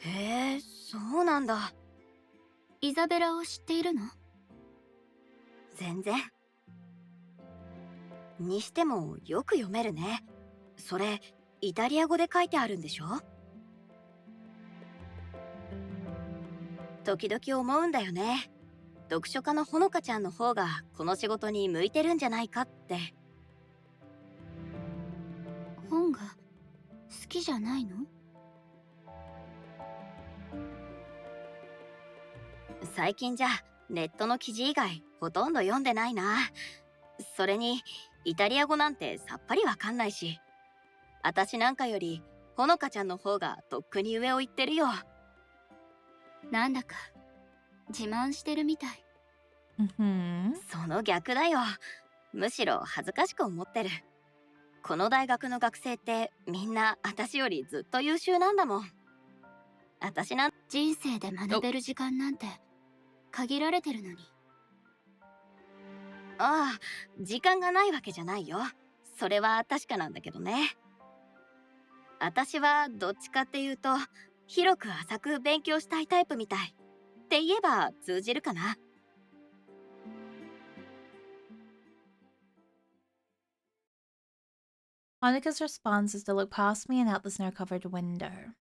へえ、そうなんだ。イザベラを知っているの？全然。にしてもよく読めるね。それ、イタリア語で書いてあるんでしょ？時々思うんだよね。読書家のほのかちゃんの方がこの仕事に向いてるんじゃないかって。本が好きじゃないの？最近じゃネットの記事以外ほとんど読んでないな。それにイタリア語なんてさっぱりわかんないし、私なんかよりほのかちゃんの方がとっくに上を行ってるよ。なんだか自慢してるみたい。Mm-hmm. その逆だよ。むしろ恥ずかしく思ってる。この大学の学生ってみんな私よりずっと優秀なんだもん。私なん人生で学べる時間なんて限られてるのに。ああ、時間がないわけじゃないよ。それは確かなんだけどね。私はどっちかっていうと広く浅く勉強したいタイプみたいって言えば通じるかな。Monica's response is to look past me and out the snow-covered window.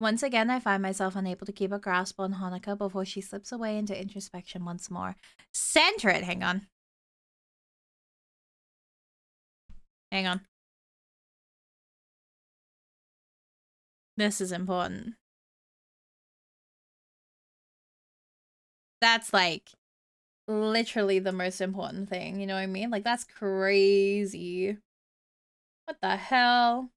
Once again, I find myself unable to keep a grasp on Hanukkah before she slips away into introspection once more. Center it! Hang on. Hang on. This is important. That's like literally the most important thing, you know what I mean? Like, that's crazy. What the hell?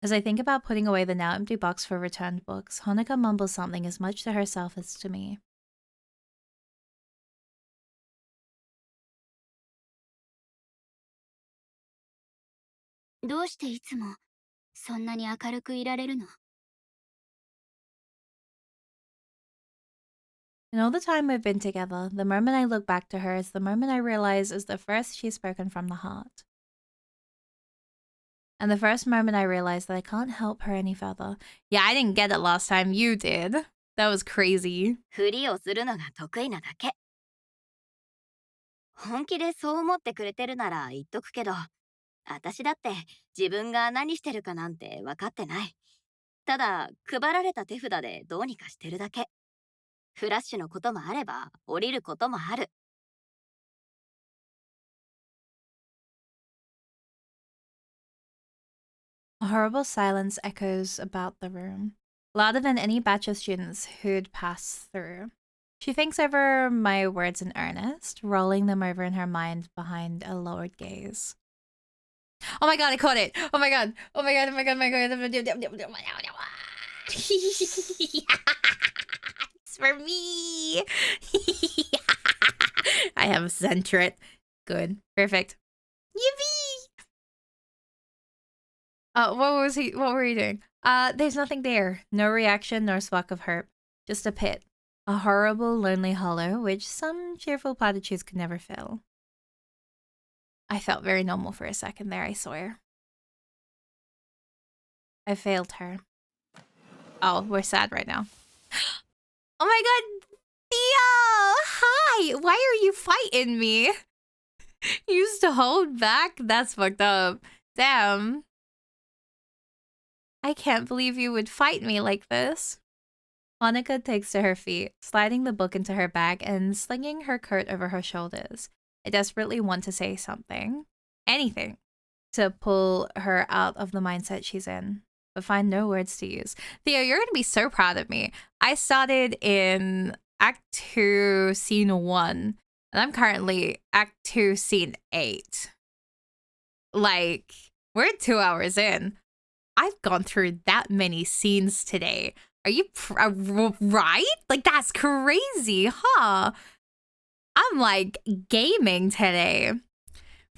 As I think about putting away the now empty box for returned books, Hanukkah mumbles something as much to herself as to me. どうしていつもそんなに明るくいられるの？ In all the time we've been together, the moment I look back to her is the moment I realize is the first she's spoken from the heart. And the first moment I realize that I can't help her any further. Yeah, I didn't get it last time. You did. That was crazy. ふりをするのが得意なだけ。本気でそう思ってくれてるなら言っとくけど、私だって自分が何してるかなんて分かってない。ただ配られた手札でどうにかしてるだけ。フラッシュのこともあれば降りることもある。A horrible silence echoes about the room, louder than any batch of students who'd pass through. She thinks over my words in earnest, rolling them over in her mind behind a lowered gaze. Oh my god, I caught it! Oh my god! Oh my god, oh my god, oh my god. It's for me! I have center it. Good. Perfect. Yippee! What were you doing? There's nothing there. No reaction nor spark of hope. Just a pit. A horrible, lonely hollow, which some cheerful platitudes could never fill. I felt very normal for a second there, I swear. I failed her. Oh, we're sad right now. Oh my god! Theo! Hi! Why are you fighting me? You used to hold back? That's fucked up. Damn. I can't believe you would fight me like this. Monica takes to her feet, sliding the book into her bag and slinging her coat over her shoulders. I desperately want to say something, anything, to pull her out of the mindset she's in, but find no words to use. Theo, you're going to be so proud of me. I started in Act 2, Scene 1, and I'm currently Act 2, Scene 8. Like, we're 2 hours in. I've gone through that many scenes today. Are you right? Like, that's crazy, huh? I'm like gaming today.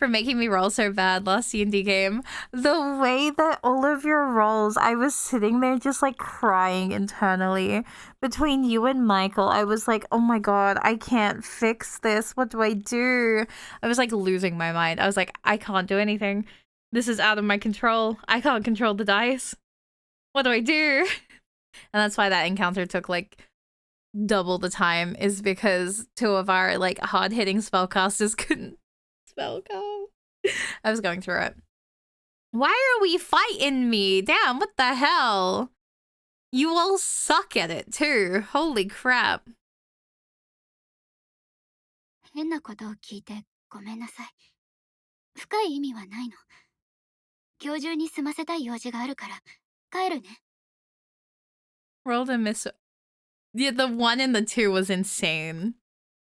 for making me roll so bad last C&D game. The way that all of your rolls, I was sitting there just like crying internally. Between you and Michael, I was like, oh my god, I can't fix this. What do I do? I was like losing my mind. I was like, I can't do anything. This is out of my control. I can't control the dice. What do I do? And that's why that encounter took like double the time, is because two of our like hard-hitting spellcasters couldn't spellcast. I was going through it. Why are we fighting me? Damn, what the hell? You all suck at it too. Holy crap. 変なことを聞いてごめんなさい。深い意味はないの。今日中に済ませたい用事があるから帰るね。Rolled a miss. Yeah, the 1 and the 2 was insane.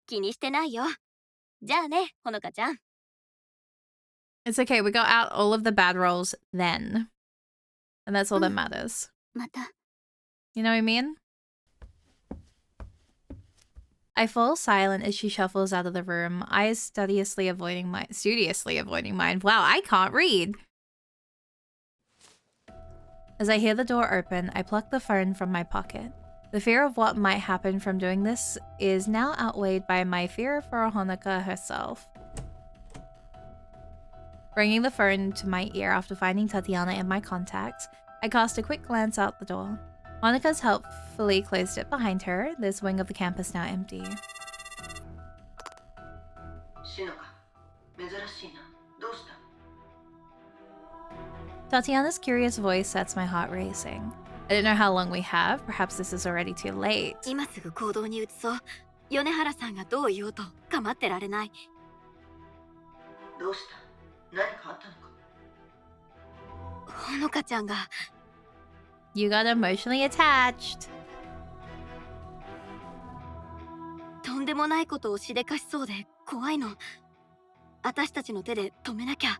気にしてないよ。じゃあね、ほのかちゃん。It's okay, we got out all of the bad rolls then. And that's all that matters. また。 You know what I mean? I fall silent as she shuffles out of the room, eyes studiously avoiding mine. Wow, I can't read. As I hear the door open, I pluck the phone from my pocket. The fear of what might happen from doing this is now outweighed by my fear for Honoka herself. Bringing the phone to my ear after finding Tatiana in my contacts, I cast a quick glance out the door. Honika's helpfully closed it behind her, this wing of the campus now empty. Tatiana's curious voice sets my heart racing. I don't know how long we have. Perhaps this is already too late. 今すぐ行動に移そう。米原さんがどう言おうと構ってられない。どうした？何かあったのか？ほのかちゃんが。You got emotionally attached. とんでもないことをしでかしそうで怖いの。私たちの手で止めなきゃ。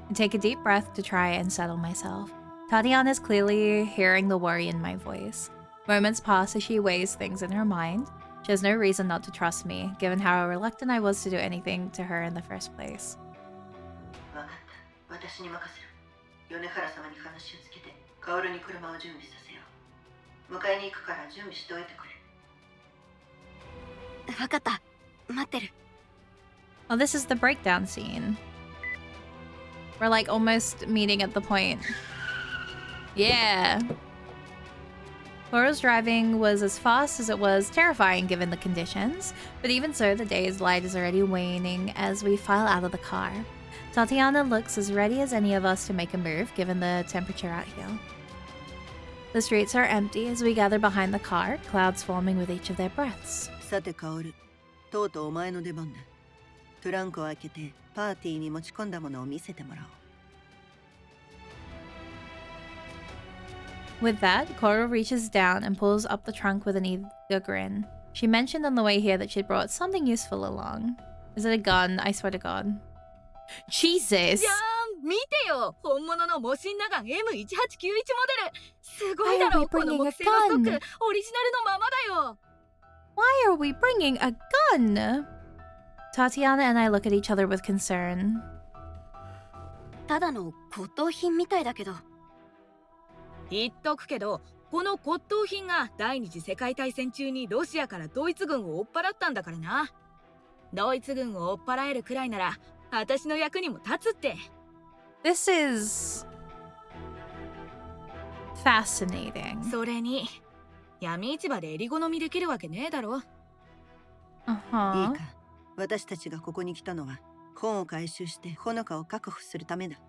I take a deep breath to try and settle myself. Tatiana is clearly hearing the worry in my voice. Moments pass as she weighs things in her mind. She has no reason not to trust me, given how reluctant I was to do anything to her in the first place. わかった。私に任せろ。米原様に話をつけて、薫に車を準備させよう。迎えに行くから準備しておいてくれ。わかった。待ってる。Oh, this is the breakdown scene. We're like almost meeting at the point. Yeah. Laura's driving was as fast as it was terrifying given the conditions, but even so, the day's light is already waning as we file out of the car. Tatiana looks as ready as any of us to make a move given the temperature out here. The streets are empty as we gather behind the car, clouds forming with each of their breaths. さて薫、とうとうお前の出番だ。トランクを開けてパーティーに持ち込んだものを見せてもらおう。With that, Cora reaches down and pulls up the trunk with an eager grin. She mentioned on the way here that she'd brought something useful along. Is it a gun? I swear to God. Jesus! じゃーん見てよ本物のモシンナガン M1891 モデルすごいだろこの木製のストックオリジナルのままだよ Why are we bringing a gun? Tatiana and I look at each other with concern. ただの骨董品みたいだけど。言っとくけどこの骨董品が第二次世界大戦中にロシアからドイツ軍を追っ払ったんだからなドイツ軍を追っ払えるくらいなら私の役にも立つって This is fascinating. それに闇市場で襟好みできるわけねえだろ Uh-huh. いいか、私たちがここに来たのは本を回収してほのかを確保するためだ。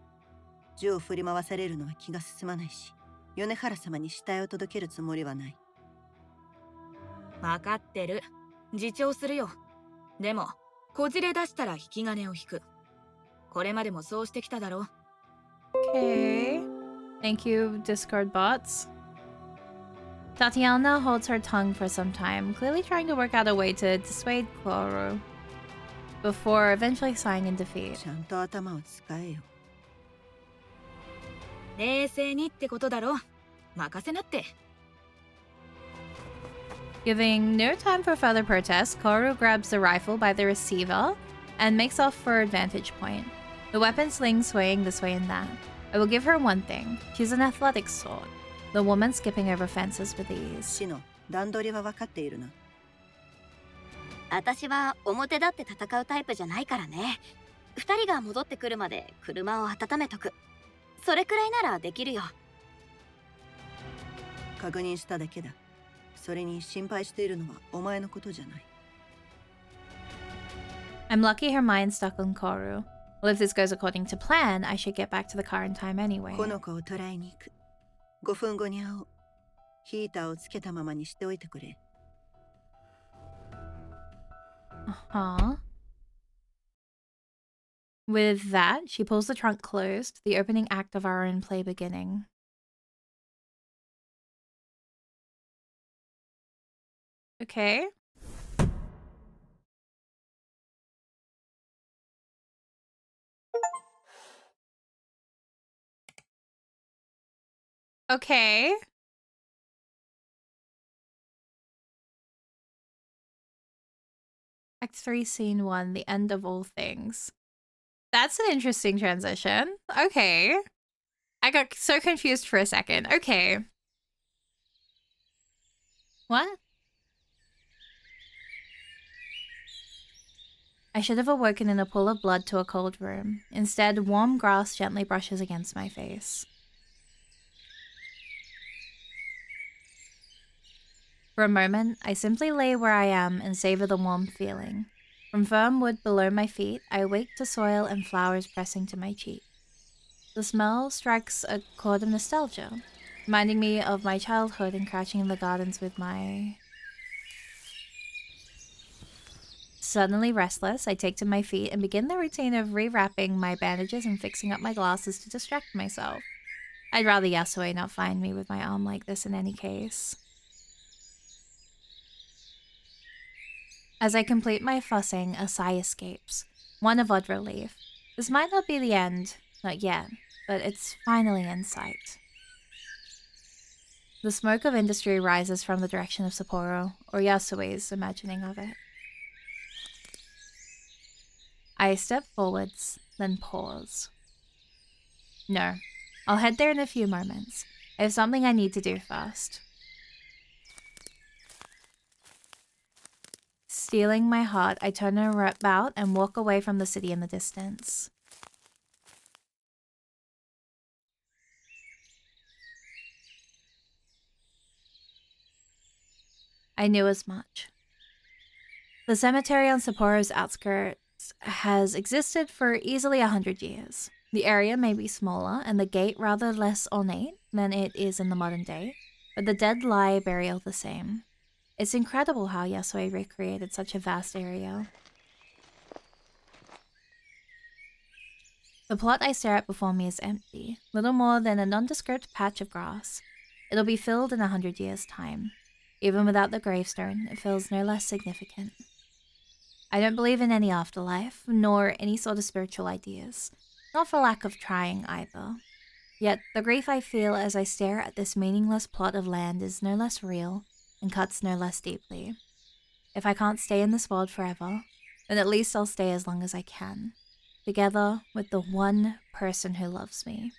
銃を振り回されるのは気が進まないし、米原様に死体を届けるつもりはない。分かってる自重するよでもこじれ出したら引き金を引くこれまでもそうしてきただろ Okay. Thank you, Discord bots. Tatiana holds her tongue for some time, clearly trying to work out a way to dissuade Koro, before eventually sighing in defeat. ちゃんと頭を使えよ。冷静にってことだろ任せなって Giving no time for further protest, Koru grabs the rifle by the receiver and makes off for a vantage point, the weapon sling swaying this way and that. I will give her one thing. She's an athletic sort. The woman skipping over fences with ease. 死の段取りは分かっているな。私は表立って戦うタイプじゃないからね。二人が戻ってくるまで車を温めとく。それくらいならできるよ。確認しただけだ。それに心配しているのはお前のことじゃない。I'm lucky her mind's stuck on Koru. Well, if this goes according to plan, I should get back to the car in time anyway. この子を捕らえに行く。5分後に会おう。ヒーターをつけたままにしておいてくれ。Uh-huh. With that, she pulls the trunk closed, the opening act of our own play beginning. Okay. Okay. Act 3, Scene 1, the end of all things. That's an interesting transition. Okay. I got so confused for a second. Okay. What? I should have awoken in a pool of blood to a cold room. Instead, warm grass gently brushes against my face. For a moment, I simply lay where I am and savor the warm feeling. From firm wood below my feet, I awake to soil and flowers pressing to my cheek. The smell strikes a chord of nostalgia, reminding me of my childhood and crouching in the gardens with my... Suddenly restless, I take to my feet and begin the routine of rewrapping my bandages and fixing up my glasses to distract myself. I'd rather Yasue not find me with my arm like this in any case. As I complete my fussing, a sigh escapes, one of odd relief. This might not be the end, not yet, but it's finally in sight. The smoke of industry rises from the direction of Sapporo, or Yasue's imagining of it. I step forwards, then pause. No, I'll head there in a few moments. I have something I need to do first. Stealing my heart, I turn about and walk away from the city in the distance. I knew as much. The cemetery on Sapporo's outskirts has existed for easily 100 years. The area may be smaller and the gate rather less ornate than it is in the modern day, but the dead lie burial the same. It's incredible how Yasue recreated such a vast area. The plot I stare at before me is empty, little more than a nondescript patch of grass. It'll be filled in 100 years' time. Even without the gravestone, it feels no less significant. I don't believe in any afterlife, nor any sort of spiritual ideas. Not for lack of trying either. Yet the grief I feel as I stare at this meaningless plot of land is no less real, and cuts no less deeply. If I can't stay in this world forever, then at least I'll stay as long as I can, together with the one person who loves me.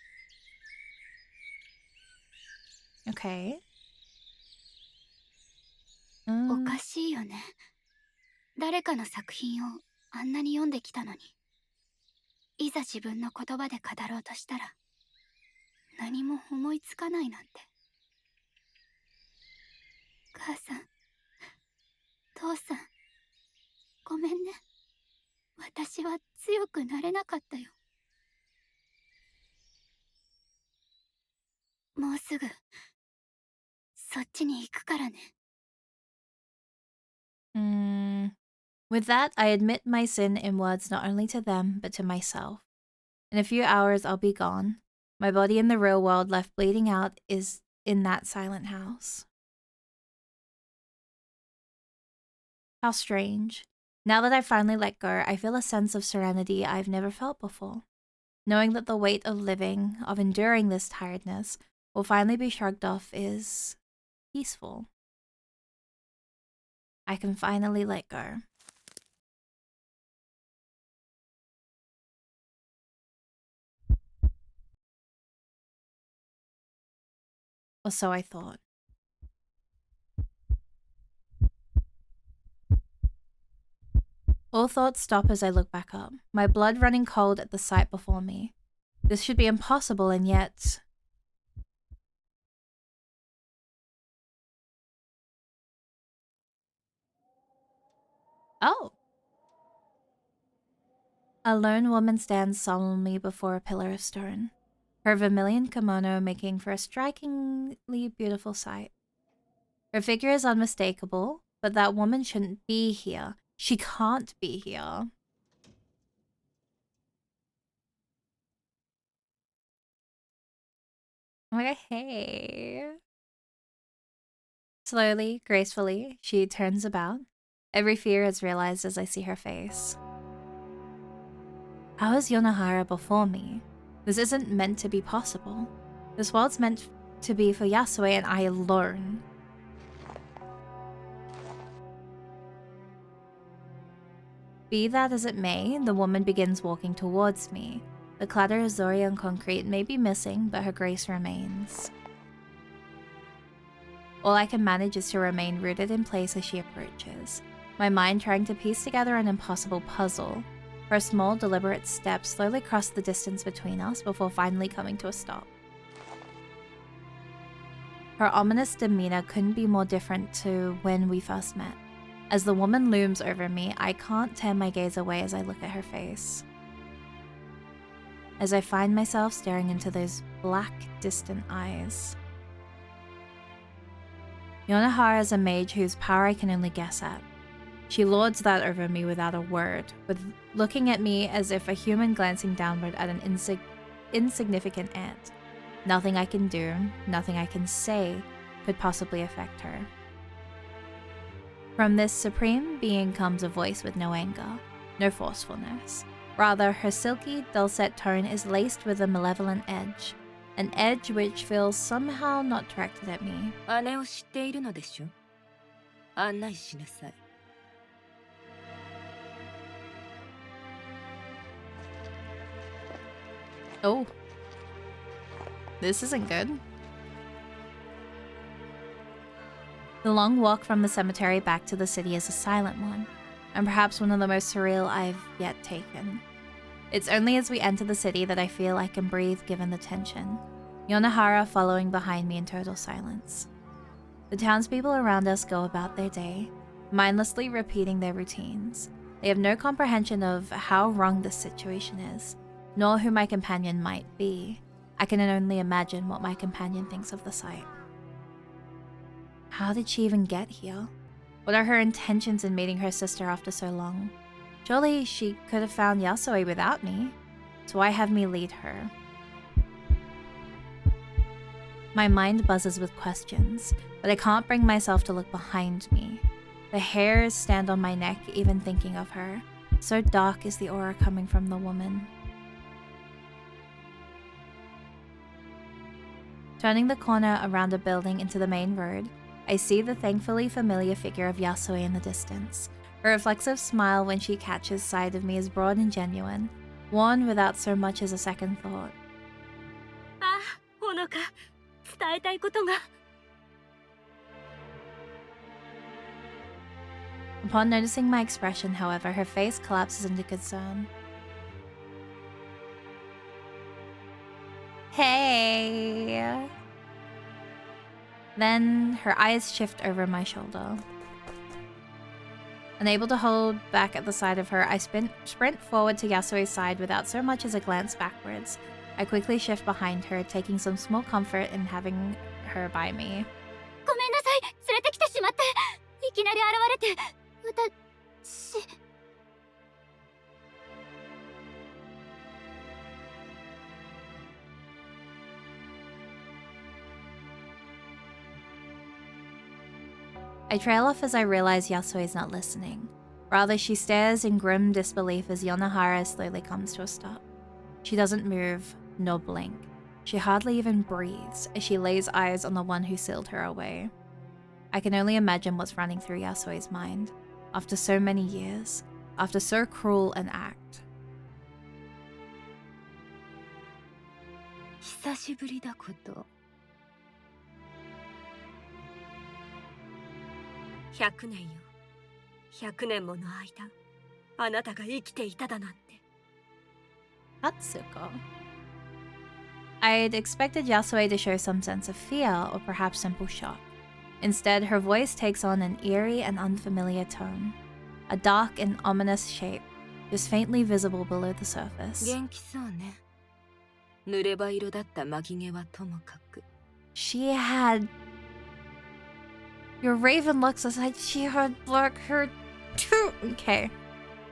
Okay. おかしいよね。誰かの作品をあんなに読んできたのに、いざ自分の言葉で語ろうとしたら、何も思いつかないなんて。母さん、父さん、ごめんね。私は強くなれなかったよ。もうすぐ、そっちに行くからね。With that, I admit my sin in words not only to them, but to myself. In a few hours, I'll be gone. My body in the real world left bleeding out is in that silent house. How strange. Now that I've finally let go, I feel a sense of serenity I've never felt before. Knowing that the weight of living, of enduring this tiredness, will finally be shrugged off is peaceful. I can finally let go. Or so I thought. All thoughts stop as I look back up, my blood running cold at the sight before me. This should be impossible, and yet... Oh! A lone woman stands solemnly before a pillar of stone, her vermilion kimono making for a strikingly beautiful sight. Her figure is unmistakable, but that woman shouldn't be here. She can't be here. I'm like, hey. Slowly, gracefully, she turns about. Every fear is realized as I see her face. How is Yonohara before me? This isn't meant to be possible. This world's meant to be for Yasue and I alone. Be that as it may, the woman begins walking towards me. The clatter of Zori on concrete may be missing, but her grace remains. All I can manage is to remain rooted in place as she approaches, my mind trying to piece together an impossible puzzle. Her small, deliberate steps slowly cross the distance between us before finally coming to a stop. Her ominous demeanor couldn't be more different to when we first met. As the woman looms over me, I can't tear my gaze away as I look at her face. As I find myself staring into those black, distant eyes. Yonohara is a mage whose power I can only guess at. She lords that over me without a word, with looking at me as if a human glancing downward at an insignificant ant. Nothing I can do, nothing I can say, could possibly affect her. From this supreme being comes a voice with no anger, no forcefulness. Rather, her silky, dulcet tone is laced with a malevolent edge, an edge which feels somehow not directed at me. 姉を知っているのでしょ？案内しなさい。Oh. This isn't good. The long walk from the cemetery back to the city is a silent one, and perhaps one of the most surreal I've yet taken. It's only as we enter the city that I feel I can breathe given the tension. Yonohara following behind me in total silence. The townspeople around us go about their day, mindlessly repeating their routines. They have no comprehension of how wrong this situation is, nor who my companion might be. I can only imagine what my companion thinks of the sight. How did she even get here? What are her intentions in meeting her sister after so long? Surely she could have found Yasue without me, so why have me lead her? My mind buzzes with questions, but I can't bring myself to look behind me. The hairs stand on my neck even thinking of her. So dark is the aura coming from the woman. Turning the corner around a building into the main road, I see the thankfully familiar figure of Yasue in the distance. Her reflexive smile when she catches sight of me is broad and genuine, worn without so much as a second thought. あ、ほのか、伝えたいことが。Upon noticing my expression, however, her face collapses into concern. Hey! Then her eyes shift over my shoulder. Unable to hold back at the sight of her, I sprint forward to Yasue's side without so much as a glance backwards. I quickly shift behind her, taking some small comfort in having her by me. ごめんなさい、連れてきてしまって。いきなり現れて、私。I trail off as I realize Yasue is not listening. Rather, she stares in grim disbelief as Yonohara slowly comes to a stop. She doesn't move, nor blink. She hardly even breathes as she lays eyes on the one who sealed her away. I can only imagine what's running through Yasuo's mind after so many years, after so cruel an act. 久しぶりだこと。100年よ。100年もの間、あなたが生きていただなんて。Katsuko. I'd expected Yasue to show some sense of fear or perhaps simple shock. Instead, her voice takes on an eerie and unfamiliar tone, a dark and ominous shape, just faintly visible below the surface. 元気そうね。濡れば色だった巻毛はともかく。She had... Your raven looks like she had black hair too. Okay.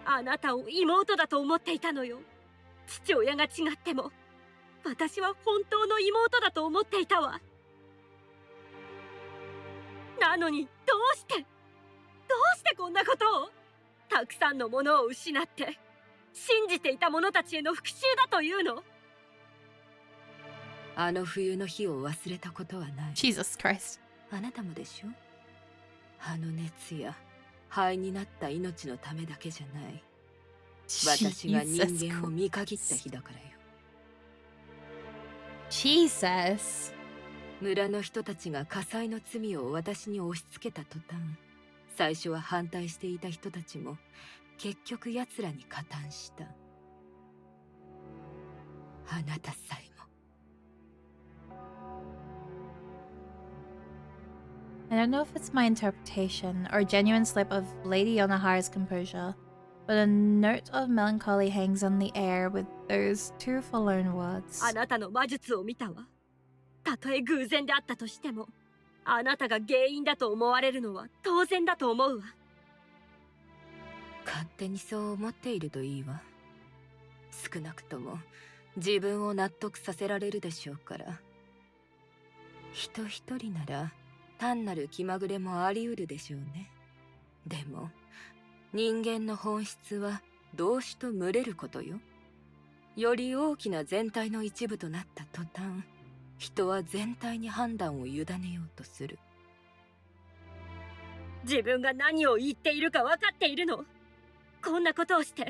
あなたを妹だと思っていたのよ。父親が違っても、私は本当の妹だと思っていたわ。なのにどうしてこんなことを？たくさんのものを失って信じていた者たちへの復讐だというの？あの冬の日を忘れたことはない。 Jesus Christ. あなたもでしょ？あの熱や灰になった命のためだけじゃない。私が人間を見限った日だからよ。Jesus. 村の人たちが火災の罪を私に押し付けた途端、最初は反対していた人たちも結局奴らに加担した。あなたさえも。I don't know if it's my interpretation or a genuine slip of Lady Yonohara's composure, but a note of melancholy hangs on the air with those two forlorn words. あなたの魔術を見たわ。たとえ偶然であったとしても、あなたが原因だと思われるのは当然だと思うわ。勝手にそう思っているといいわ。少なくとも自分を納得させられるでしょうから。人一人なら単なる気まぐれもあり得るでしょうね。でも人間の本質は同種と群れることよ。より大きな全体の一部となった途端、人は全体に判断を委ねようとする。自分が何を言っているか分かっているの？こんなことをして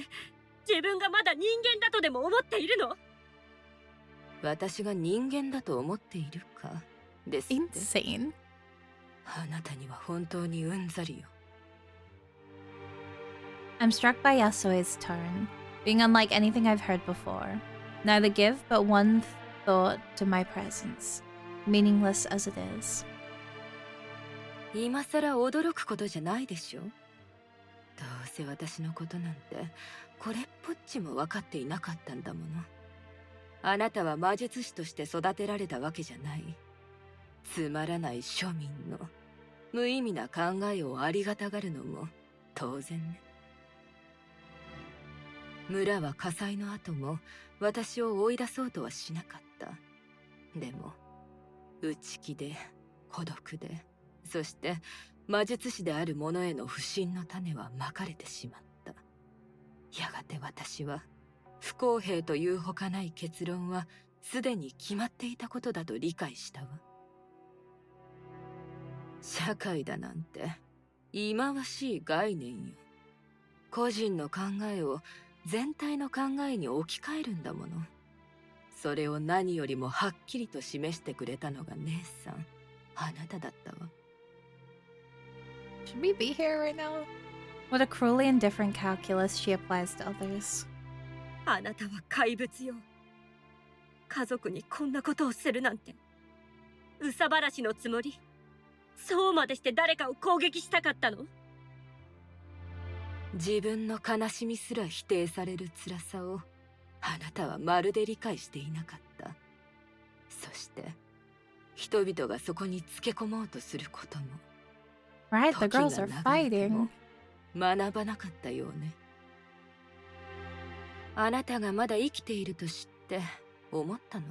自分がまだ人間だとでも思っているの？私が人間だと思っているかですって。 Insane. あなたには本当にうんざりよ。I'm struck by Yasue's tone, being unlike anything I've heard before. Neither give but one thought to my presence, meaningless as it is. 今さら驚くことじゃないでしょ。どうせ私のことなんてこれっぽっちも分かっていなかったんだもの。あなたは魔術師として育てられたわけじゃない。つまらない庶民の無意味な考えをありがたがるのも当然ね。村は火災の後も私を追い出そうとはしなかった。でも内気で孤独で、そして魔術師である者への不信の種はまかれてしまった。やがて私は不公平というほかない結論はすでに決まっていたことだと理解したわ。社会だなんて忌まわしい概念よ。個人の考えを全体の考えに置き換えるんだもの。それを何よりもはっきりと示してくれたのが姉さん、あなただったわ。Should we be here right now? What a cruelly indifferent calculus she applies to others. あなたは怪物よ。家族にこんなことをするなんて。憂さ晴らしのつもり？そうまでして誰かを攻撃したかったの？自分の悲しみすら否定される辛さをあなたはまるで理解していなかった。そして人々がそこにつけ込もうとすることも Right, the girls are fighting. 学ばなかったようね。あなたがまだ生きていると知って思ったの。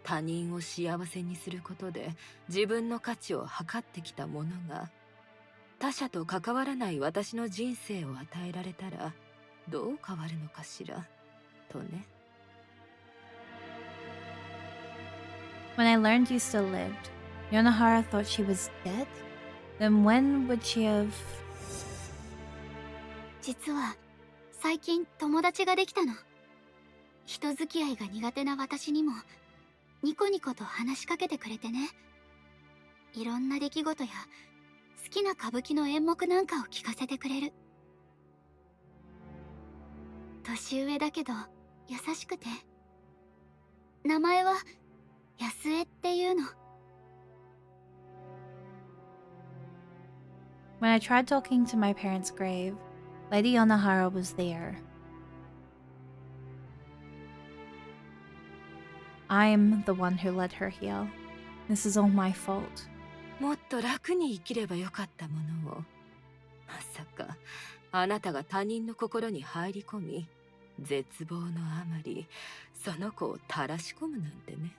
他人を幸せにすることで自分の価値を測ってきた者が他者と関わらない私の人生を与えられたらどう変わるのかしらとね。When I learned you still lived, Yonohara thought she was dead? Then when would she have... 実は最近友達ができたの。人付き合いが苦手な私にもニコニコと話しかけてくれてね。いろんな出来事や好きな歌舞伎の演目なんかを聞かせてくれる。年上だけど優しくて、名前は安江っていうの。When I tried talking to my parents' grave, Lady Yonohara was there. I'm the one who led her here. This is all my fault. もっと楽に生きればよかったものを、まさかあなたが他人の心に入り込み、絶望のあまりその子をたらし込むなんてね。違う、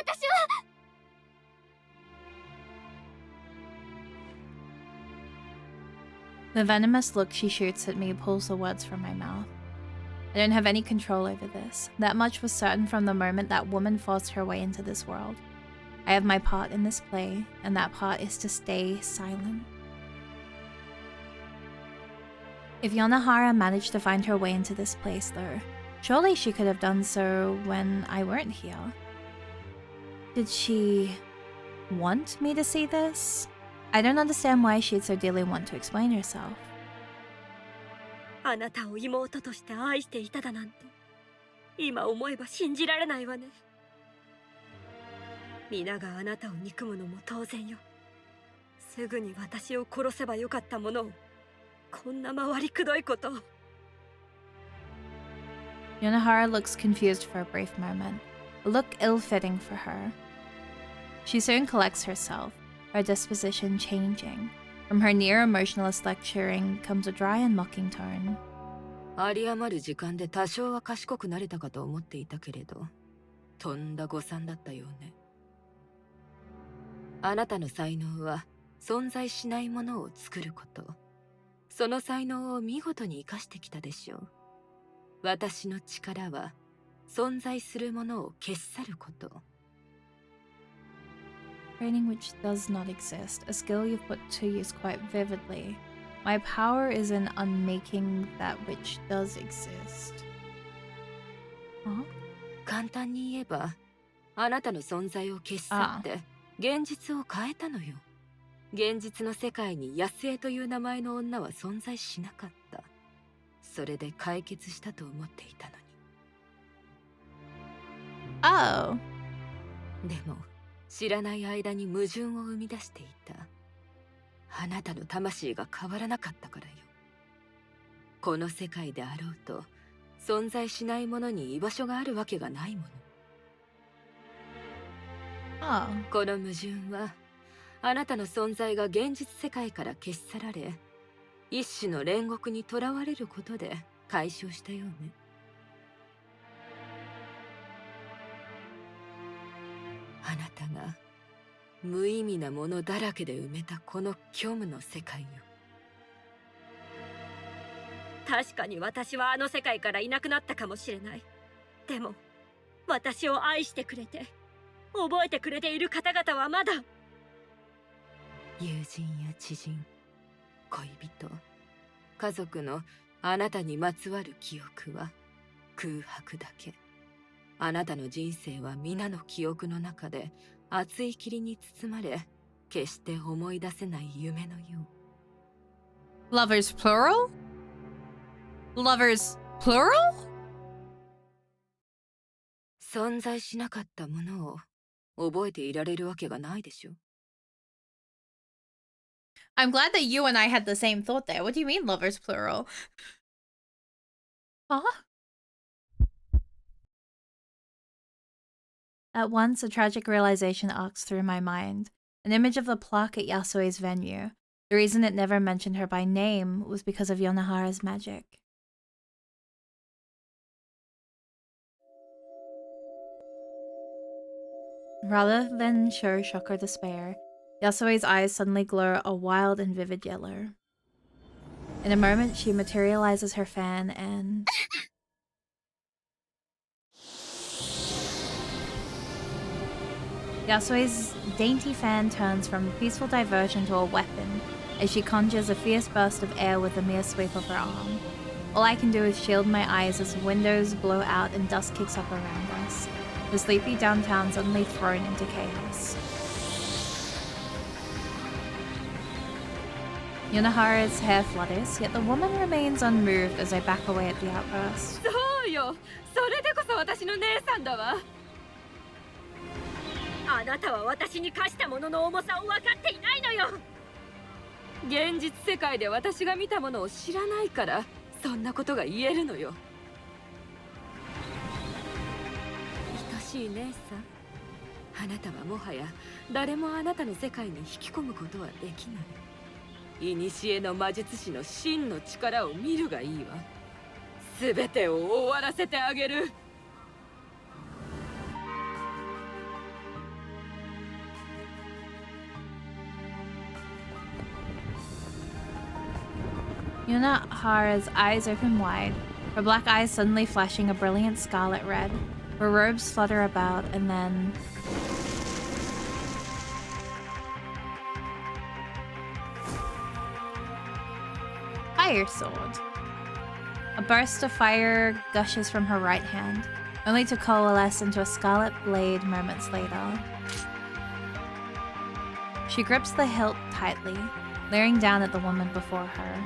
私は。The venomous look she shoots at me pulls the words from my mouth. I don't have any control over this. That much was certain from the moment that woman forced her way into this world. I have my part in this play, and that part is to stay silent. If Yonohara managed to find her way into this place, though, surely she could have done so when I weren't here. Did she want me to see this? I don't understand why she'd so dearly want to explain herself. あなたを妹として愛していただなんて、今思えば信じられないわね。皆があなたを憎むのも当然よ。すぐに私を殺せばよかったものを、こんな回りくどいことを。Yonohara looks confused for a brief moment, a look ill-fitting for her. She soon collects herself, her disposition changing. From her near emotionless lecturing comes a dry and mocking tone. 有り余る時間で多少は賢くなれたかと思っていたけれど、とんだ誤算だったようね。あなたの才能は存在しないものを作ること。その才能を見事に生かしてきたでしょう。私の力は存在するものを消し去ること。Training which does not exist, a skill you've put to use quite vividly. My power is in unmaking that which does exist. Huh? 簡単に言えば、あなたの存在を消し去って現実を変えたのよ。現実の世界に安江という名前の女は存在しなかった。それで解決したと思っていたのに。Oh. でも知らない間に矛盾を生み出していた。あなたの魂が変わらなかったからよ。この世界であろうと存在しないものに居場所があるわけがないもの。Oh. この矛盾はあなたの存在が現実世界から消し去られ、一種の煉獄にとらわれることで解消したようね。あなたが無意味なものだらけで埋めたこの虚無の世界よ。確かに私はあの世界からいなくなったかもしれない。でも私を愛してくれて覚えてくれている方々はまだ。友人や知人、恋人、家族のあなたにまつわる記憶は空白だけ。あなたの人生は皆の記憶の中で熱い霧に包まれ、決して思い出せない夢のよう。Lovers plural? Lovers plural? 存在しなかったものを覚えていられるわけがないでしょ。I'm glad that you and I had the same thought there. What do you mean lovers plural? Huh? At once, a tragic realization arcs through my mind. An image of the plaque at Yasue's venue. The reason it never mentioned her by name was because of Yonohara's magic. Rather than show shock or despair, Yasue's eyes suddenly glow a wild and vivid yellow. In a moment, she materializes her fan and... Yasue's dainty fan turns from a peaceful diversion to a weapon as she conjures a fierce burst of air with a mere sweep of her arm. All I can do is shield my eyes as windows blow out and dust kicks up around us. The sleepy downtown suddenly thrown into chaos. Yonahara's hair flutters, yet the woman remains unmoved as I back away at the outburst. そうよ、それでこそ私の姉さんだわ。あなたは私に課したものの重さを分かっていないのよ。現実世界で私が見たものを知らないからそんなことが言えるのよ。愛しい姉さん、あなたはもはや誰もあなたの世界に引き込むことはできない。古の魔術師の真の力を見るがいいわ。すべてを終わらせてあげる。Yonahara's eyes open wide, her black eyes suddenly flashing a brilliant scarlet red. Her robes flutter about, and then... Fire sword. A burst of fire gushes from her right hand, only to coalesce into a scarlet blade moments later. She grips the hilt tightly, leering down at the woman before her.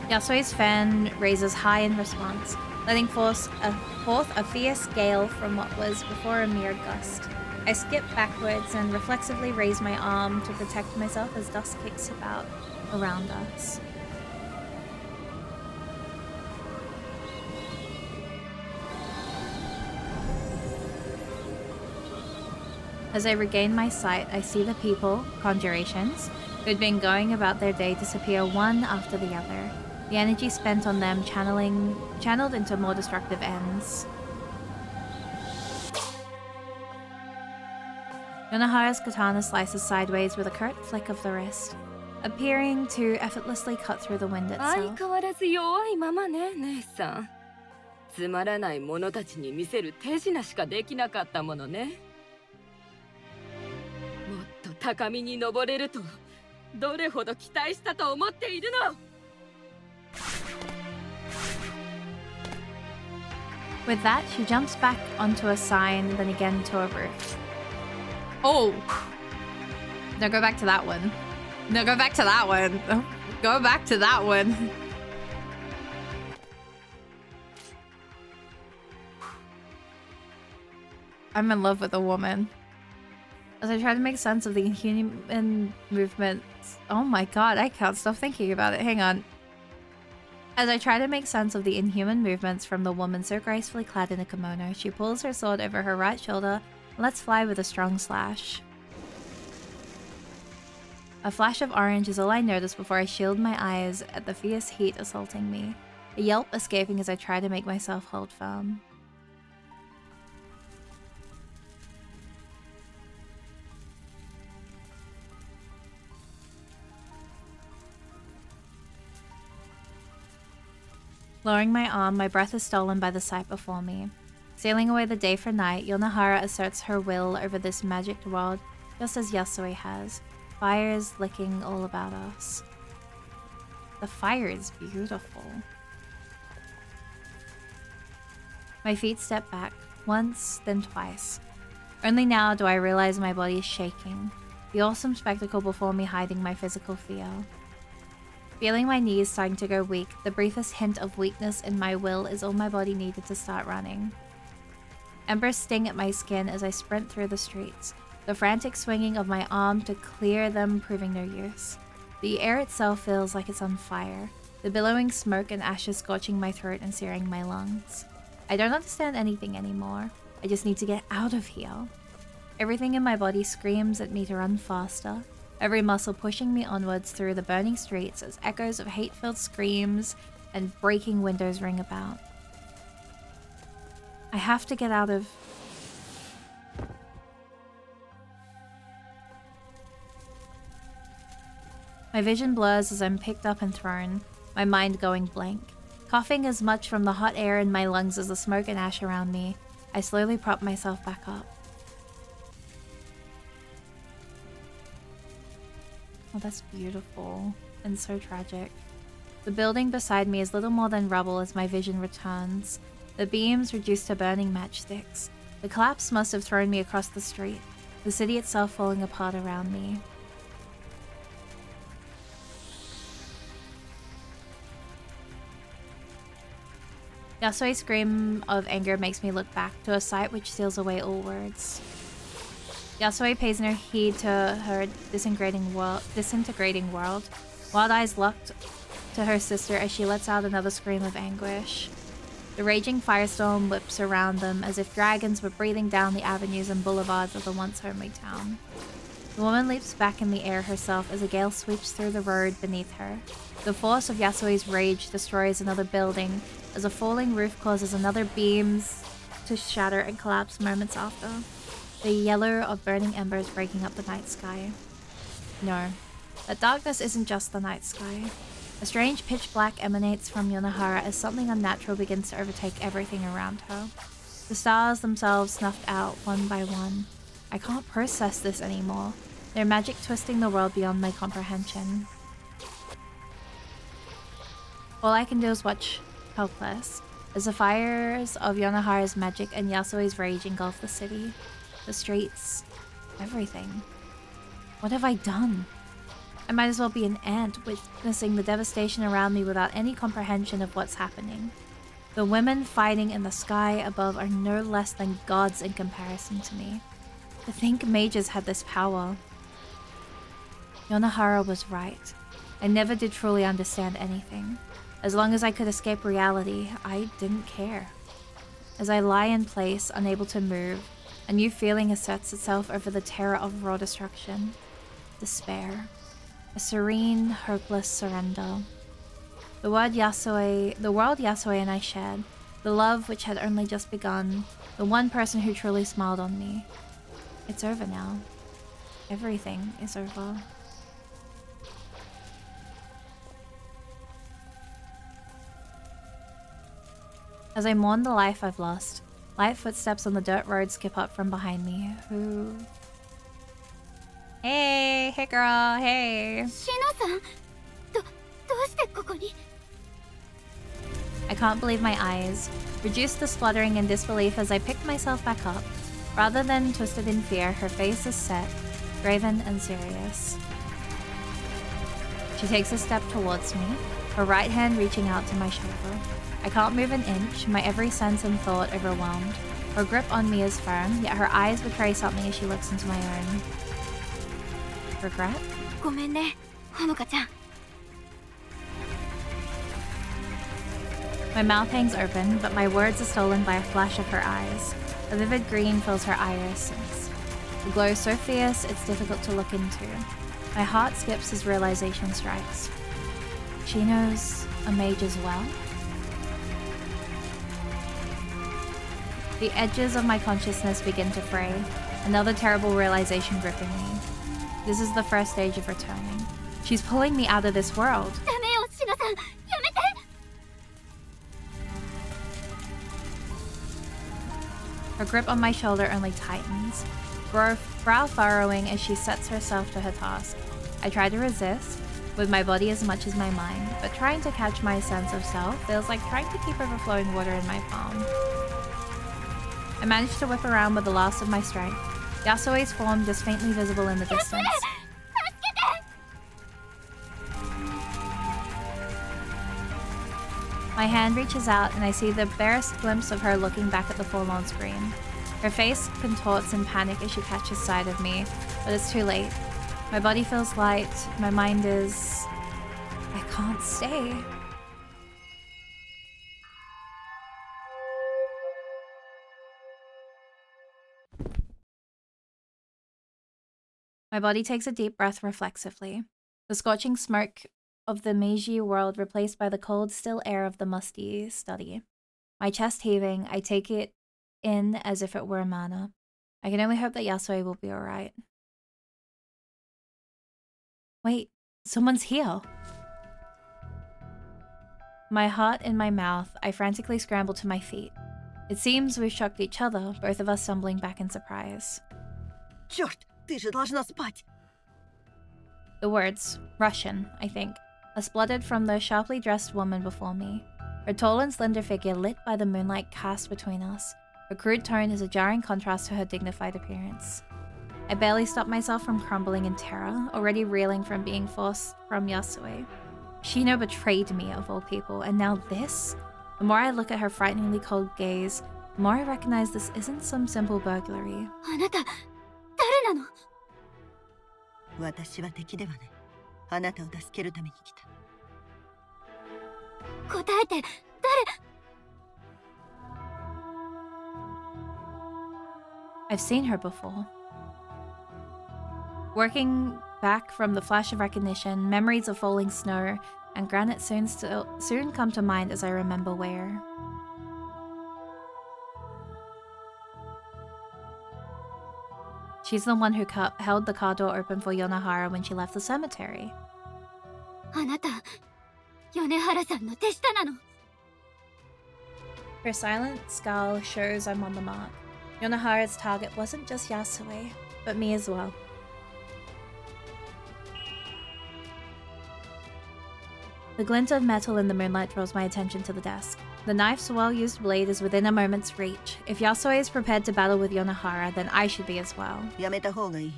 Yasue's fan raises high in response, letting forth a fierce gale from what was before a mere gust. I skip backwards and reflexively raise my arm to protect myself as dust kicks about around us. As I regain my sight, I see the people, conjurations, who had been going about their day disappear one after the other, the energy spent on them channeled into more destructive ends. Yonahara's katana slices sideways with a curt flick of the wrist, appearing to effortlessly cut through the wind 相 itself. 変わらず弱いままね、姉さん。つまらない者たちに見せる手品しかできなかったものね。もっと高みに登れるとどれほど期待したと思っているの。With that, she jumps back onto a sign, then again to a roof. Oh! No, go back to that one. No, go back to that one. Go back to that one. I'm in love with a woman. As I try to make sense of the inhuman movements... Oh my god, I can't stop thinking about it. Hang on. As I try to make sense of the inhuman movements from the woman so gracefully clad in a kimono, she pulls her sword over her right shoulder and lets fly with a strong slash. A flash of orange is all I notice before I shield my eyes at the fierce heat assaulting me, a yelp escaping as I try to make myself hold firm. Lowering my arm, my breath is stolen by the sight before me. Sailing away the day for night, Yonahara asserts her will over this magic world, just as Yasue has. Fire is licking all about us. The fire is beautiful. My feet step back, once, then twice. Only now do I realize my body is shaking, the awesome spectacle before me hiding my physical fear. Feeling my knees starting to go weak, the briefest hint of weakness in my will is all my body needed to start running. Embers sting at my skin as I sprint through the streets, the frantic swinging of my arm to clear them proving no use. The air itself feels like it's on fire, the billowing smoke and ashes scorching my throat and searing my lungs. I don't understand anything anymore. I just need to get out of here. Everything in my body screams at me to run faster, every muscle pushing me onwards through the burning streets as echoes of hate-filled screams and breaking windows ring about. I have to get out of... My vision blurs as I'm picked up and thrown, my mind going blank. Coughing as much from the hot air in my lungs as the smoke and ash around me, I slowly prop myself back up. Oh, that's beautiful and so tragic. The building beside me is little more than rubble as my vision returns, the beams reduced to burning matchsticks. The collapse must have thrown me across the street, the city itself falling apart around me. Yasue's scream of anger makes me look back to a sight which steals away all words. Yasue pays no heed to her disintegrating world, wild eyes locked to her sister as she lets out another scream of anguish. The raging firestorm whips around them as if dragons were breathing down the avenues and boulevards of the once homely town. The woman leaps back in the air herself as a gale sweeps through the road beneath her. The force of Yasue's rage destroys another building as a falling roof causes another beams to shatter and collapse moments after, the yellow of burning embers breaking up the night sky. No, that darkness isn't just the night sky. A strange pitch black emanates from Yonohara as something unnatural begins to overtake everything around her. The stars themselves snuffed out one by one. I can't process this anymore. Their magic twisting the world beyond my comprehension. All I can do is watch, helpless, as the fires of Yonohara's magic and Yasue's rage engulf the city, the streets, everything. What have I done? I might as well be an ant witnessing the devastation around me without any comprehension of what's happening. The women fighting in the sky above are no less than gods in comparison to me. To think mages had this power. Yonohara was right. I never did truly understand anything. As long as I could escape reality, I didn't care. As I lie in place, unable to move, a new feeling asserts itself over the terror of raw destruction. Despair. A serene, hopeless surrender. The world Yasue and I shared, the love which had only just begun, the one person who truly smiled on me. It's over now. Everything is over. As I mourn the life I've lost, light footsteps on the dirt road skip up from behind me. Who? Hey, hey girl, hey. Shino-san, どうしてここに? I can't believe my eyes, reduced to spluttering in disbelief as I picked myself back up. Rather than twisted in fear, her face is set, graven and serious. She takes a step towards me, her right hand reaching out to my shoulder. I can't move an inch, my every sense and thought overwhelmed. Her grip on me is firm, yet her eyes betray something as she looks into my own. Regret? ごめんね、ほのかちゃん。 My mouth hangs open, but my words are stolen by a flash of her eyes. A vivid green fills her irises. The glow so fierce, it's difficult to look into. My heart skips as realization strikes. She knows a mage as well? The edges of my consciousness begin to fray, another terrible realization gripping me. This is the first stage of returning. She's pulling me out of this world. ダメよ、シノさん、やめて! Her grip on my shoulder only tightens, brow furrowing as she sets herself to her task. I try to resist, with my body as much as my mind, but trying to catch my sense of self feels like trying to keep overflowing water in my palm. I manage to whip around with the last of my strength, Yasue's form just faintly visible in the distance. My hand reaches out and I see the barest glimpse of her looking back at the forlorn screen. Her face contorts in panic as she catches sight of me, but it's too late. My body feels light, my mind is... I can't stay. My body takes a deep breath reflexively. The scorching smoke of the Meiji world replaced by the cold, still air of the musty study. My chest heaving, I take it in as if it were a manna. I can only hope that Yasue will be alright. Wait, someone's here. My heart in my mouth, I frantically scramble to my feet. It seems we've shocked each other, both of us stumbling back in surprise. Черт, ты же должна спать. The words, Russian, I think, are spluttered from the sharply dressed woman before me. Her tall and slender figure lit by the moonlight cast between us. Her crude tone is a jarring contrast to her dignified appearance. I barely stop myself from crumbling in terror, already reeling from being forced from Yasue. Shino betrayed me, of all people, and now this? The more I look at her frighteningly cold gaze, the more I recognize this isn't some simple burglary. あなた誰なの？私は敵ではない。あなたを助けるために来た。答えて。 I've seen her before. Working back from the flash of recognition, memories of falling snow and granite soon come to mind as I remember where. She's the one who held the car door open for Yonohara when she left the cemetery. あなた米原さんの手下なの？ Her silent scowl shows I'm on the mark. Yonohara's target wasn't just Yasue, but me as well. The glint of metal in the moonlight draws my attention to the desk. The knife's well-used blade is within a moment's reach. If Yasue is prepared to battle with Yonohara, then I should be as well. やめた方がいい。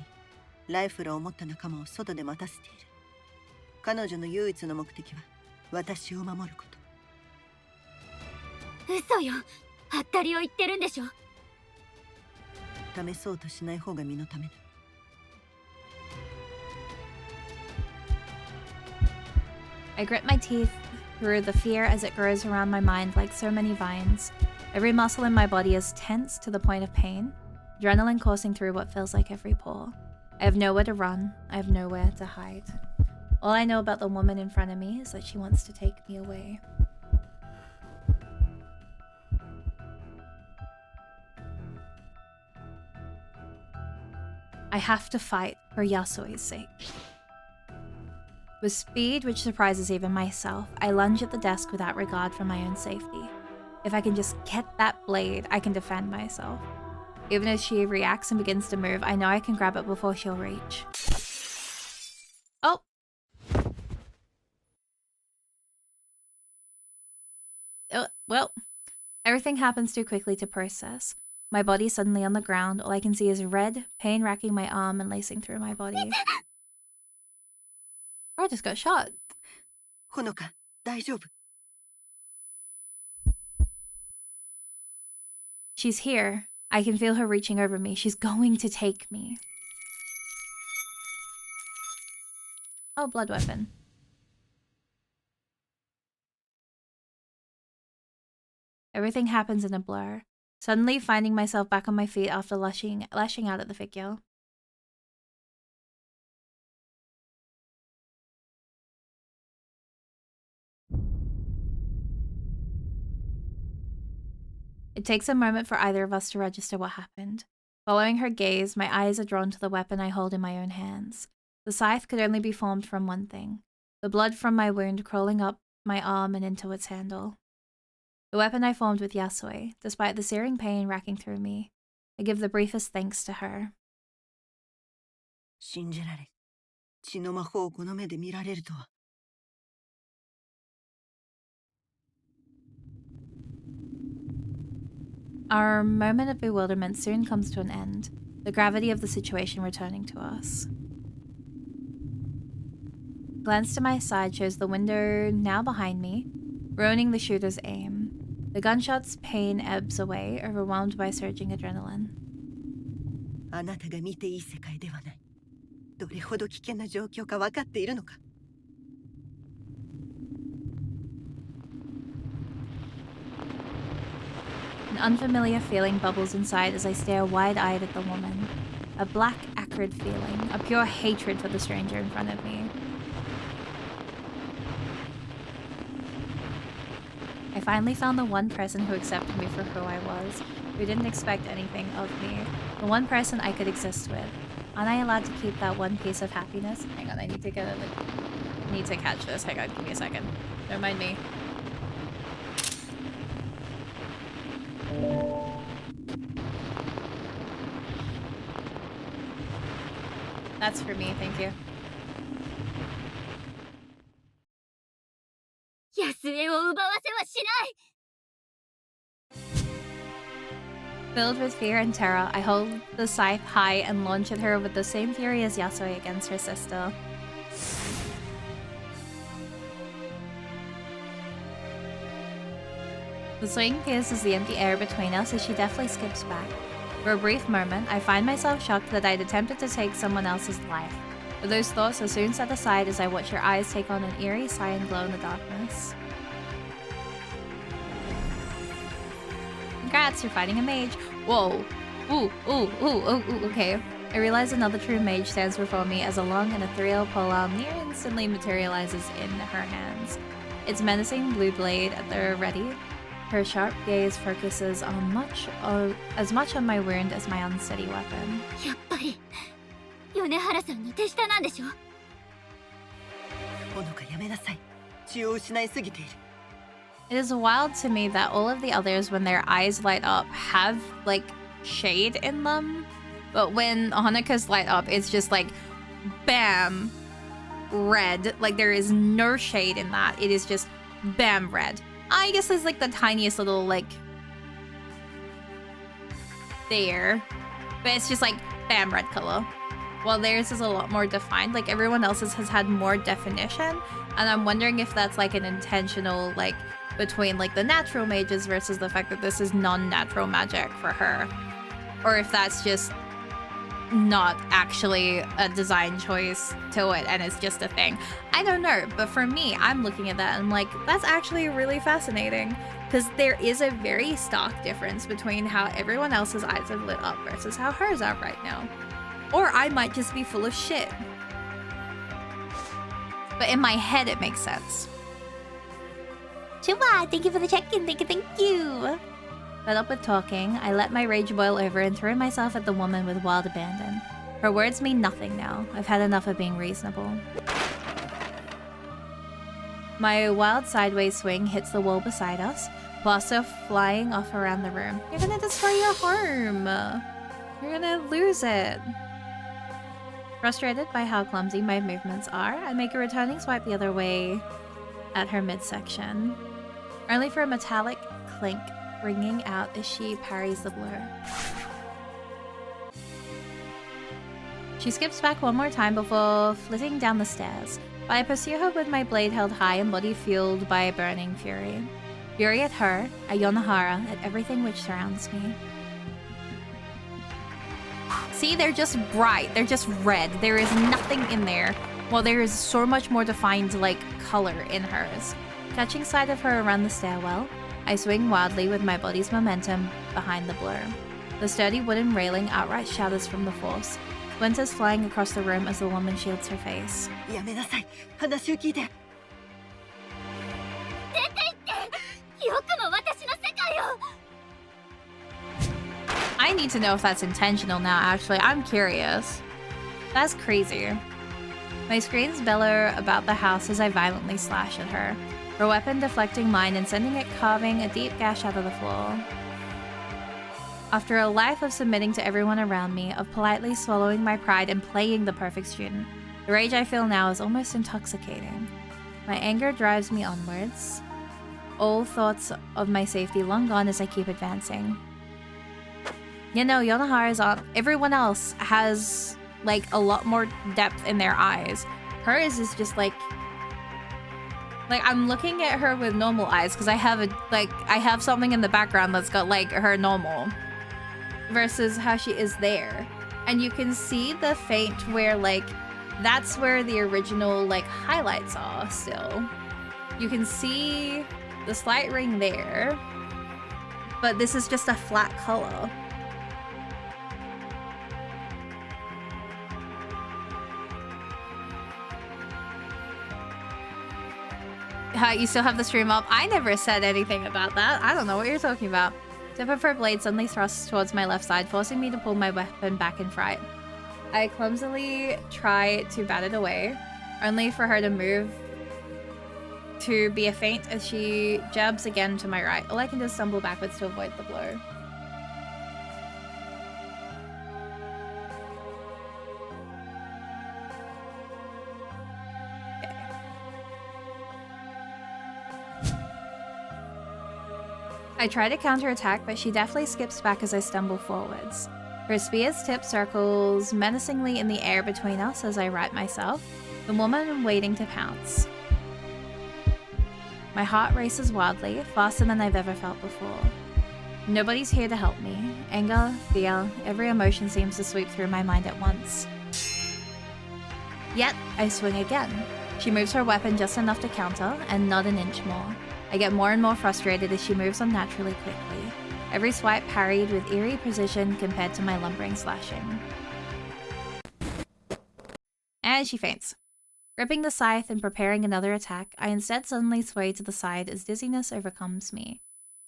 ライフルを持った仲間を外で待たせている。彼女の唯一の目的は私を守ること。嘘よ。はったりを言ってるんでしょ。試そうとしない方が身のためだ。I grit my teeth through the fear as it grows around my mind like so many vines. Every muscle in my body is tense to the point of pain, adrenaline coursing through what feels like every pore. I have nowhere to run, I have nowhere to hide. All I know about the woman in front of me is that she wants to take me away. I have to fight for Yasue's sake. With speed which surprises even myself, I lunge at the desk without regard for my own safety. If I can just get that blade, I can defend myself. Even as she reacts and begins to move, I know I can grab it before she'll reach. Oh! Well, everything happens too quickly to process. My body suddenly on the ground, all I can see is red, pain racking my arm and lacing through my body. I just got shot. ほのか、大丈夫。She's here. I can feel her reaching over me. She's going to take me. Oh, blood weapon. Everything happens in a blur. Suddenly finding myself back on my feet after lashing out at the figure. It takes a moment for either of us to register what happened. Following her gaze, my eyes are drawn to the weapon I hold in my own hands. The scythe could only be formed from one thing, the blood from my wound crawling up my arm and into its handle. The weapon I formed with Yasue, despite the searing pain racking through me. I give the briefest thanks to her. 信じられん。血の魔法をこの目で見られるとは。Our moment of bewilderment soon comes to an end, the gravity of the situation returning to us. Glance to my side shows the window now behind me, ruining the shooter's aim. The gunshot's pain ebbs away, overwhelmed by surging adrenaline. あなたが見ていい世界ではない。どれほど危険な状況か分かっているのか。An unfamiliar feeling bubbles inside as I stare wide-eyed at the woman. A black, acrid feeling, a pure hatred for the stranger in front of me. I finally found the one person who accepted me for who I was, who didn't expect anything of me, the one person I could exist with. Aren't I allowed to keep that one piece of happiness? Hang on, I need to catch this. Hang on, give me a second. Don't mind me. That's for me, thank you. 安江を奪わせはしない。 Filled with fear and terror, I hold the scythe high and launch at her with the same fury as Yasui against her sister. The swing pierces the empty air between us as she deftly skips back. For a brief moment, I find myself shocked that I'd attempted to take someone else's life, but those thoughts are soon set aside as I watch her eyes take on an eerie cyan glow in the darkness. Congrats, you're fighting a mage. Whoa. Ooh, okay. I realize another true mage stands before me as a long and ethereal polearm near instantly materializes in her hands. Its menacing blue blade at the ready. Her sharp gaze focuses on as much on my wound as my unsteady weapon. やっぱり米原さんの手下なんでしょ。ほのかやめなさい。血を失いすぎている。 It is wild to me that all of the others, when their eyes light up, have, like, shade in them. But when Honoka's light up, it's just like, bam, red. Like, there is no shade in that. It is just, bam, red. I guess there's, like, the tiniest little, like, there. But it's just, like, bam, red color. While theirs is a lot more defined. Like, everyone else's has had more definition. And I'm wondering if that's, like, an intentional, like, between like the natural mages versus the fact that this is non-natural magic for her, or if that's just not actually a design choice to it and it's just a thing. I don't know, but for me, I'm looking at that and I'm like, that's actually really fascinating because there is a very stark difference between how everyone else's eyes have lit up versus how hers are right now. Or I might just be full of shit. But in my head, it makes sense. Chuba, thank you for the check-in. Thank you. Fed up with talking, I let my rage boil over and threw myself at the woman with wild abandon. Her words mean nothing now. I've had enough of being reasonable. My wild sideways swing hits the wall beside us, plaster flying off around the room. You're gonna destroy your home. You're gonna lose it. Frustrated by how clumsy my movements are, I make a returning swipe the other way at her midsection, only for a metallic clink ringing out as she parries the blow. She skips back one more time before flitting down the stairs, but I pursue her with my blade held high and body fueled by a burning fury. Fury at her, at Yonohara, at everything which surrounds me. See, they're just bright, they're just red, there is nothing in there. Well, there is so much more defined, like, color in hers. Catching sight of her around the stairwell, I swing wildly with my body's momentum behind the blow. The sturdy wooden railing outright shatters from the force, splinters flying across the room as the woman shields her face. やめなさい。話を聞いて。出て行って。よくも私の世界を。 I need to know if that's intentional now, actually. I'm curious. That's crazy. My screams bellow about the house as I violently slash at her, her weapon deflecting mine and sending it carving a deep gash out of the floor. After a life of submitting to everyone around me, of politely swallowing my pride and playing the perfect student, the rage I feel now is almost intoxicating. My anger drives me onwards, all thoughts of my safety long gone as I keep advancing. You know, Yonohara's on. Everyone else has like a lot more depth in their eyes. Hers is just like I'm looking at her with normal eyes because I have something in the background that's got like her normal versus how she is there. And you can see the faint where like that's where the original like highlights are still. You can see the slight ring there, but this is just a flat color. You still have the stream up? I never said anything about that. I don't know what you're talking about. Tip of her blade suddenly thrusts towards my left side, forcing me to pull my weapon back in fright. I clumsily try to bat it away, only for her to move to be a feint as she jabs again to my right. All I can do is stumble backwards to avoid the blow. I try to counterattack, but she definitely skips back as I stumble forwards. Her spear's tip circles menacingly in the air between us as I right myself, the woman waiting to pounce. My heart races wildly, faster than I've ever felt before. Nobody's here to help me. Anger, fear, every emotion seems to sweep through my mind at once. Yet, I swing again. She moves her weapon just enough to counter, and not an inch more. I get more and more frustrated as she moves unnaturally quickly. Every swipe parried with eerie precision compared to my lumbering slashing. And she faints. Gripping the scythe and preparing another attack, I instead suddenly sway to the side as dizziness overcomes me.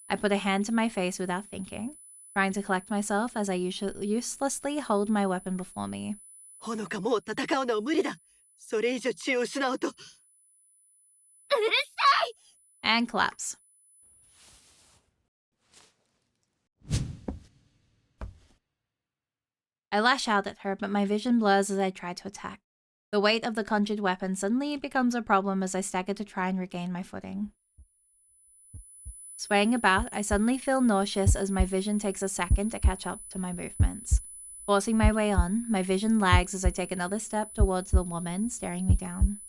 I put a hand to my face without thinking, trying to collect myself as I uselessly hold my weapon before me. ほのかもう戦うのは無理だ。それ以上血を失うと。 And collapse. I lash out at her, but my vision blurs as I try to attack. The weight of the conjured weapon suddenly becomes a problem as I stagger to try and regain my footing. Swaying about, I suddenly feel nauseous as my vision takes a second to catch up to my movements. Forcing my way on, my vision lags as I take another step towards the woman staring me down.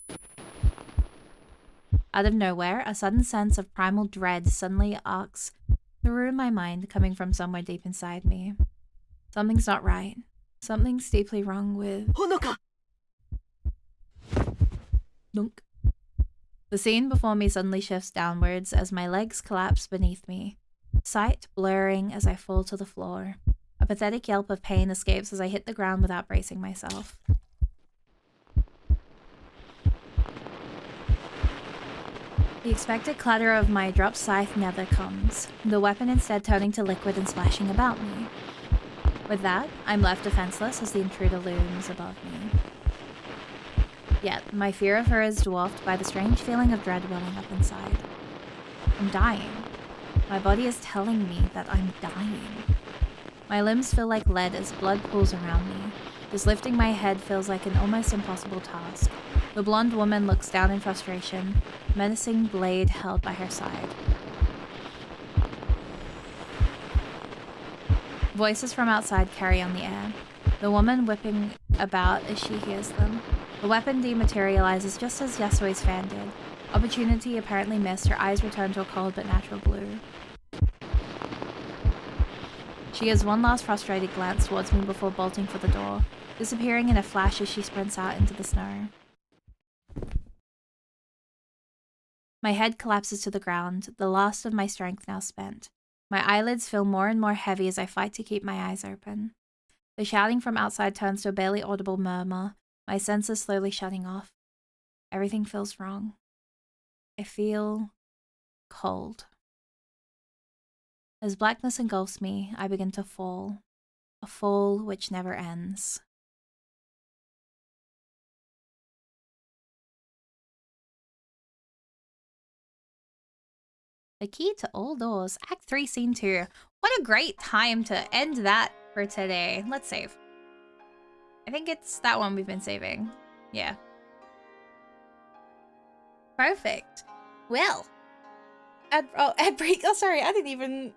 Out of nowhere, a sudden sense of primal dread suddenly arcs through my mind, coming from somewhere deep inside me. Something's not right. Something's deeply wrong with... Honoka! Dunk. The scene before me suddenly shifts downwards as my legs collapse beneath me, sight blurring as I fall to the floor. A pathetic yelp of pain escapes as I hit the ground without bracing myself. The expected clatter of my dropped scythe never comes, the weapon instead turning to liquid and splashing about me. With that, I'm left defenseless as the intruder looms above me. Yet, my fear of her is dwarfed by the strange feeling of dread welling up inside. I'm dying. My body is telling me that I'm dying. My limbs feel like lead as blood pools around me. Just lifting my head feels like an almost impossible task. The blonde woman looks down in frustration, menacing blade held by her side. Voices from outside carry on the air, the woman whipping about as she hears them. The weapon dematerializes just as Yasue's fan did. Opportunity apparently missed, her eyes return to a cold but natural blue. She has one last frustrated glance towards me before bolting for the door, disappearing in a flash as she sprints out into the snow. My head collapses to the ground, the last of my strength now spent. My eyelids feel more and more heavy as I fight to keep my eyes open. The shouting from outside turns to a barely audible murmur, my senses slowly shutting off. Everything feels wrong. I feel cold. As blackness engulfs me, I begin to fall, a fall which never ends. The Key to All Doors, Act 3, Scene 2. What a great time to end that for today. Let's save. I think it's that one we've been saving. Yeah. Perfect. Well. Ad break. Oh, sorry. I didn't even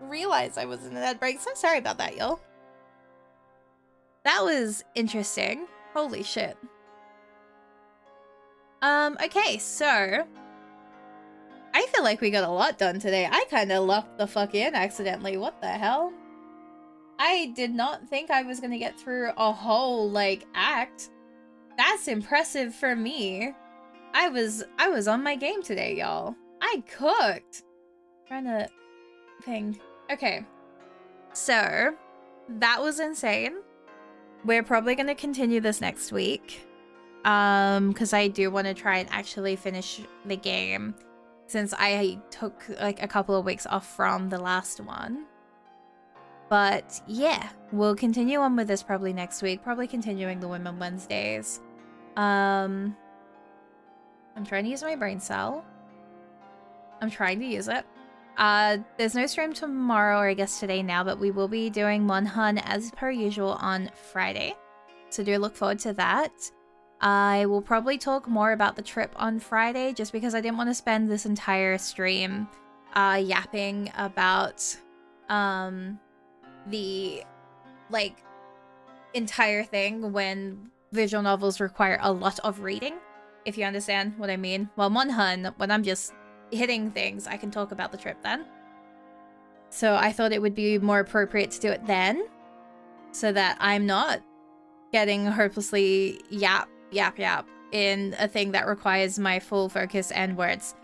realize I was in an ad break. So sorry about that, y'all. That was interesting. Holy shit. Okay, so I feel like we got a lot done today. I kind of locked the fuck in accidentally. What the hell? I did not think I was gonna get through a whole, like, act. That's impressive for me. I was on my game today, y'all. I cooked. Trying to think. Okay. So, that was insane. We're probably gonna continue this next week. Because I do want to try and actually finish the game, since I took like a couple of weeks off from the last one. But yeah, we'll continue on with this probably next week, probably continuing the Women Wednesdays. I'm trying to use my brain cell. I'm trying to use it. There's no stream tomorrow, or I guess today now, but we will be doing Monhun as per usual on Friday. So do look forward to that. I will probably talk more about the trip on Friday, just because I didn't want to spend this entire stream yapping about the like entire thing when visual novels require a lot of reading, if you understand what I mean. Well, Monhun, when I'm just hitting things, I can talk about the trip then. So I thought it would be more appropriate to do it then, so that I'm not getting hopelessly yap in a thing that requires my full focus and words.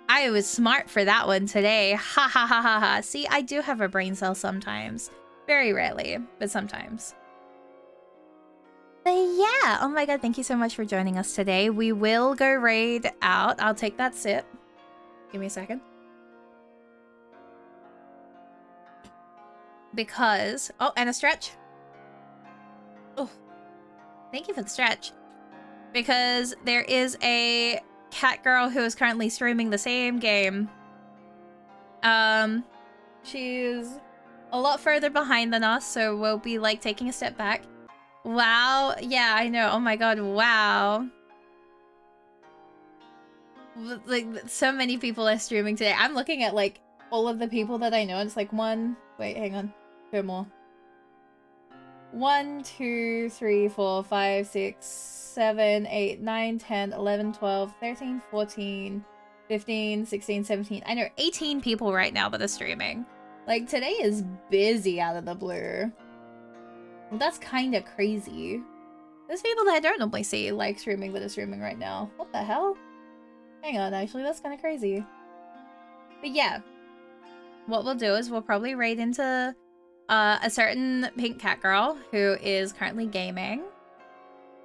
I was smart for that one today. Ha ha ha ha ha. See, I do have a brain cell sometimes. Very rarely, but sometimes. But yeah, oh my god, thank you so much for joining us today. We will go raid out. I'll take that sip. Give me a second. Because... Oh, and a stretch. Oh, thank you for the stretch. Because there is a cat girl who is currently streaming the same game. She's a lot further behind than us, so we'll be like taking a step back. Wow, yeah, I know. Oh my god, wow. Like, so many people are streaming today. I'm looking at like all of the people that I know, and it's like wait, hang on. Two more. 1, 2, 3, 4, 5, 6, 7, 8, 9, 10, 11, 12, 13, 14, 15, 16, 17. I know 18 people right now that are streaming. Like, today is busy out of the blue. That's kind of crazy. There's people that I don't normally see like streaming that are streaming right now. What the hell? Hang on, actually, that's kind of crazy. But yeah, what we'll do is we'll probably raid into a certain pink cat girl who is currently gaming.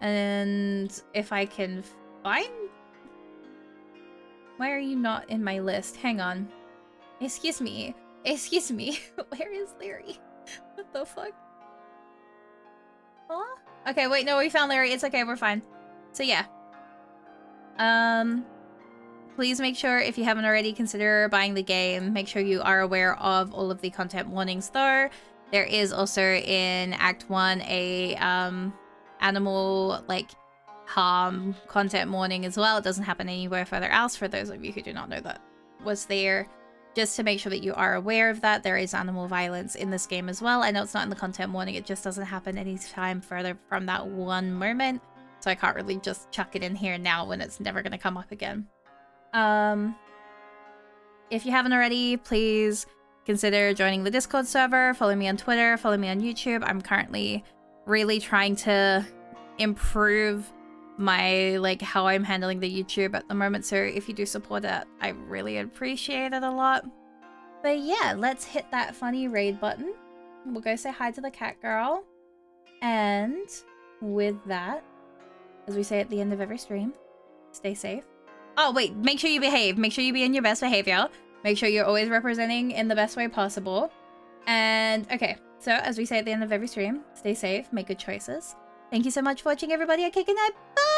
And if I can find... Why are you not in my list? Hang on. Excuse me. Excuse me. Where is Larry? What the fuck? Huh? Okay, wait, no, we found Larry. It's okay, we're fine. So yeah. Please make sure, if you haven't already, consider buying the game. Make sure you are aware of all of the content warnings though. There is also in Act 1 a animal like harm content warning as well. It doesn't happen anywhere further else, for those of you who do not know that was there. Just to make sure that you are aware of that, there is animal violence in this game as well. I know it's not in the content warning, it just doesn't happen any time further from that one moment. So I can't really just chuck it in here now when it's never going to come up again. If you haven't already, please consider joining the Discord server, follow me on Twitter, follow me on YouTube. I'm currently really trying to improve my, like, how I'm handling the YouTube at the moment, so if you do support it, I really appreciate it a lot. But yeah, let's hit that funny raid button. We'll go say hi to the cat girl. And with that, as we say at the end of every stream, stay safe. Oh wait, make sure you behave. Make sure you be in your best behavior. Make sure you're always representing in the best way possible. And okay, so as we say at the end of every stream, stay safe, make good choices. Thank you so much for watching, everybody. Okay, good night. Bye!